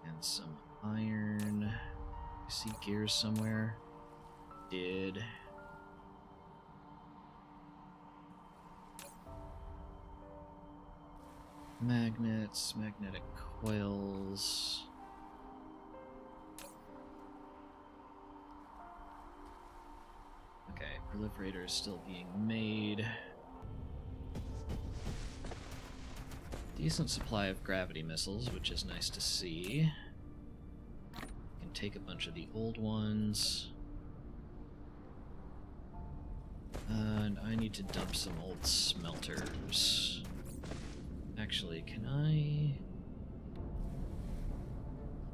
And some iron. I see gears somewhere. Did. Magnets, magnetic coils. Okay, proliferator is still being made. Decent supply of gravity missiles, which is nice to see. Can take a bunch of the old ones. And I need to dump some old smelters. Actually, can I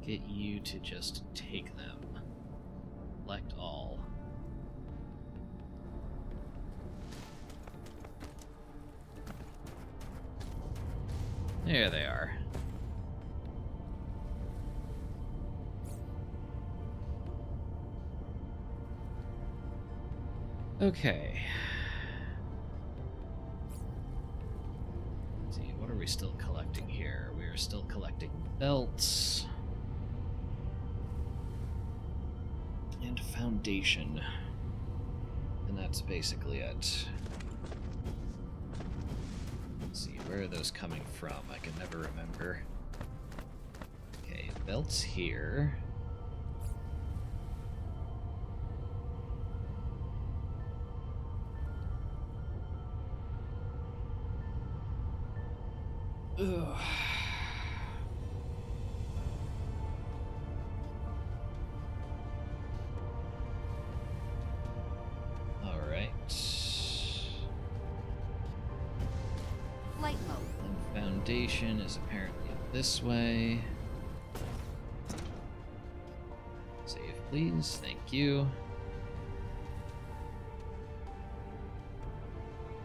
get you to just take them? Select all. There they are. Okay. Let's see, what are we still collecting here? We are still collecting belts. And foundation. And that's basically it. Let's see, where are those coming from? I can never remember. Okay, belts here. Ugh. All right. Flight mode. And foundation is apparently this way. Save, please. Thank you.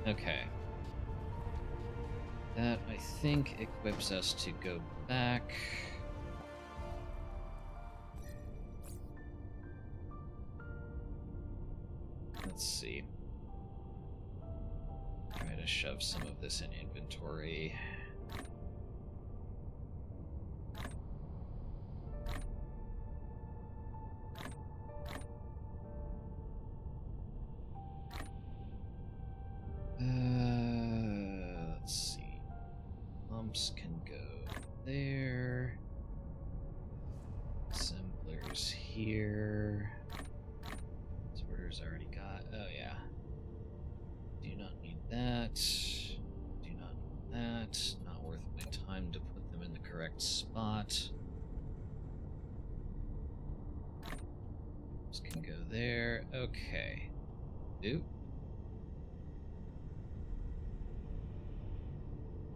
Okay. That, I think, equips us to go back. Let's see. Try to shove some of this in inventory. Let's see. Pumps can go there. Assemblers here. Sorters already got. Oh, yeah. Do not need that. Do not need that. Not worth my time to put them in the correct spot. This can go there. Okay. Oop.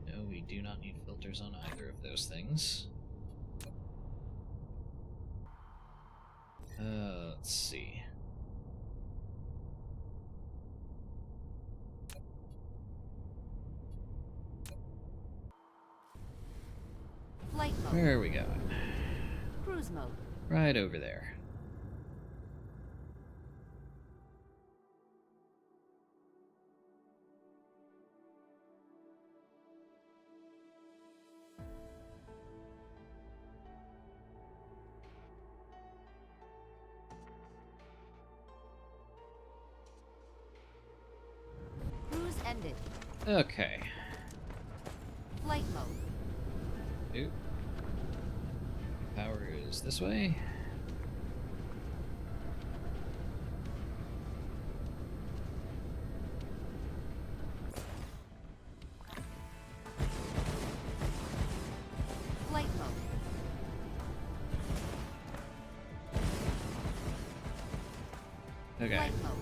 No, we do not need filters on either of those things. Let's see. Flight mode. Where are we going? Cruise mode. Right over there. Cruise ended. Okay. Flight mode. Oop. Power is this way. Flight mode. Okay. Flight mode.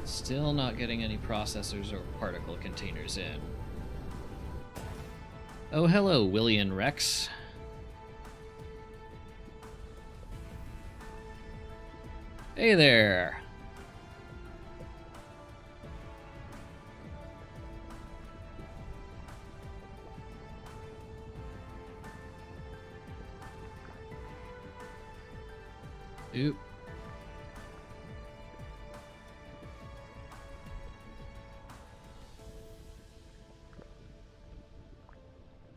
Still not getting any processors or particle containers in. Oh, hello, William Rex. Hey there. Oop.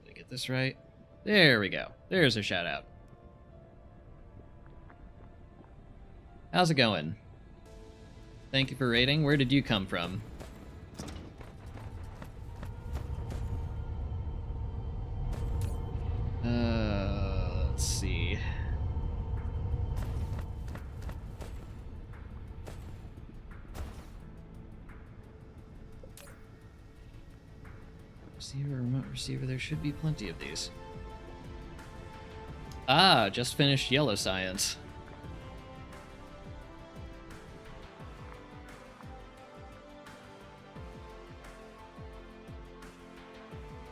Did I get this right? There we go. There's a shout out. How's it going? Thank you for raiding. Where did you come from? Let's see. Receiver, remote receiver, there should be plenty of these. Ah, just finished Yellow Science.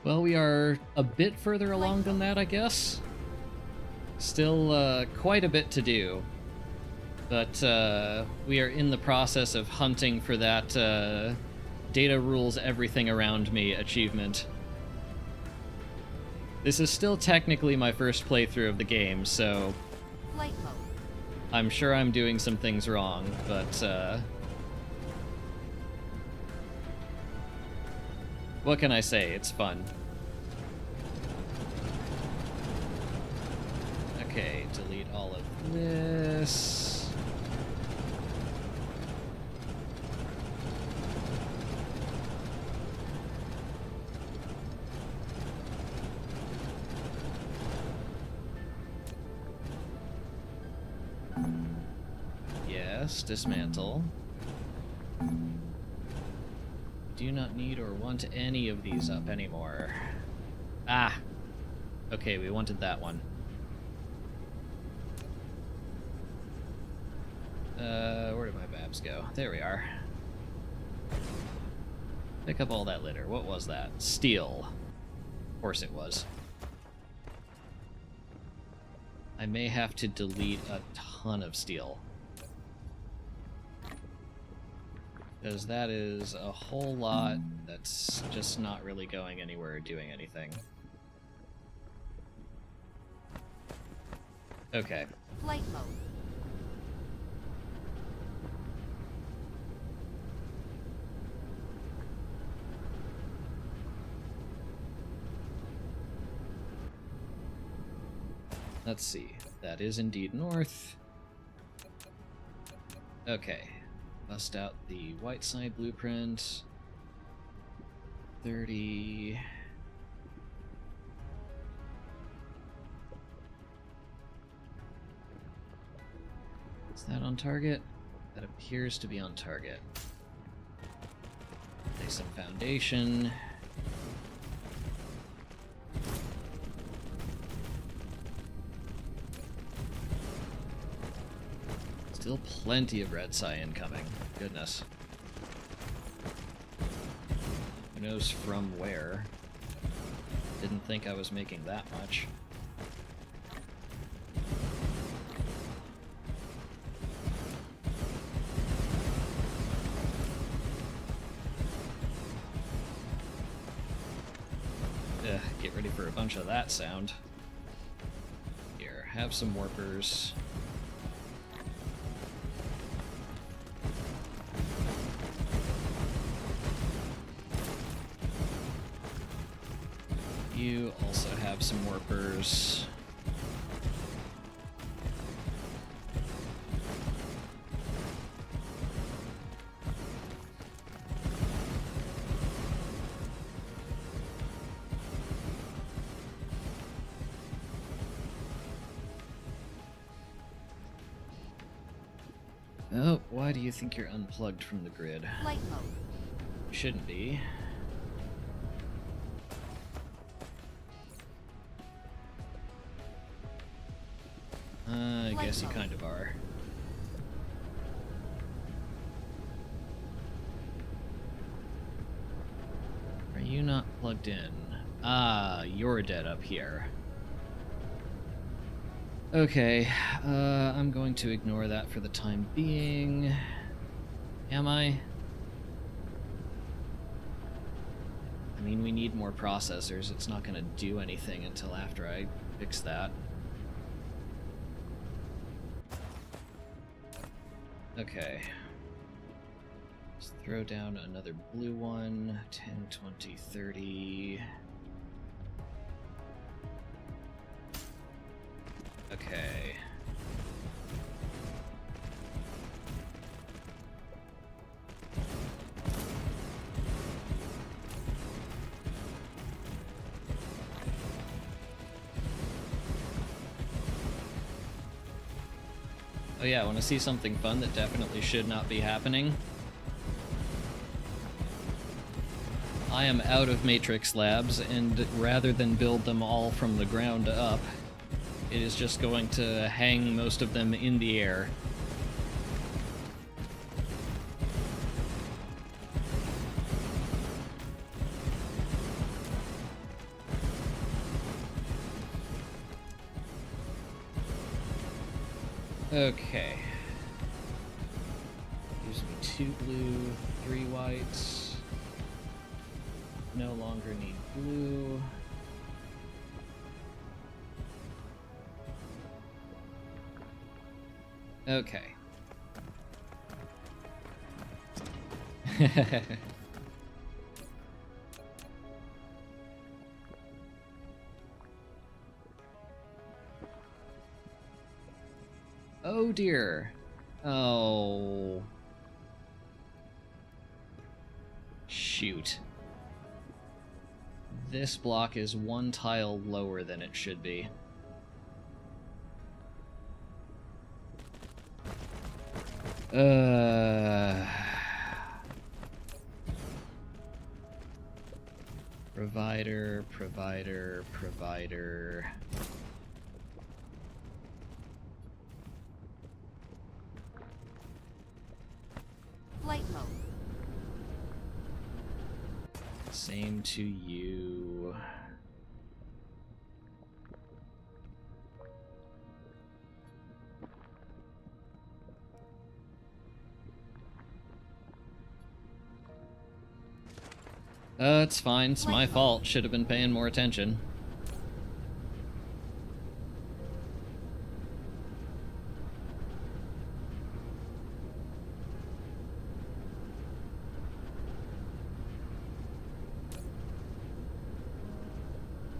Well, we are a bit further along than that, I guess. Still quite a bit to do. But we are in the process of hunting for that data rules everything around me achievement. This is still technically my first playthrough of the game, so Flight mode. I'm sure I'm doing some things wrong, but what can I say? It's fun. Okay, delete all of this. Yes, dismantle. Do not need or want any of these up anymore. Ah! Okay, we wanted that one. Where did my babs go? There we are. Pick up all that litter. What was that? Steel. Of course it was. I may have to delete a ton of steel. Because that is a whole lot that's just not really going anywhere or doing anything. Okay. Flight mode. Let's see. That is indeed north. Okay. Bust out the white side blueprint. 30. Is that on target? That appears to be on target. Lay some foundation. Still plenty of red psi incoming. Goodness. Who knows from where? Didn't think I was making that much. Ugh, get ready for a bunch of that sound. Here, have some warpers. You also have some warpers. Oh, why do you think you're unplugged from the grid? Flight mode. You shouldn't be. I guess you kind of are. you not plugged in? Ah, you're dead up here. Okay, I'm going to ignore that for the time being. Am I? I mean, we need more processors. It's not going to do anything until after I fix that. Okay. Let's throw down another blue one. 10, 20, 30. Okay. Oh yeah, want to see something fun that definitely should not be happening? I am out of matrix labs, and rather than build them all from the ground up, it is just going to hang most of them in the air. Okay. Gives me 2 blue, 3 whites. No longer need blue. Okay. Oh dear. Oh. Shoot. This block is 1 tile lower than it should be. Provider, provider, provider. Flight mode. Same to you. It's fine. It's my fault. Should have been paying more attention.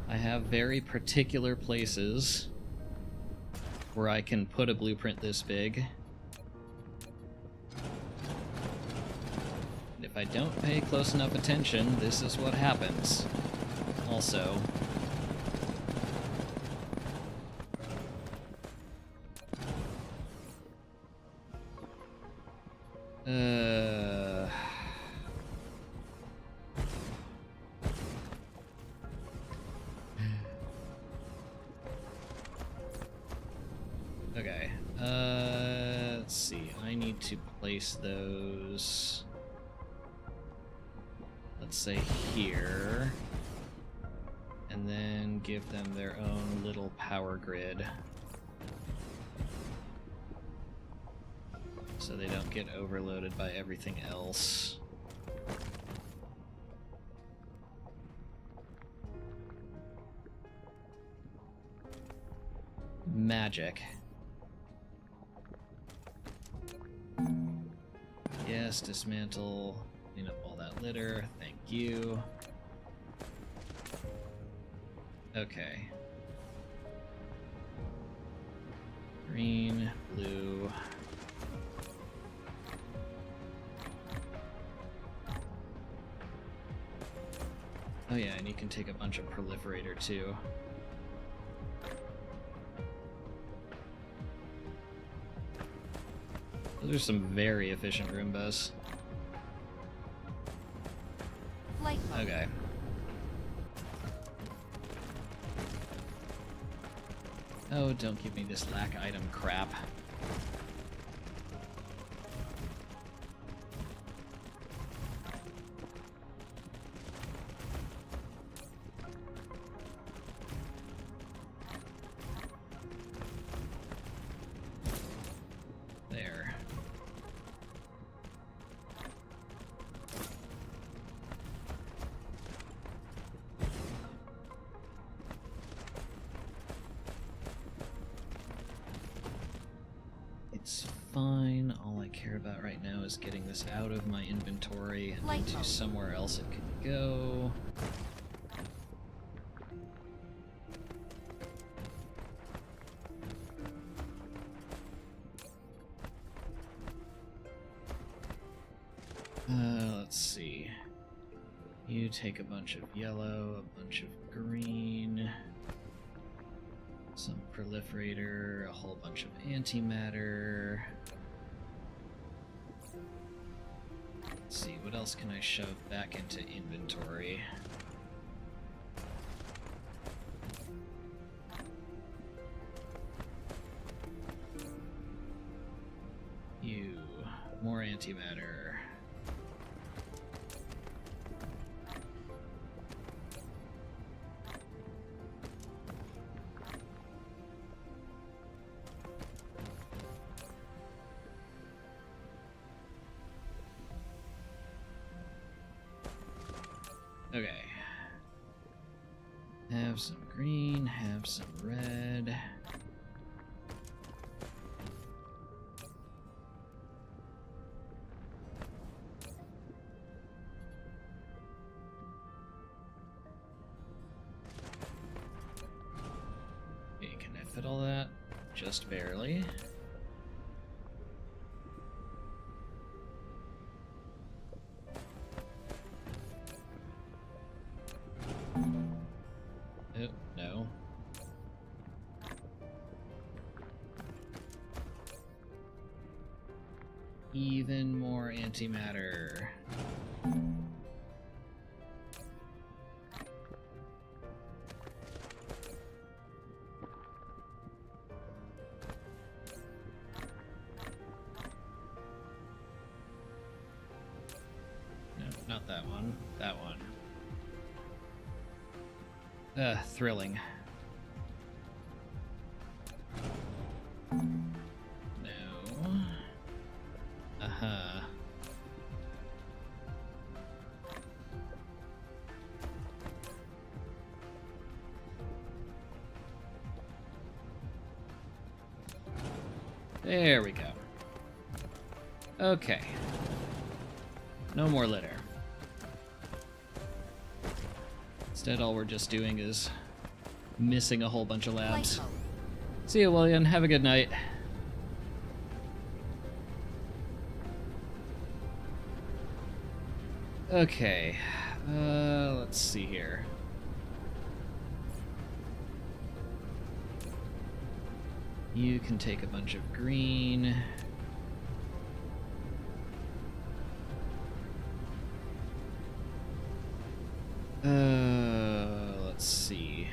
I have very particular places where I can put a blueprint this big. And if I don't pay close enough attention, this is what happens. Also, okay, let's see, I need to place those, let's say here, and then give them their own little power grid, so they don't get overloaded by everything else. Magic. Yes, dismantle, clean up all that litter, thank you. Okay. Green, blue. Oh yeah, and you can take a bunch of proliferator too. Those are some very efficient Roombas. Flight mode. Okay. Oh, don't give me this lack item crap. It's fine. All I care about right now is getting this out of my inventory and Light into bulb. somewhere else it can go. Let's see. You take a bunch of yellow, a bunch of green, some proliferator, a whole bunch of antimatter. Let's see, what else can I shove back into inventory? You, more antimatter. Okay. Have some green, have some red. Okay, can I fit all that? Just barely. Oh, no. Even more antimatter. No, not that one. That one. Thrilling. No. Uh-huh. There we go. Okay. No more litter. Instead, all we're just doing is missing a whole bunch of labs. Light mode. See you, William. Have a good night. Okay. Let's see here. You can take a bunch of green. Let's see.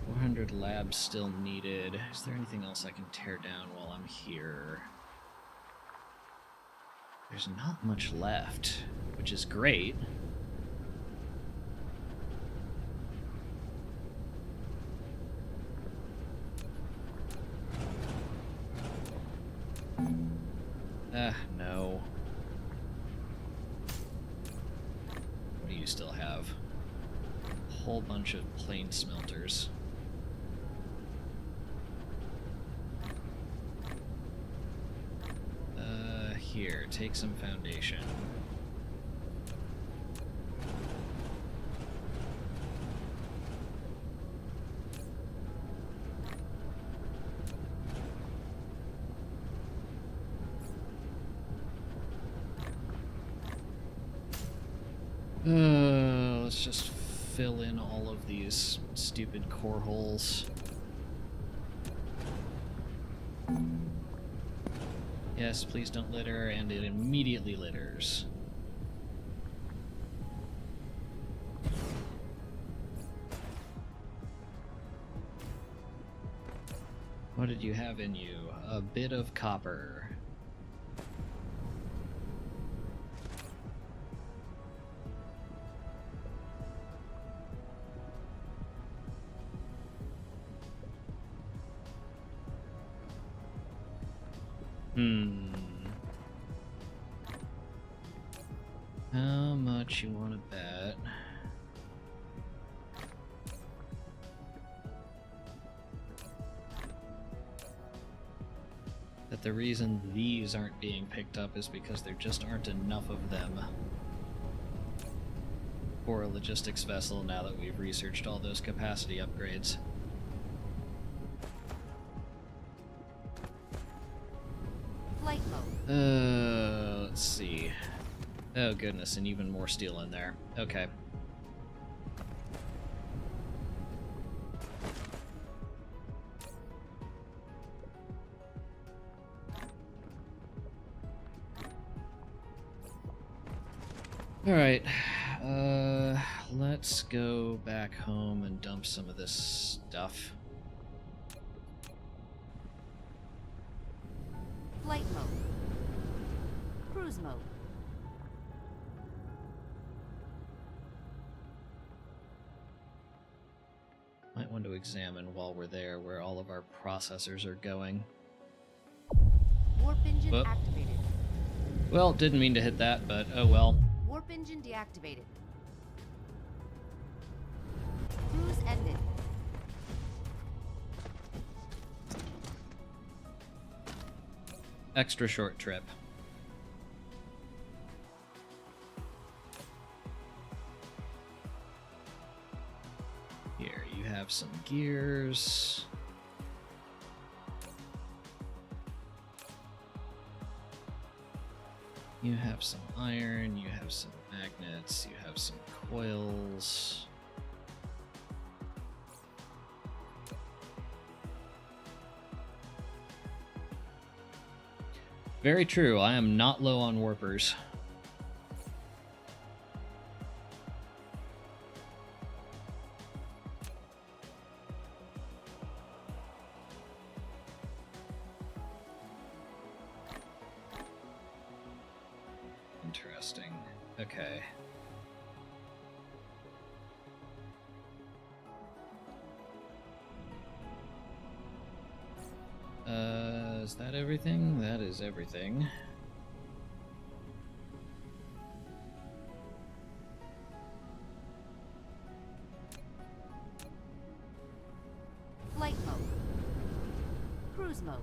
400 labs still needed. Is there anything else I can tear down while I'm here? There's not much left, which is great. No. What do you still have? A whole bunch of plain smelters. Here, take some foundation. Let's just fill in all of these stupid core holes. Yes, please don't litter, and it immediately litters. What did you have in you? A bit of copper. How much you want to bet? But the reason these aren't being picked up is because there just aren't enough of them for a logistics vessel now that we've researched all those capacity upgrades. Flight mode. Let's see. Oh goodness, and even more steel in there. Okay. Alright, let's go back home and dump some of this stuff. Flight mode. Cruise mode. Might want to examine while we're there where all of our processors are going. Warp engine Whoop. activated. Well, didn't mean to hit that, but oh well. Warp engine deactivated. Cruise ended. Extra short trip. Here, you have some gears. You have some iron, you have some magnets, you have some coils. Very true, I am not low on warpers. Interesting. Okay. Is that everything? That is everything. Flight mode. Cruise mode.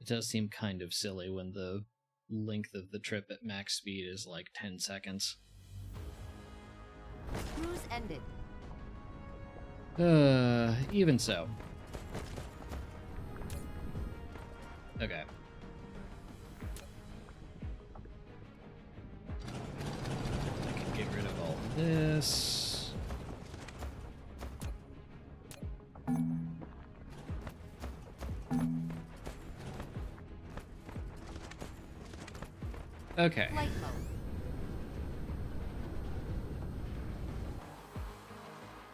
It does seem kind of silly when the length of the trip at max speed is like 10 seconds. Cruise ended. Even so. Okay. I can get rid of all this. Okay. Flight mode.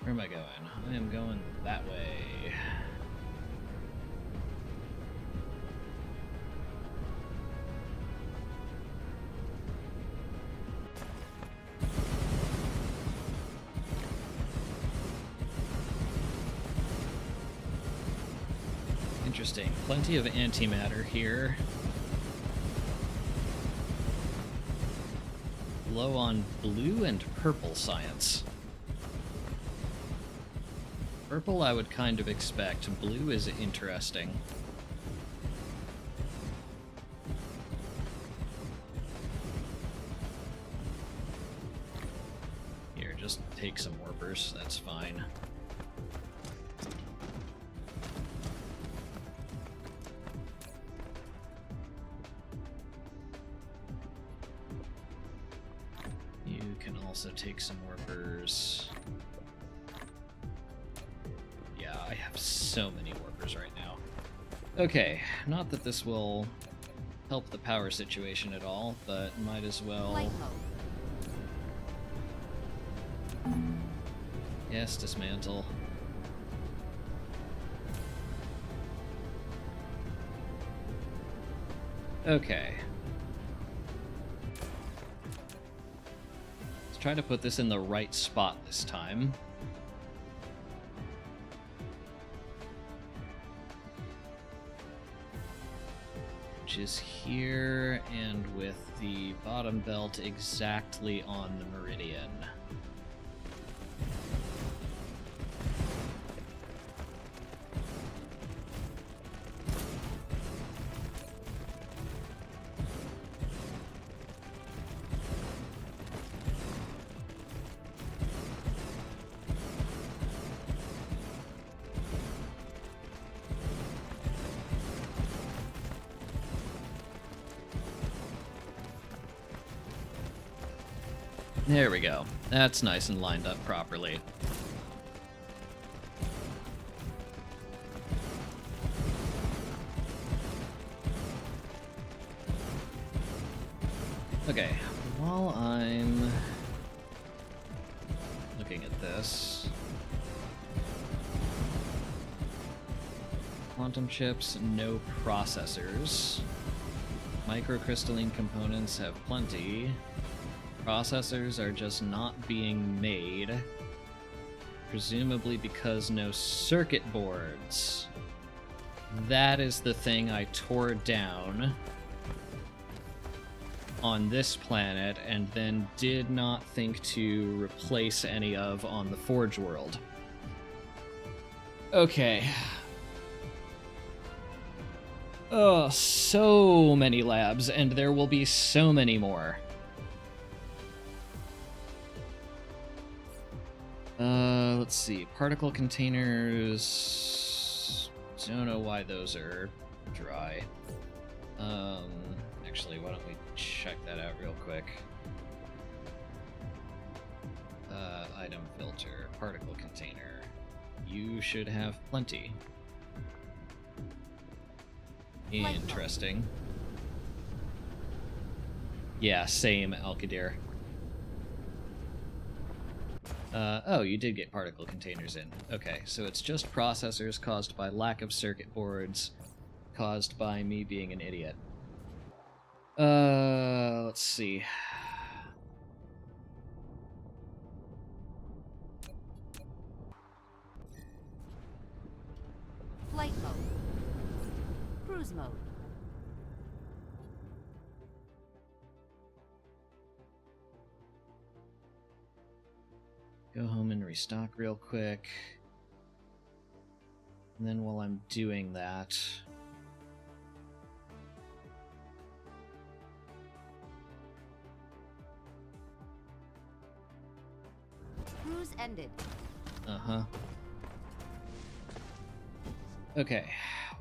Where am I going? I am going that way. Interesting. Plenty of antimatter here. Low on blue and purple science. Purple I would kind of expect. Blue is interesting. Here, just take some warpers. That's fine. You can also take some warpers. Yeah, I have so many warpers right now. Okay, not that this will help the power situation at all, but might as well... Flight mode. Yes, dismantle. Okay. Let's try to put this in the right spot this time. which is here, and with the bottom belt exactly on the meridian. There we go. That's nice and lined up properly. Okay, while I'm looking at this, quantum chips, no processors. Microcrystalline components have plenty. Processors are just not being made, presumably because no circuit boards. That is the thing I tore down on this planet and then did not think to replace any of on the Forge world. Okay. Oh, so many labs, and there will be so many more. Let's see. Particle containers. Don't know why those are dry. Actually, why don't we check that out real quick? Item filter. Particle container. You should have plenty. Interesting. Yeah, same, Alkadir. Oh, you did get particle containers in. Okay, so it's just processors caused by lack of circuit boards, caused by me being an idiot. Let's see. Flight mode. Cruise mode. Go home and restock real quick. And then while I'm doing that... Cruise ended. Uh-huh. Okay,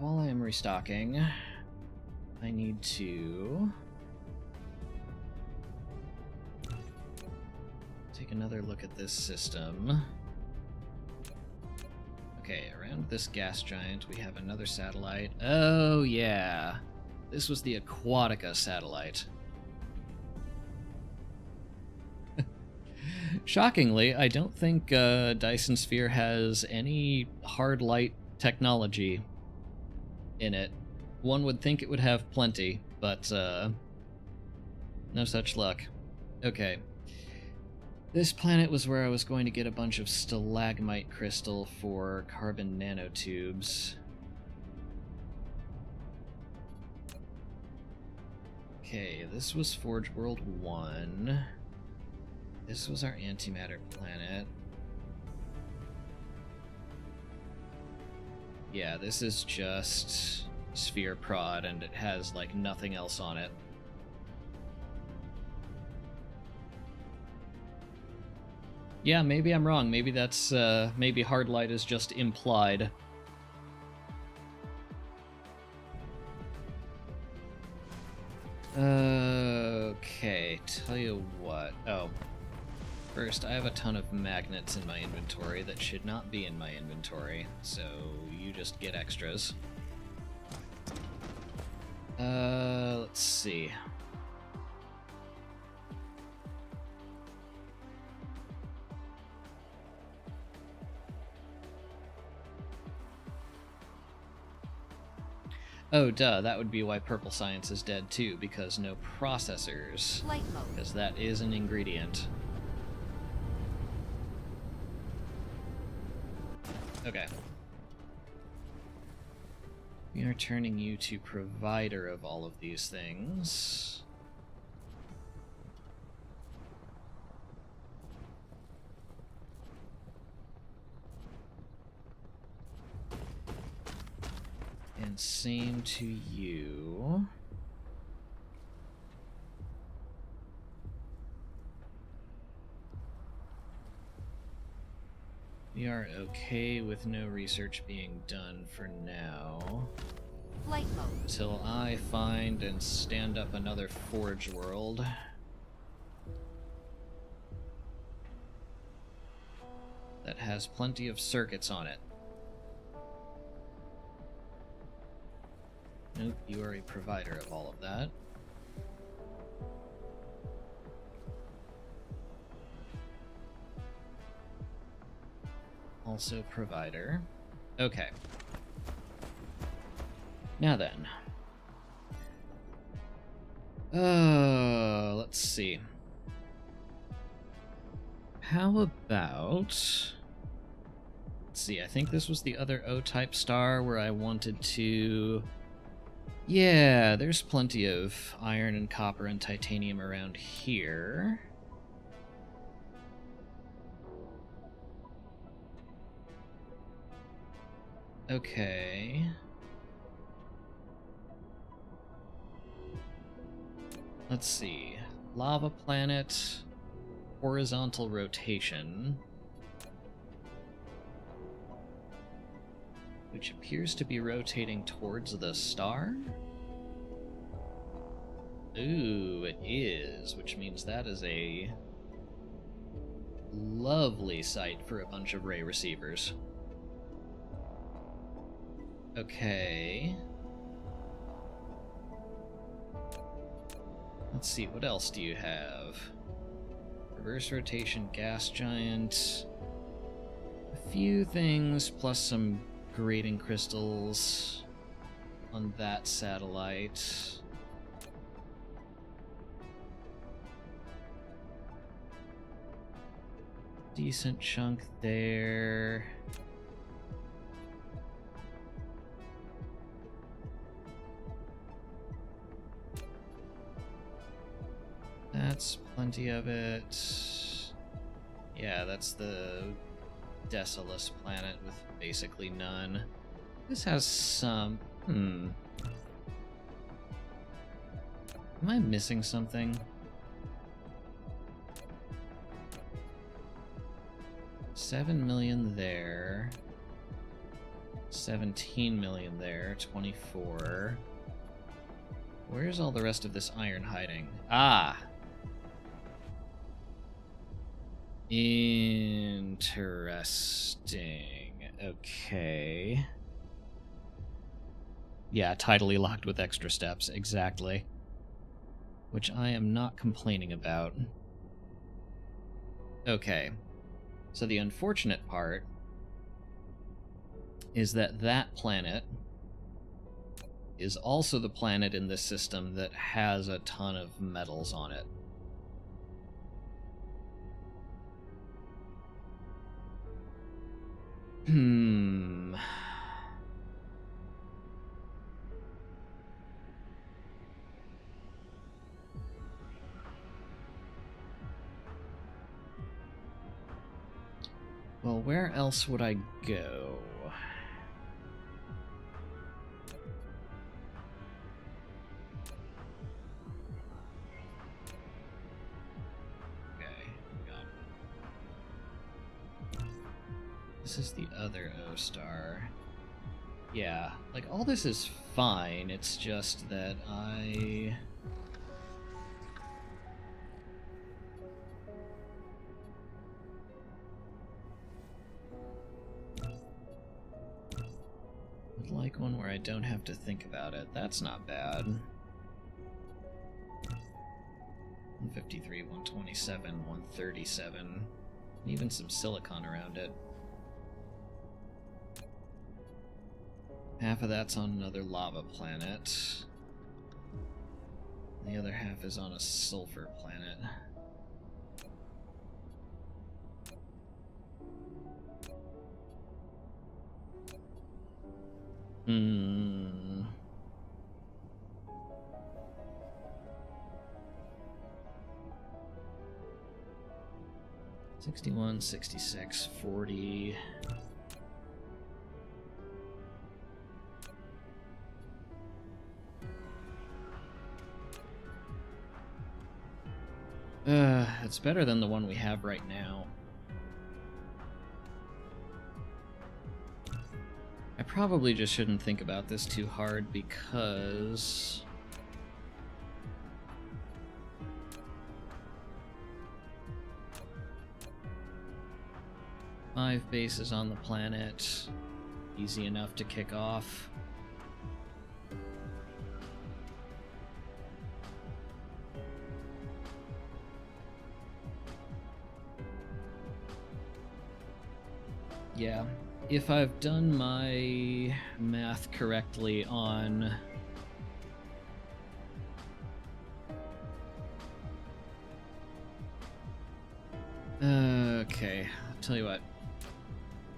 while I am restocking, I need to... take another look at this system. Okay, around this gas giant we have another satellite. Oh yeah, this was the Aquatica satellite. Shockingly, I don't think Dyson Sphere has any hard light technology in it. One would think it would have plenty, but no such luck. Okay. This planet was where I was going to get a bunch of stalagmite crystal for carbon nanotubes. Okay, this was Forge World 1. This was our antimatter planet. Yeah, this is just Sphere Prod, and it has, like, nothing else on it. Yeah, maybe I'm wrong. Maybe that's, maybe hard light is just implied. Okay, tell you what. Oh. First, I have a ton of magnets in my inventory that should not be in my inventory, so you just get extras. Let's see. Oh, duh, that would be why purple science is dead too, because no processors. Flight mode. Because that is an ingredient. Okay. We are turning you to provider of all of these things. And same to you. We are okay with no research being done for now. Flight mode. Until I find and stand up another Forge world. That has plenty of circuits on it. Nope, you are a provider of all of that. Also provider. Okay. Now then. Let's see. How about... Let's see, I think this was the other O-type star where I wanted to... Yeah, there's plenty of iron and copper and titanium around here. Okay. Let's see. Lava planet, horizontal rotation, which appears to be rotating towards the star? Ooh, it is, which means that is a lovely site for a bunch of ray receivers. Okay. Let's see, what else do you have? Reverse rotation gas giant. A few things, plus some grating crystals on that satellite. Decent chunk there. That's plenty of it. Yeah, that's the Desolus planet with basically none. This has some... Am I missing something? 7 million there. 17 million there. 24. Where's all the rest of this iron hiding? Ah! Interesting. Okay. Yeah, tidally locked with extra steps, exactly. Which I am not complaining about. Okay. So the unfortunate part is that that planet is also the planet in this system that has a ton of metals on it. Well, where else would I go? Okay, got it. This is the other O-star. Yeah, like, all this is fine, it's just that I... would like one where I don't have to think about it. That's not bad. 153, 127, 137. And even some silicon around it. Half of that's on another lava planet. The other half is on a sulfur planet. 61, 66, 40. It's better than the one we have right now. I probably just shouldn't think about this too hard because... Five bases on the planet. Easy enough to kick off. Yeah, if I've done my math correctly on... Okay, I'll tell you what.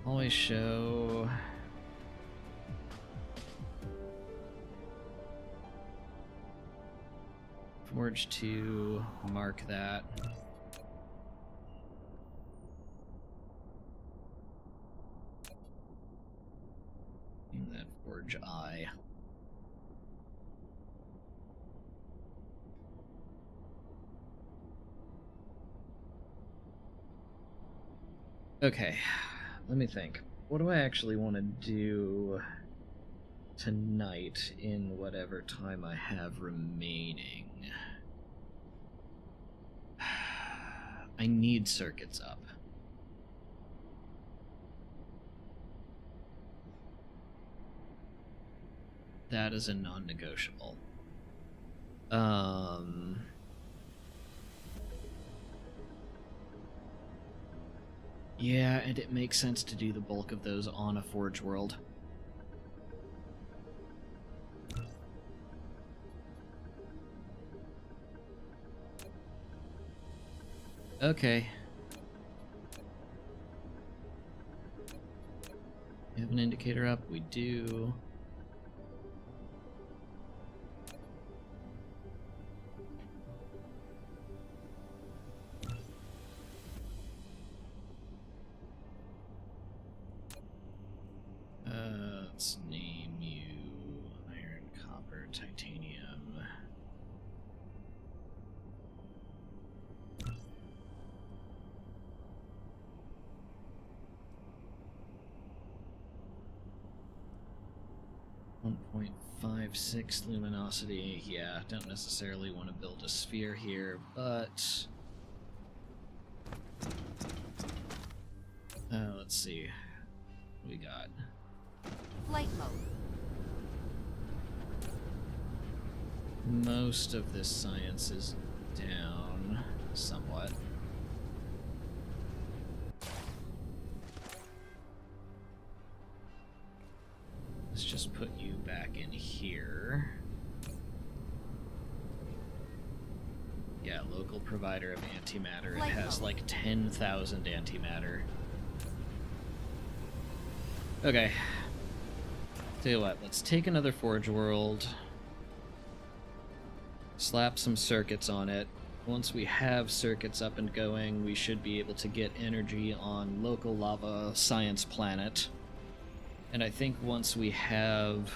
Always show... Forge 2, mark that. And then Forge I. Okay, let me think. What do I actually want to do tonight in whatever time I have remaining? I need circuits up. That is a non-negotiable. Yeah, and it makes sense to do the bulk of those on a Forge world. Okay. We have an indicator up? We do. Let's name you iron, copper, titanium. .56 luminosity. Yeah, don't necessarily want to build a sphere here, but let's see. What we got? Flight mode. Most of this science is down somewhat. Let's just put you back in here. Yeah, local provider of antimatter. It has like 10,000 antimatter. Okay. Tell you what, let's take another Forge world. Slap some circuits on it. Once we have circuits up and going, we should be able to get energy on local lava science planet. And I think once we have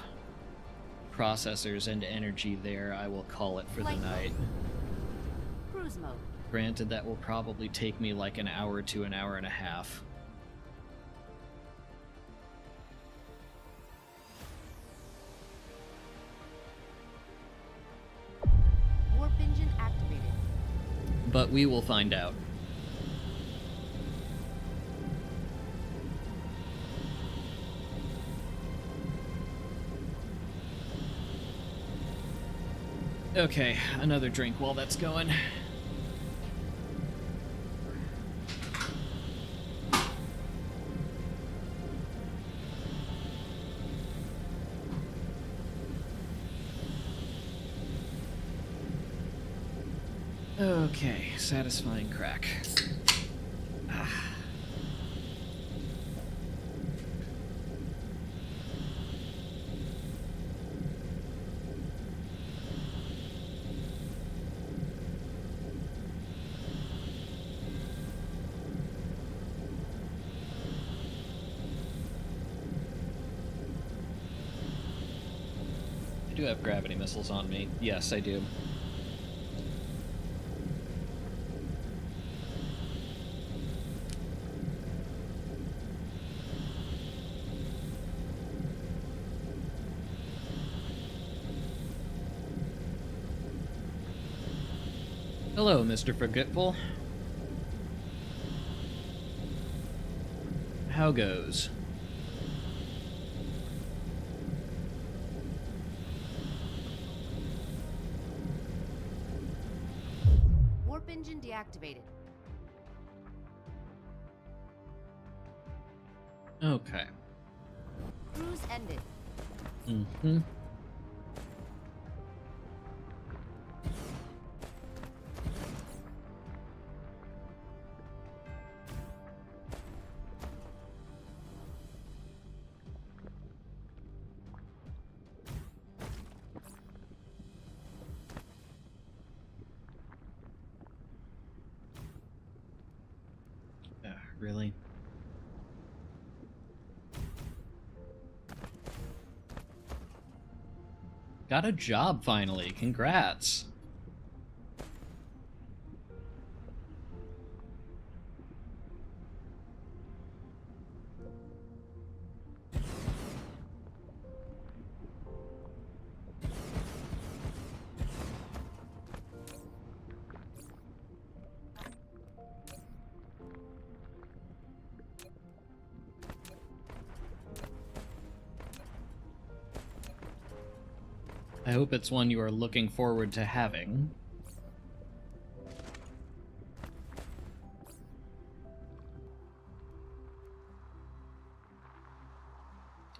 processors and energy there, I will call it for the night. Cruise mode. Granted, that will probably take me like an hour to an hour and a half. Warp engine activated. But we will find out. Okay, another drink while that's going. Okay, satisfying crack. Ah. do have gravity missiles on me. Yes, I do. Hello, Mr. Forgetful. How goes? Warp engine deactivated. Okay. Cruise ended. Mm-hmm. Really? Got a job finally. Congrats. I hope it's one you are looking forward to having.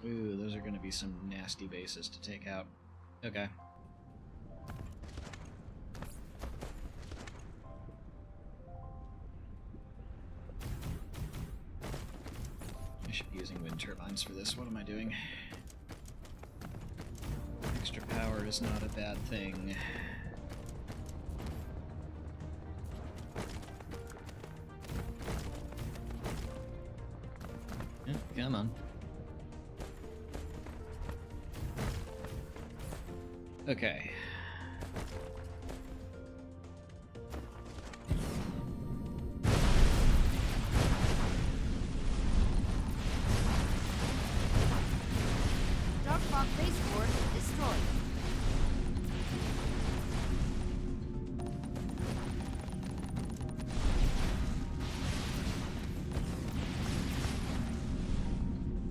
Ooh, those are going to be some nasty bases to take out. Okay. I should be using wind turbines for this. What am I doing? Extra power is not a bad thing. Yeah, come on. Okay. Dark Fog Baseport destroyed.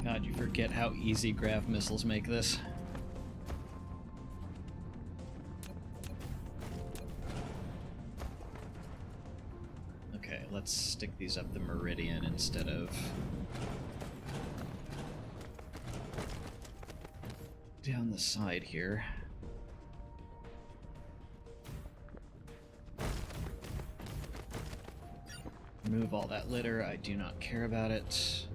God, you forget how easy grav missiles make this. Okay, let's stick these up the meridian instead of down the side here. Remove all that litter. I do not care about it.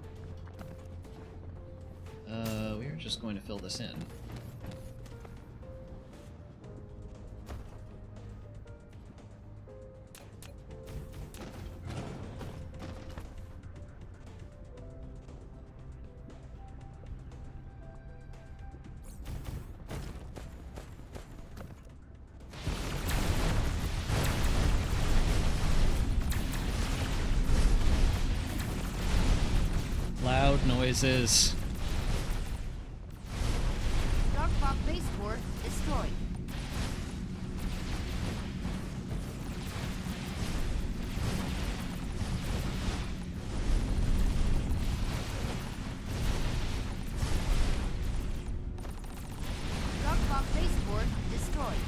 We are just going to fill this in. Loud noises. Dark Fog Baseport destroyed. Dark Fog Baseport destroyed.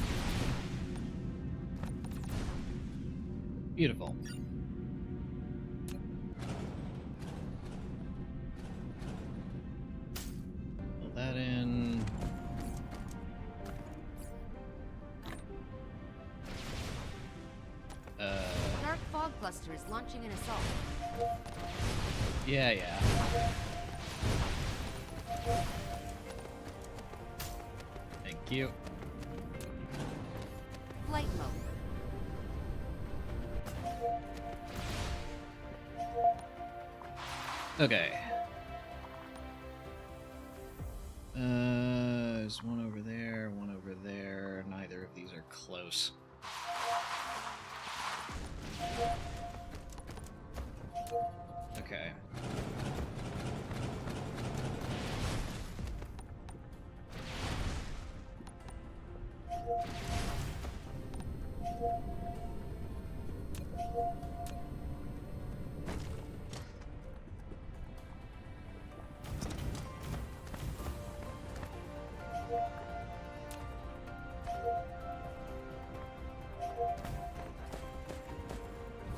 Beautiful. Fill that in. Dark Fog Cluster is launching an assault. Yeah. Thank you. Flight mode. Okay. there's one over there, one over there. Neither of these are close. Okay.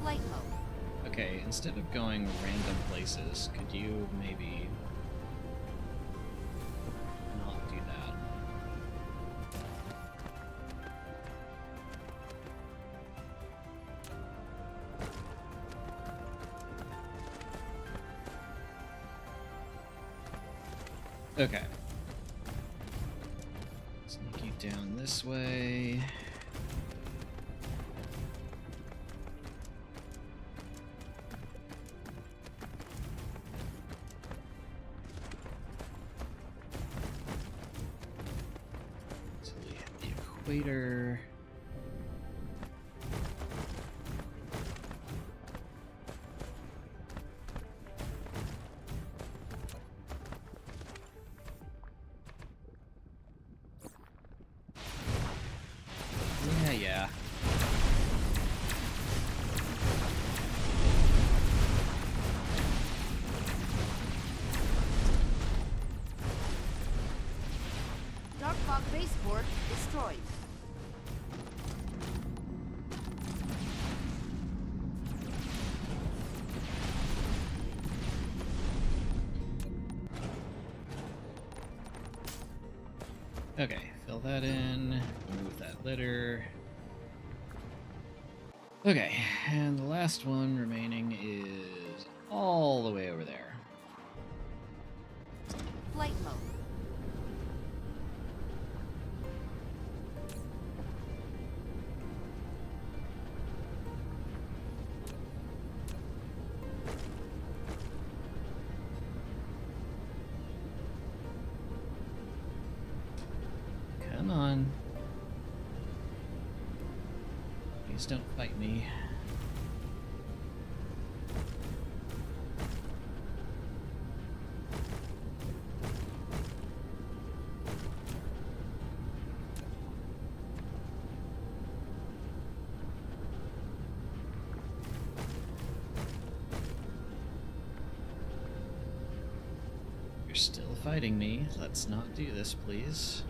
Flight mode. Okay, instead of going random places, could you maybe not do that? Okay. Sneak you down this way. So we hit the equator. Yeah. Darkfog baseboard destroyed. Okay, fill that in, remove that litter. Okay, and the last one remaining is all the way over there. Flight mode. Come on. Please don't fight me. You're still fighting me. Let's not do this, please.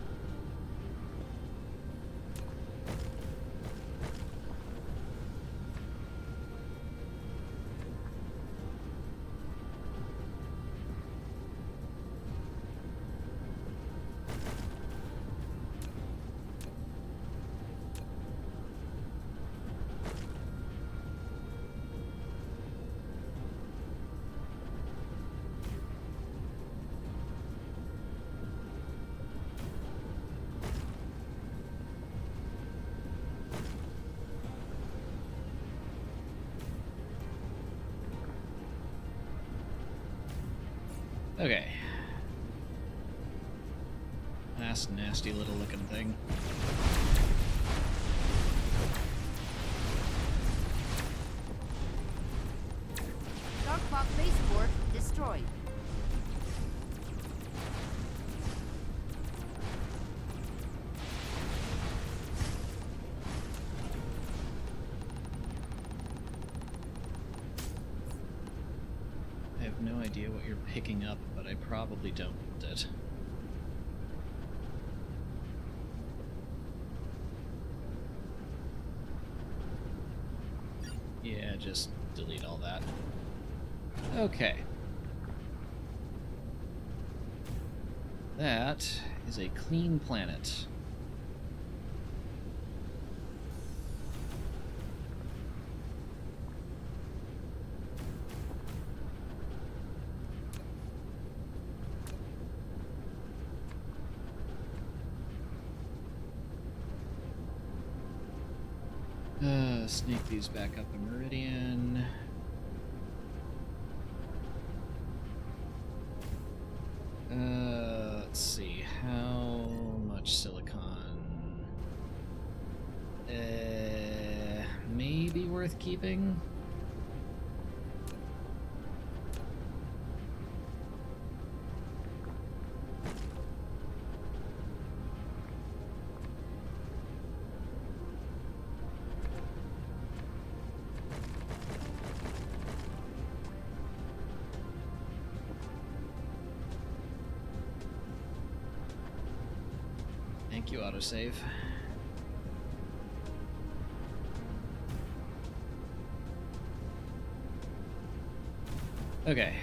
Okay. Last nasty little looking thing. Darkfog baseboard destroyed. I have no idea what you're picking up, but I probably don't want it. Yeah, just delete all that. Okay. That is a clean planet. Sneak these back up a meridian. Let's see, how much silicon? Maybe worth keeping? Thank you, autosave. Okay.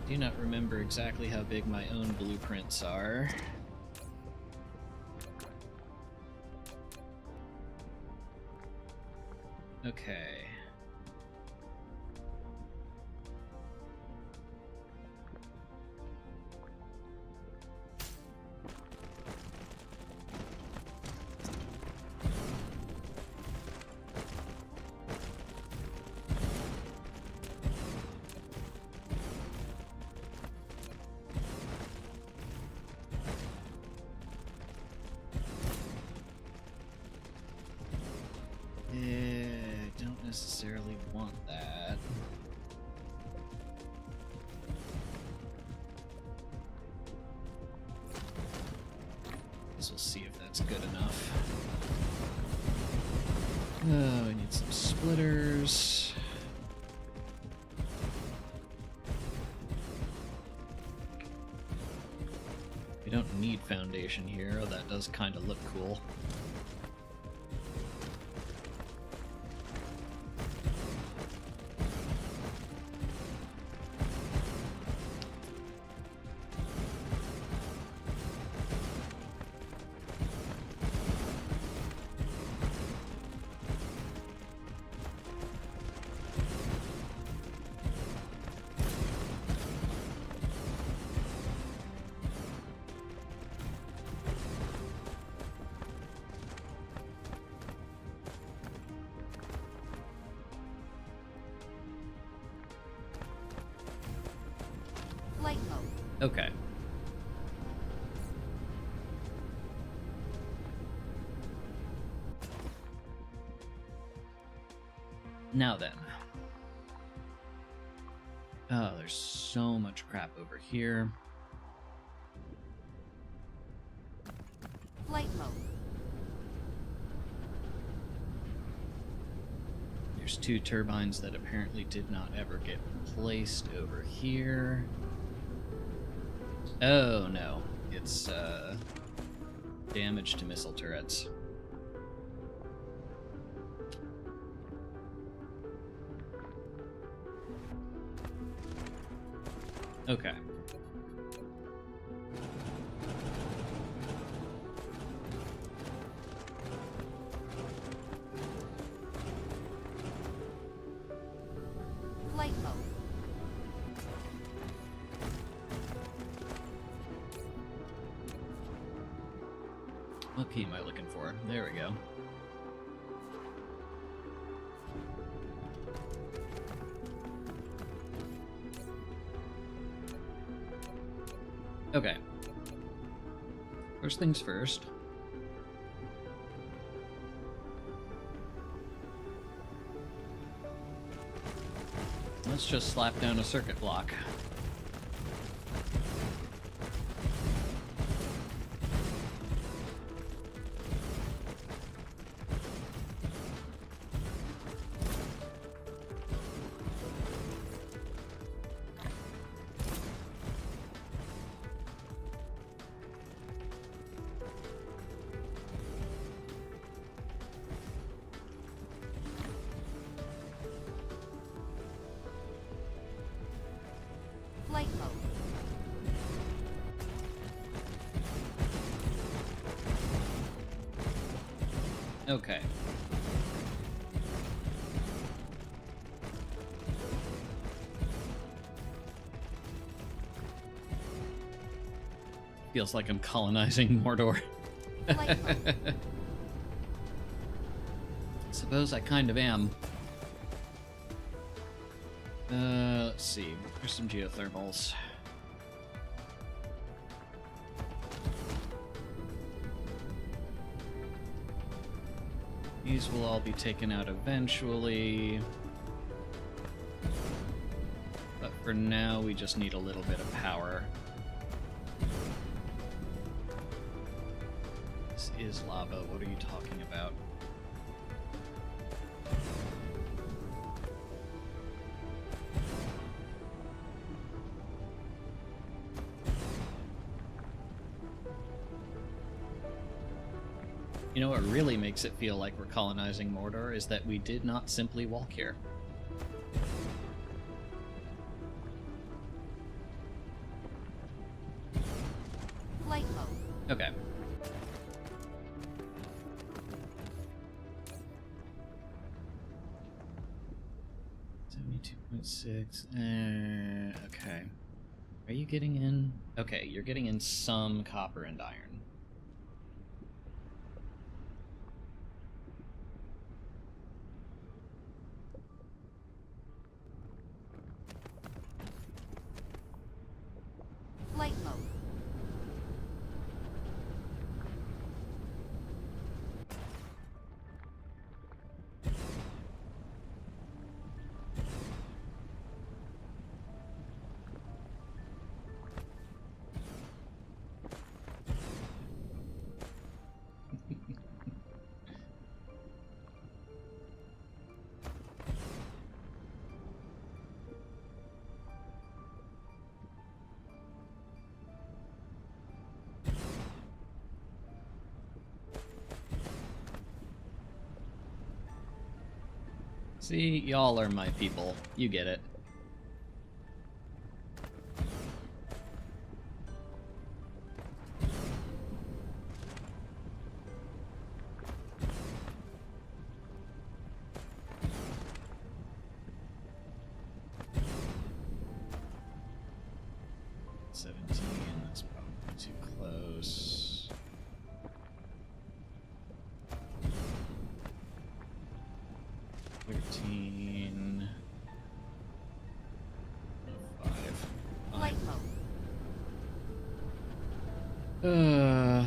Do not remember exactly how big my own blueprints are. Okay. Don't necessarily want that. Guess we'll see if that's good enough. Oh, I need some splitters. We don't need foundation here. Oh, that does kind of look cool. Flight mode. Okay. Now then. Oh, there's so much crap over here. Flight mode. There's 2 turbines that apparently did not ever get placed over here. Oh no, it's damage to missile turrets. Okay. Flight mode. What key am I looking for? There we go. Okay. First things first. Let's just slap down a circuit block. Flight mode. Okay. Feels like I'm colonizing Mordor. Flight mode. suppose I kind of am. Let's see. There's some geothermals. These will all be taken out eventually. But for now, we just need a little bit of power. This is lava. What are you talking about? You know what really makes it feel like we're colonizing Mordor is that we did not simply walk here. Flight mode. Okay. $72.6. Okay. Are you getting in? Okay, you're getting in some copper and iron. Flight mode. See, y'all are my people. You get it. That's probably too close. $13. Flight mode.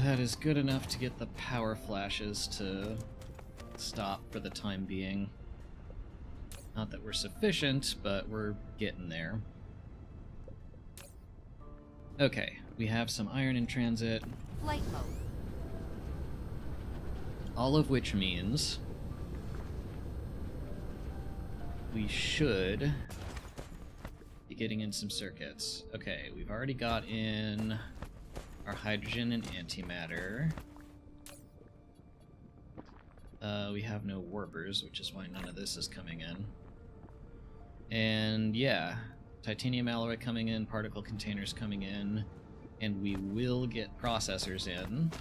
That is good enough to get the power flashes to stop for the time being. Not that we're sufficient, but we're getting there. Okay, we have some iron in transit. Flight mode. All of which means we should be getting in some circuits. Okay, we've already got in our hydrogen and antimatter. We have no warpers, which is why none of this is coming in. And yeah, titanium alloy coming in, particle containers coming in, and we will get processors in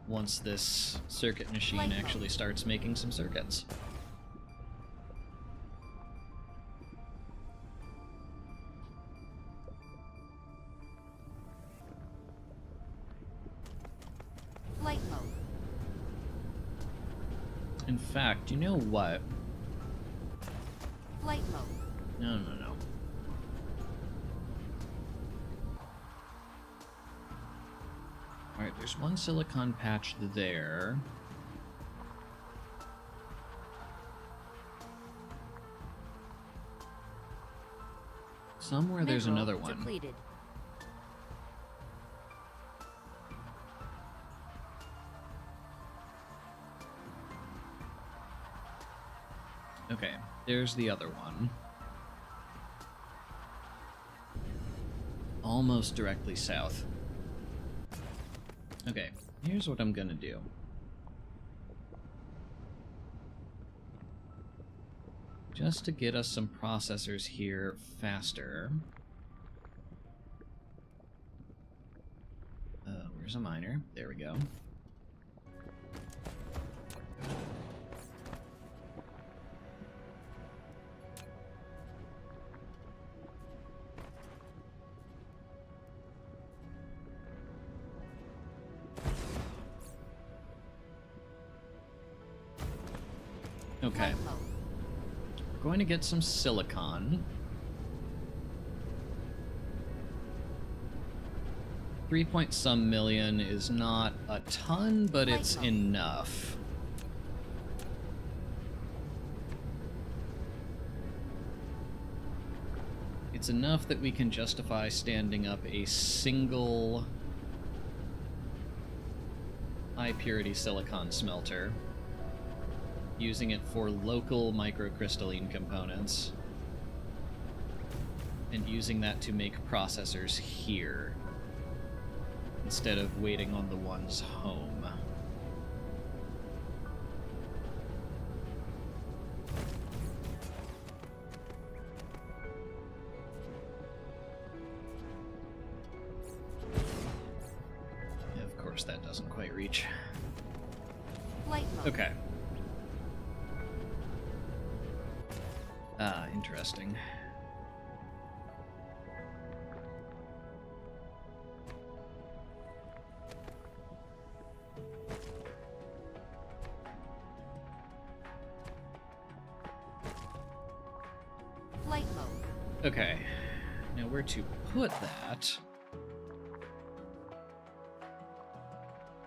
once this circuit machine actually starts making some circuits. Flight mode. In fact, you know what? Flight mode. No. Alright, there's one silicon patch there. Somewhere there's Mineral another one. Depleted. Okay, there's the other one. Almost directly south. Okay, here's what I'm gonna do. Just to get us some processors here faster. Where's a miner? There we go. Okay. Flight mode. We're going to get some silicon. 3-point-some million is not a ton, but Flight it's mode. enough. It's enough that we can justify standing up a single high-purity silicon smelter, using it for local microcrystalline components, and using that to make processors here, instead of waiting on the ones home. Yeah, of course that doesn't quite reach. Flight mode. Okay. Ah, interesting. Flight mode. Okay. Now where to put that?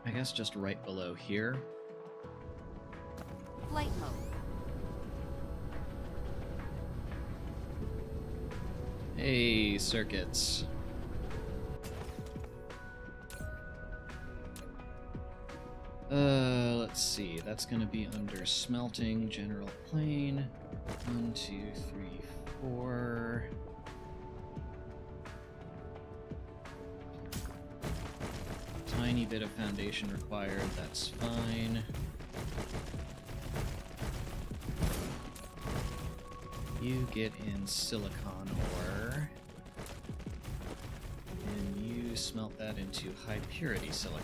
I guess just right below here. Flight mode. Hey, circuits. Let's see. That's gonna be under smelting, general plane. 1, 2, 3, 4. Tiny bit of foundation required, that's fine. You get in silicon ore, and you smelt that into high purity silicon.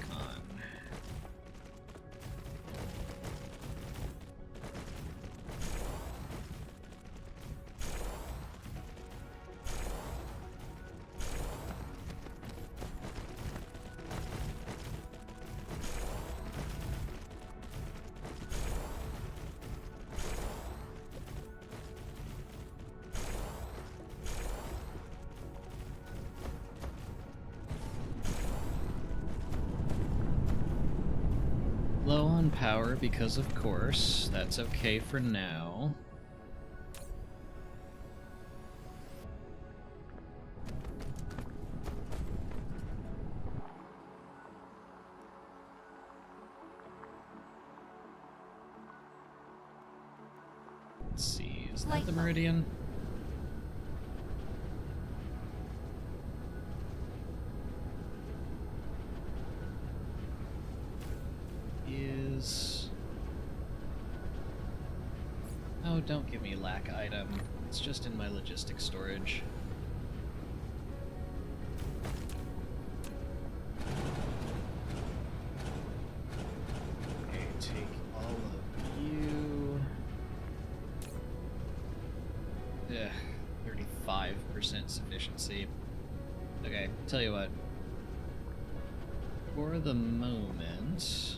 Low on power because, of course, that's okay for now. Let's see, is that Flight the mode. meridian? Is... Oh, don't give me lack item. It's just in my logistic storage. Okay, take all of you. Ugh, 35% sufficiency. Okay, tell you what. For the moment...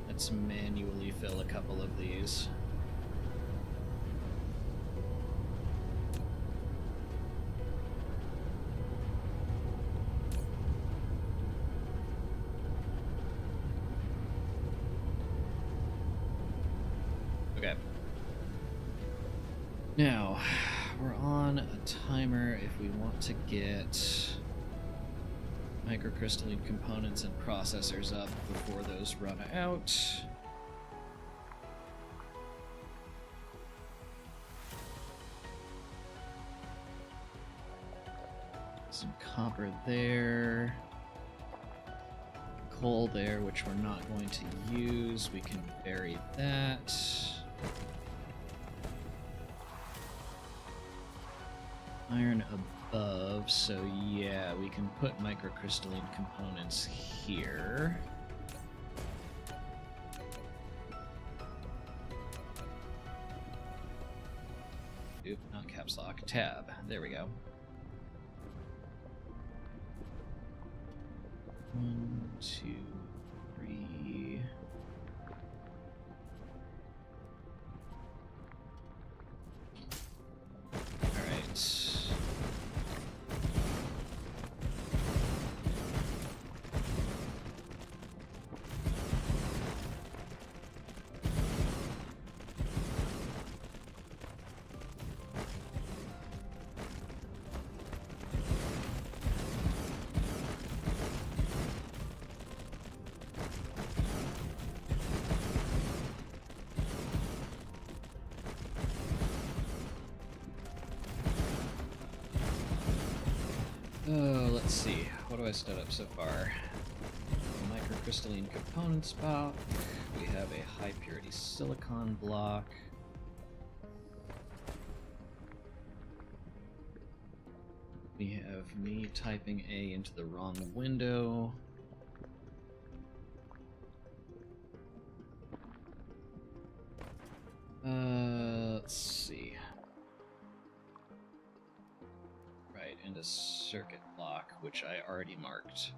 Let's manually fill a couple of these. Okay. Now, we're on a timer if we want to get microcrystalline components and processors up before those run out. Some copper there. Coal there, which we're not going to use. We can bury that. Iron above, so yeah, we can put microcrystalline components here. Oop, not caps lock, tab. There we go. 1, 2, 3. Let's see. What do I set up so far? Microcrystalline components block. We have a high purity silicon block. We have me typing A into the wrong window. Let's see. Right, and a circuit block, which I already marked.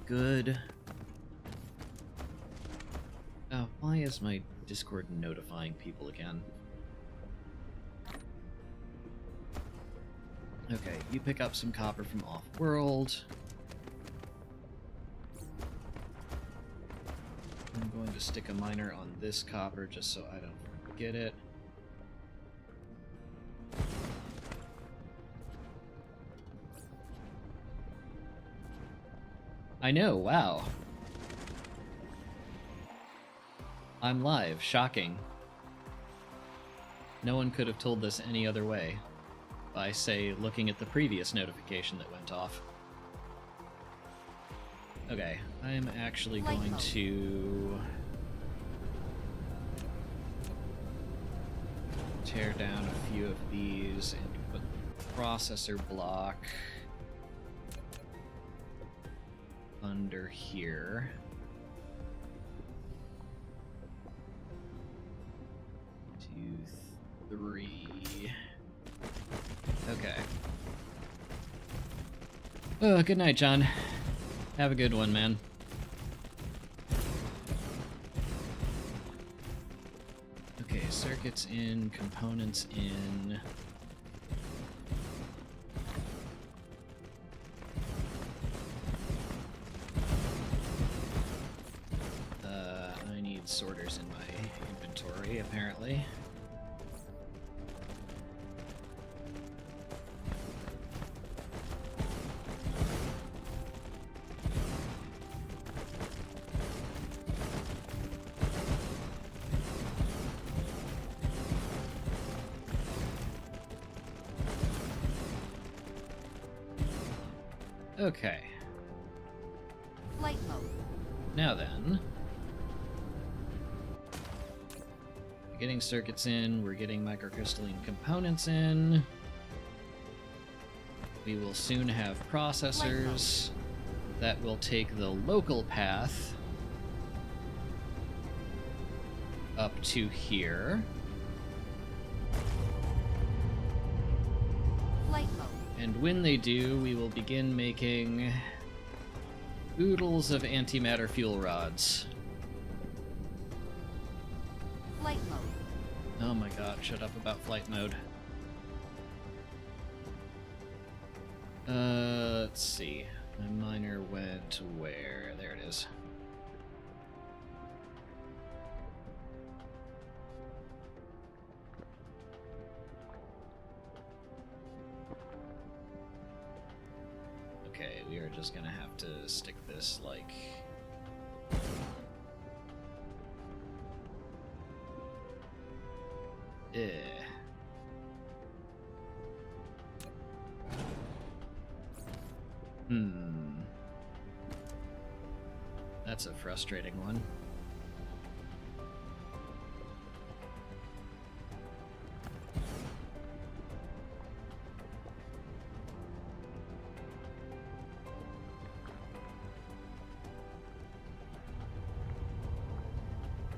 Good. Why is my Discord notifying people again? Okay, you pick up some copper from off-world. I'm going to stick a miner on this copper just so I don't forget it. I know, wow. I'm live, shocking. No one could have told this any other way. By, say, looking at the previous notification that went off. Okay, I'm actually going to tear down a few of these and put the processor block under here. 2, 3. Okay. Oh, good night, John. Have a good one, man. Okay, circuits in, components in. I need sorters in my inventory, apparently. Okay. Flight mode. Now then. We're getting circuits in, we're getting microcrystalline components in. We will soon have processors that will take the local path up to here. Flight mode. And when they do, we will begin making oodles of antimatter fuel rods. Flight mode. Oh my god, shut up about flight mode. Let's see. My miner went where? There it is. Okay, we are just gonna have to stick this like... That's a frustrating one.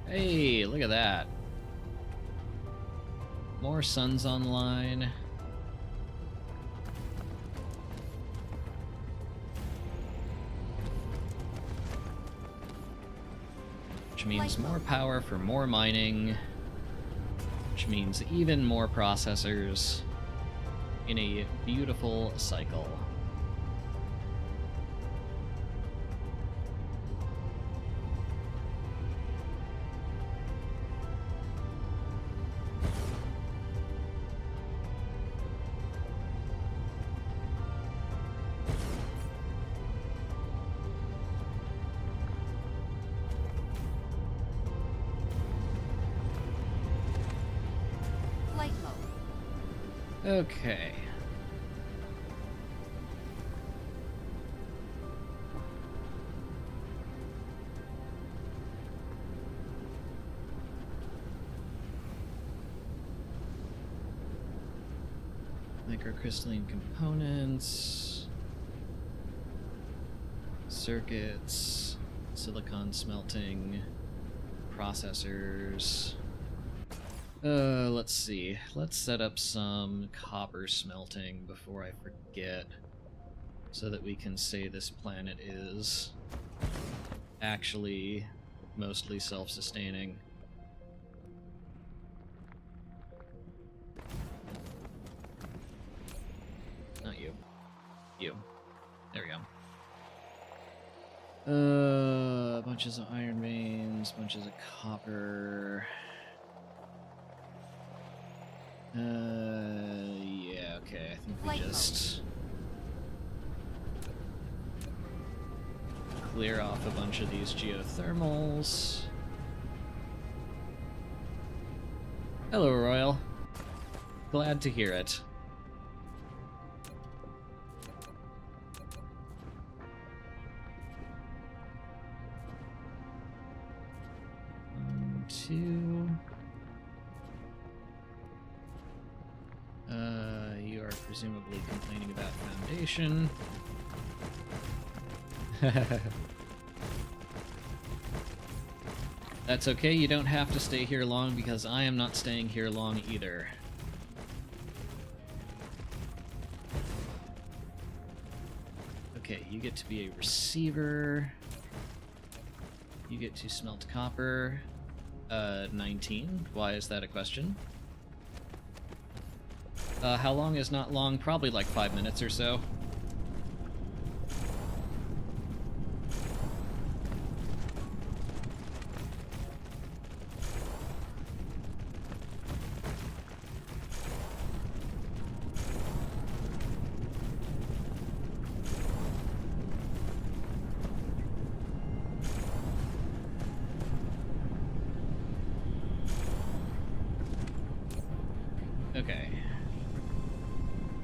Hey, look at that. More suns online. Which means more power for more mining. Which means even more processors in a beautiful cycle. Flight mode. Okay. microcrystalline components, circuits, silicon smelting, processors. Let's see. Let's set up some copper smelting before I forget, so that we can say this planet is actually mostly self-sustaining. Not you. You. There we go. Bunches of iron veins, bunches of copper. Yeah, okay, I think we just clear off a bunch of these geothermals. Hello, Royal. Glad to hear it. One, two. You are presumably complaining about foundation. That's okay, you don't have to stay here long because I am not staying here long either. Okay, you get to be a receiver. You get to smelt copper. 19. Why is that a question? How long is not long? Probably like 5 minutes or so. Okay.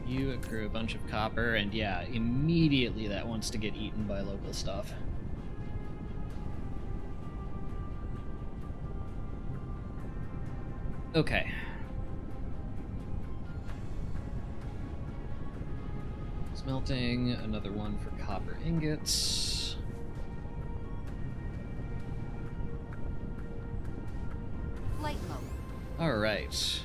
You accrue a bunch of copper, and yeah, immediately that wants to get eaten by local stuff. Okay. Smelting, another one for copper ingots. Flight mode. Alright.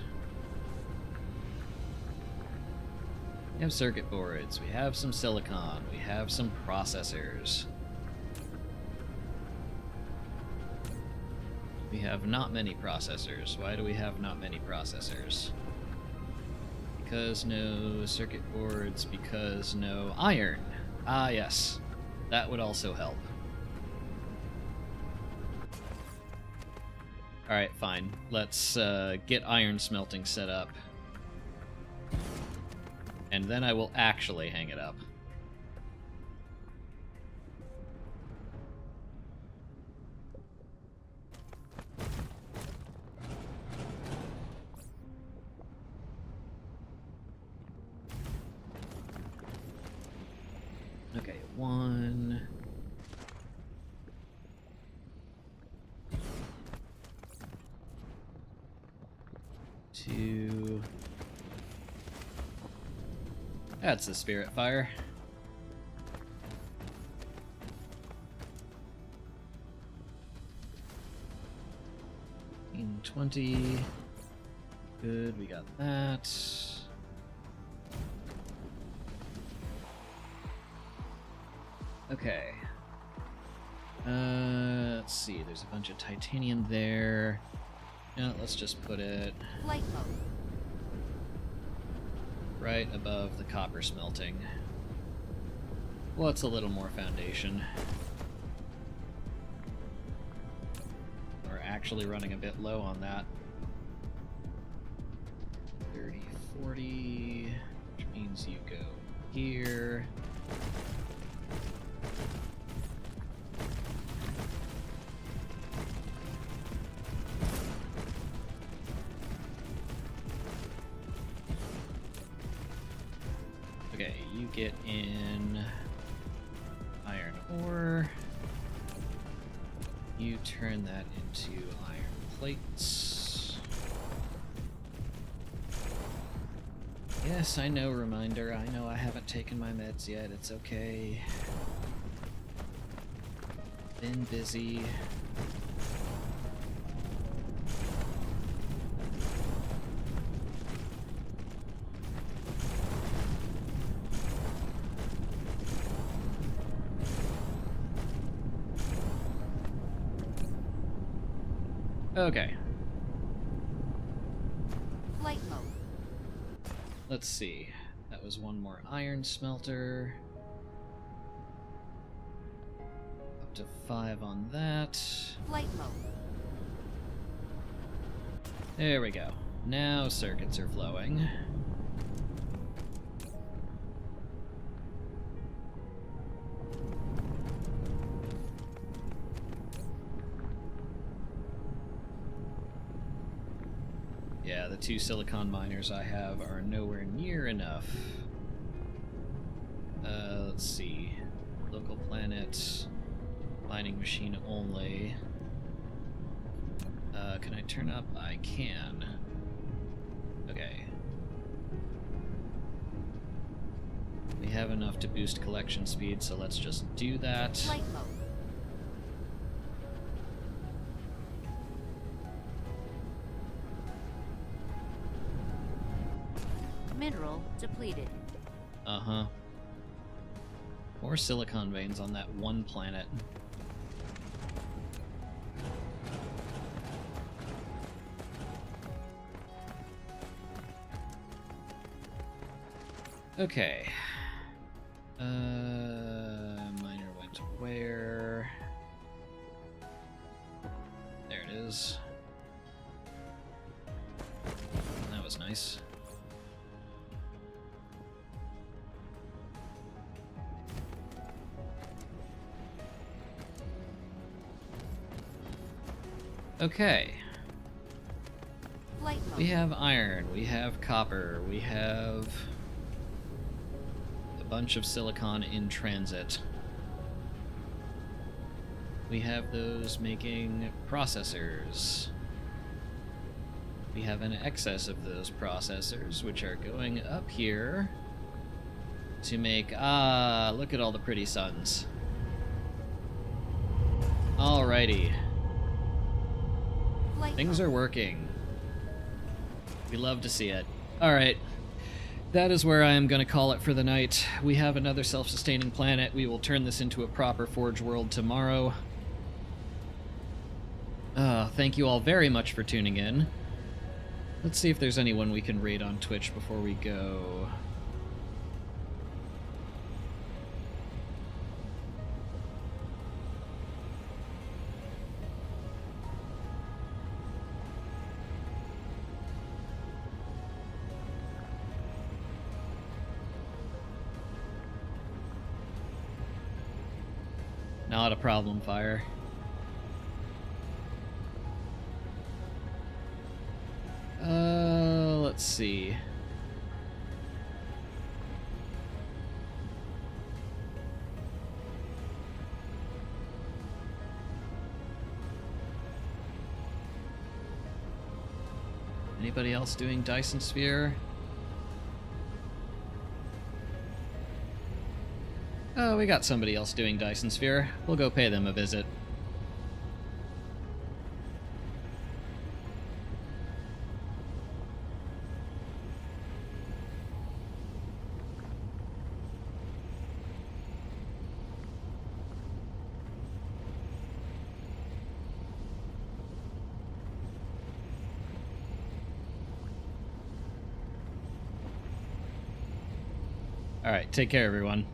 We have circuit boards, we have some silicon, we have some processors. We have not many processors. Why do we have not many processors? Because no circuit boards, because no iron. Ah, yes. That would also help. Alright, fine. Let's get iron smelting set up. And then I will actually hang it up. Okay, 1... 2... That's the spirit fire. 20. Good, we got that. Okay. Let's see, there's a bunch of titanium there. Yeah, let's just put it Flight mode. right above the copper smelting. What's a little more foundation? We're actually running a bit low on that. 30, 40, which means you go here. Okay, you get in iron ore. You turn that into iron plates. Yes, I know, reminder. I know I haven't taken my meds yet. It's okay. Been busy. Okay. Flight mode. Let's see. That was one more iron smelter. Up to 5 on that. Flight mode. There we go. Now circuits are flowing. Yeah, the 2 silicon miners I have are nowhere near enough. Let's see. Local planet. Mining machine only. Can I turn up? I can. Okay. We have enough to boost collection speed, so let's just do that. Flight mode. Mineral depleted. Uh-huh. More silicon veins on that one planet. Okay. Miner went where? There it is. That was nice. Okay. Flight mode. We have iron, we have copper, we have a bunch of silicon in transit. We have those making processors. We have an excess of those processors, which are going up here to make... Ah, look at all the pretty suns. Alrighty. Flight Things mode. are working. We love to see it. Alright. That is where I am going to call it for the night. We have another self-sustaining planet. We will turn this into a proper Forge world tomorrow. Thank you all very much for tuning in. Let's see if there's anyone we can raid on Twitch before we go. Not a problem, Fire. Let's see. Anybody else doing Dyson Sphere? Oh, we got somebody else doing Dyson Sphere. We'll go pay them a visit. Alright, take care, everyone.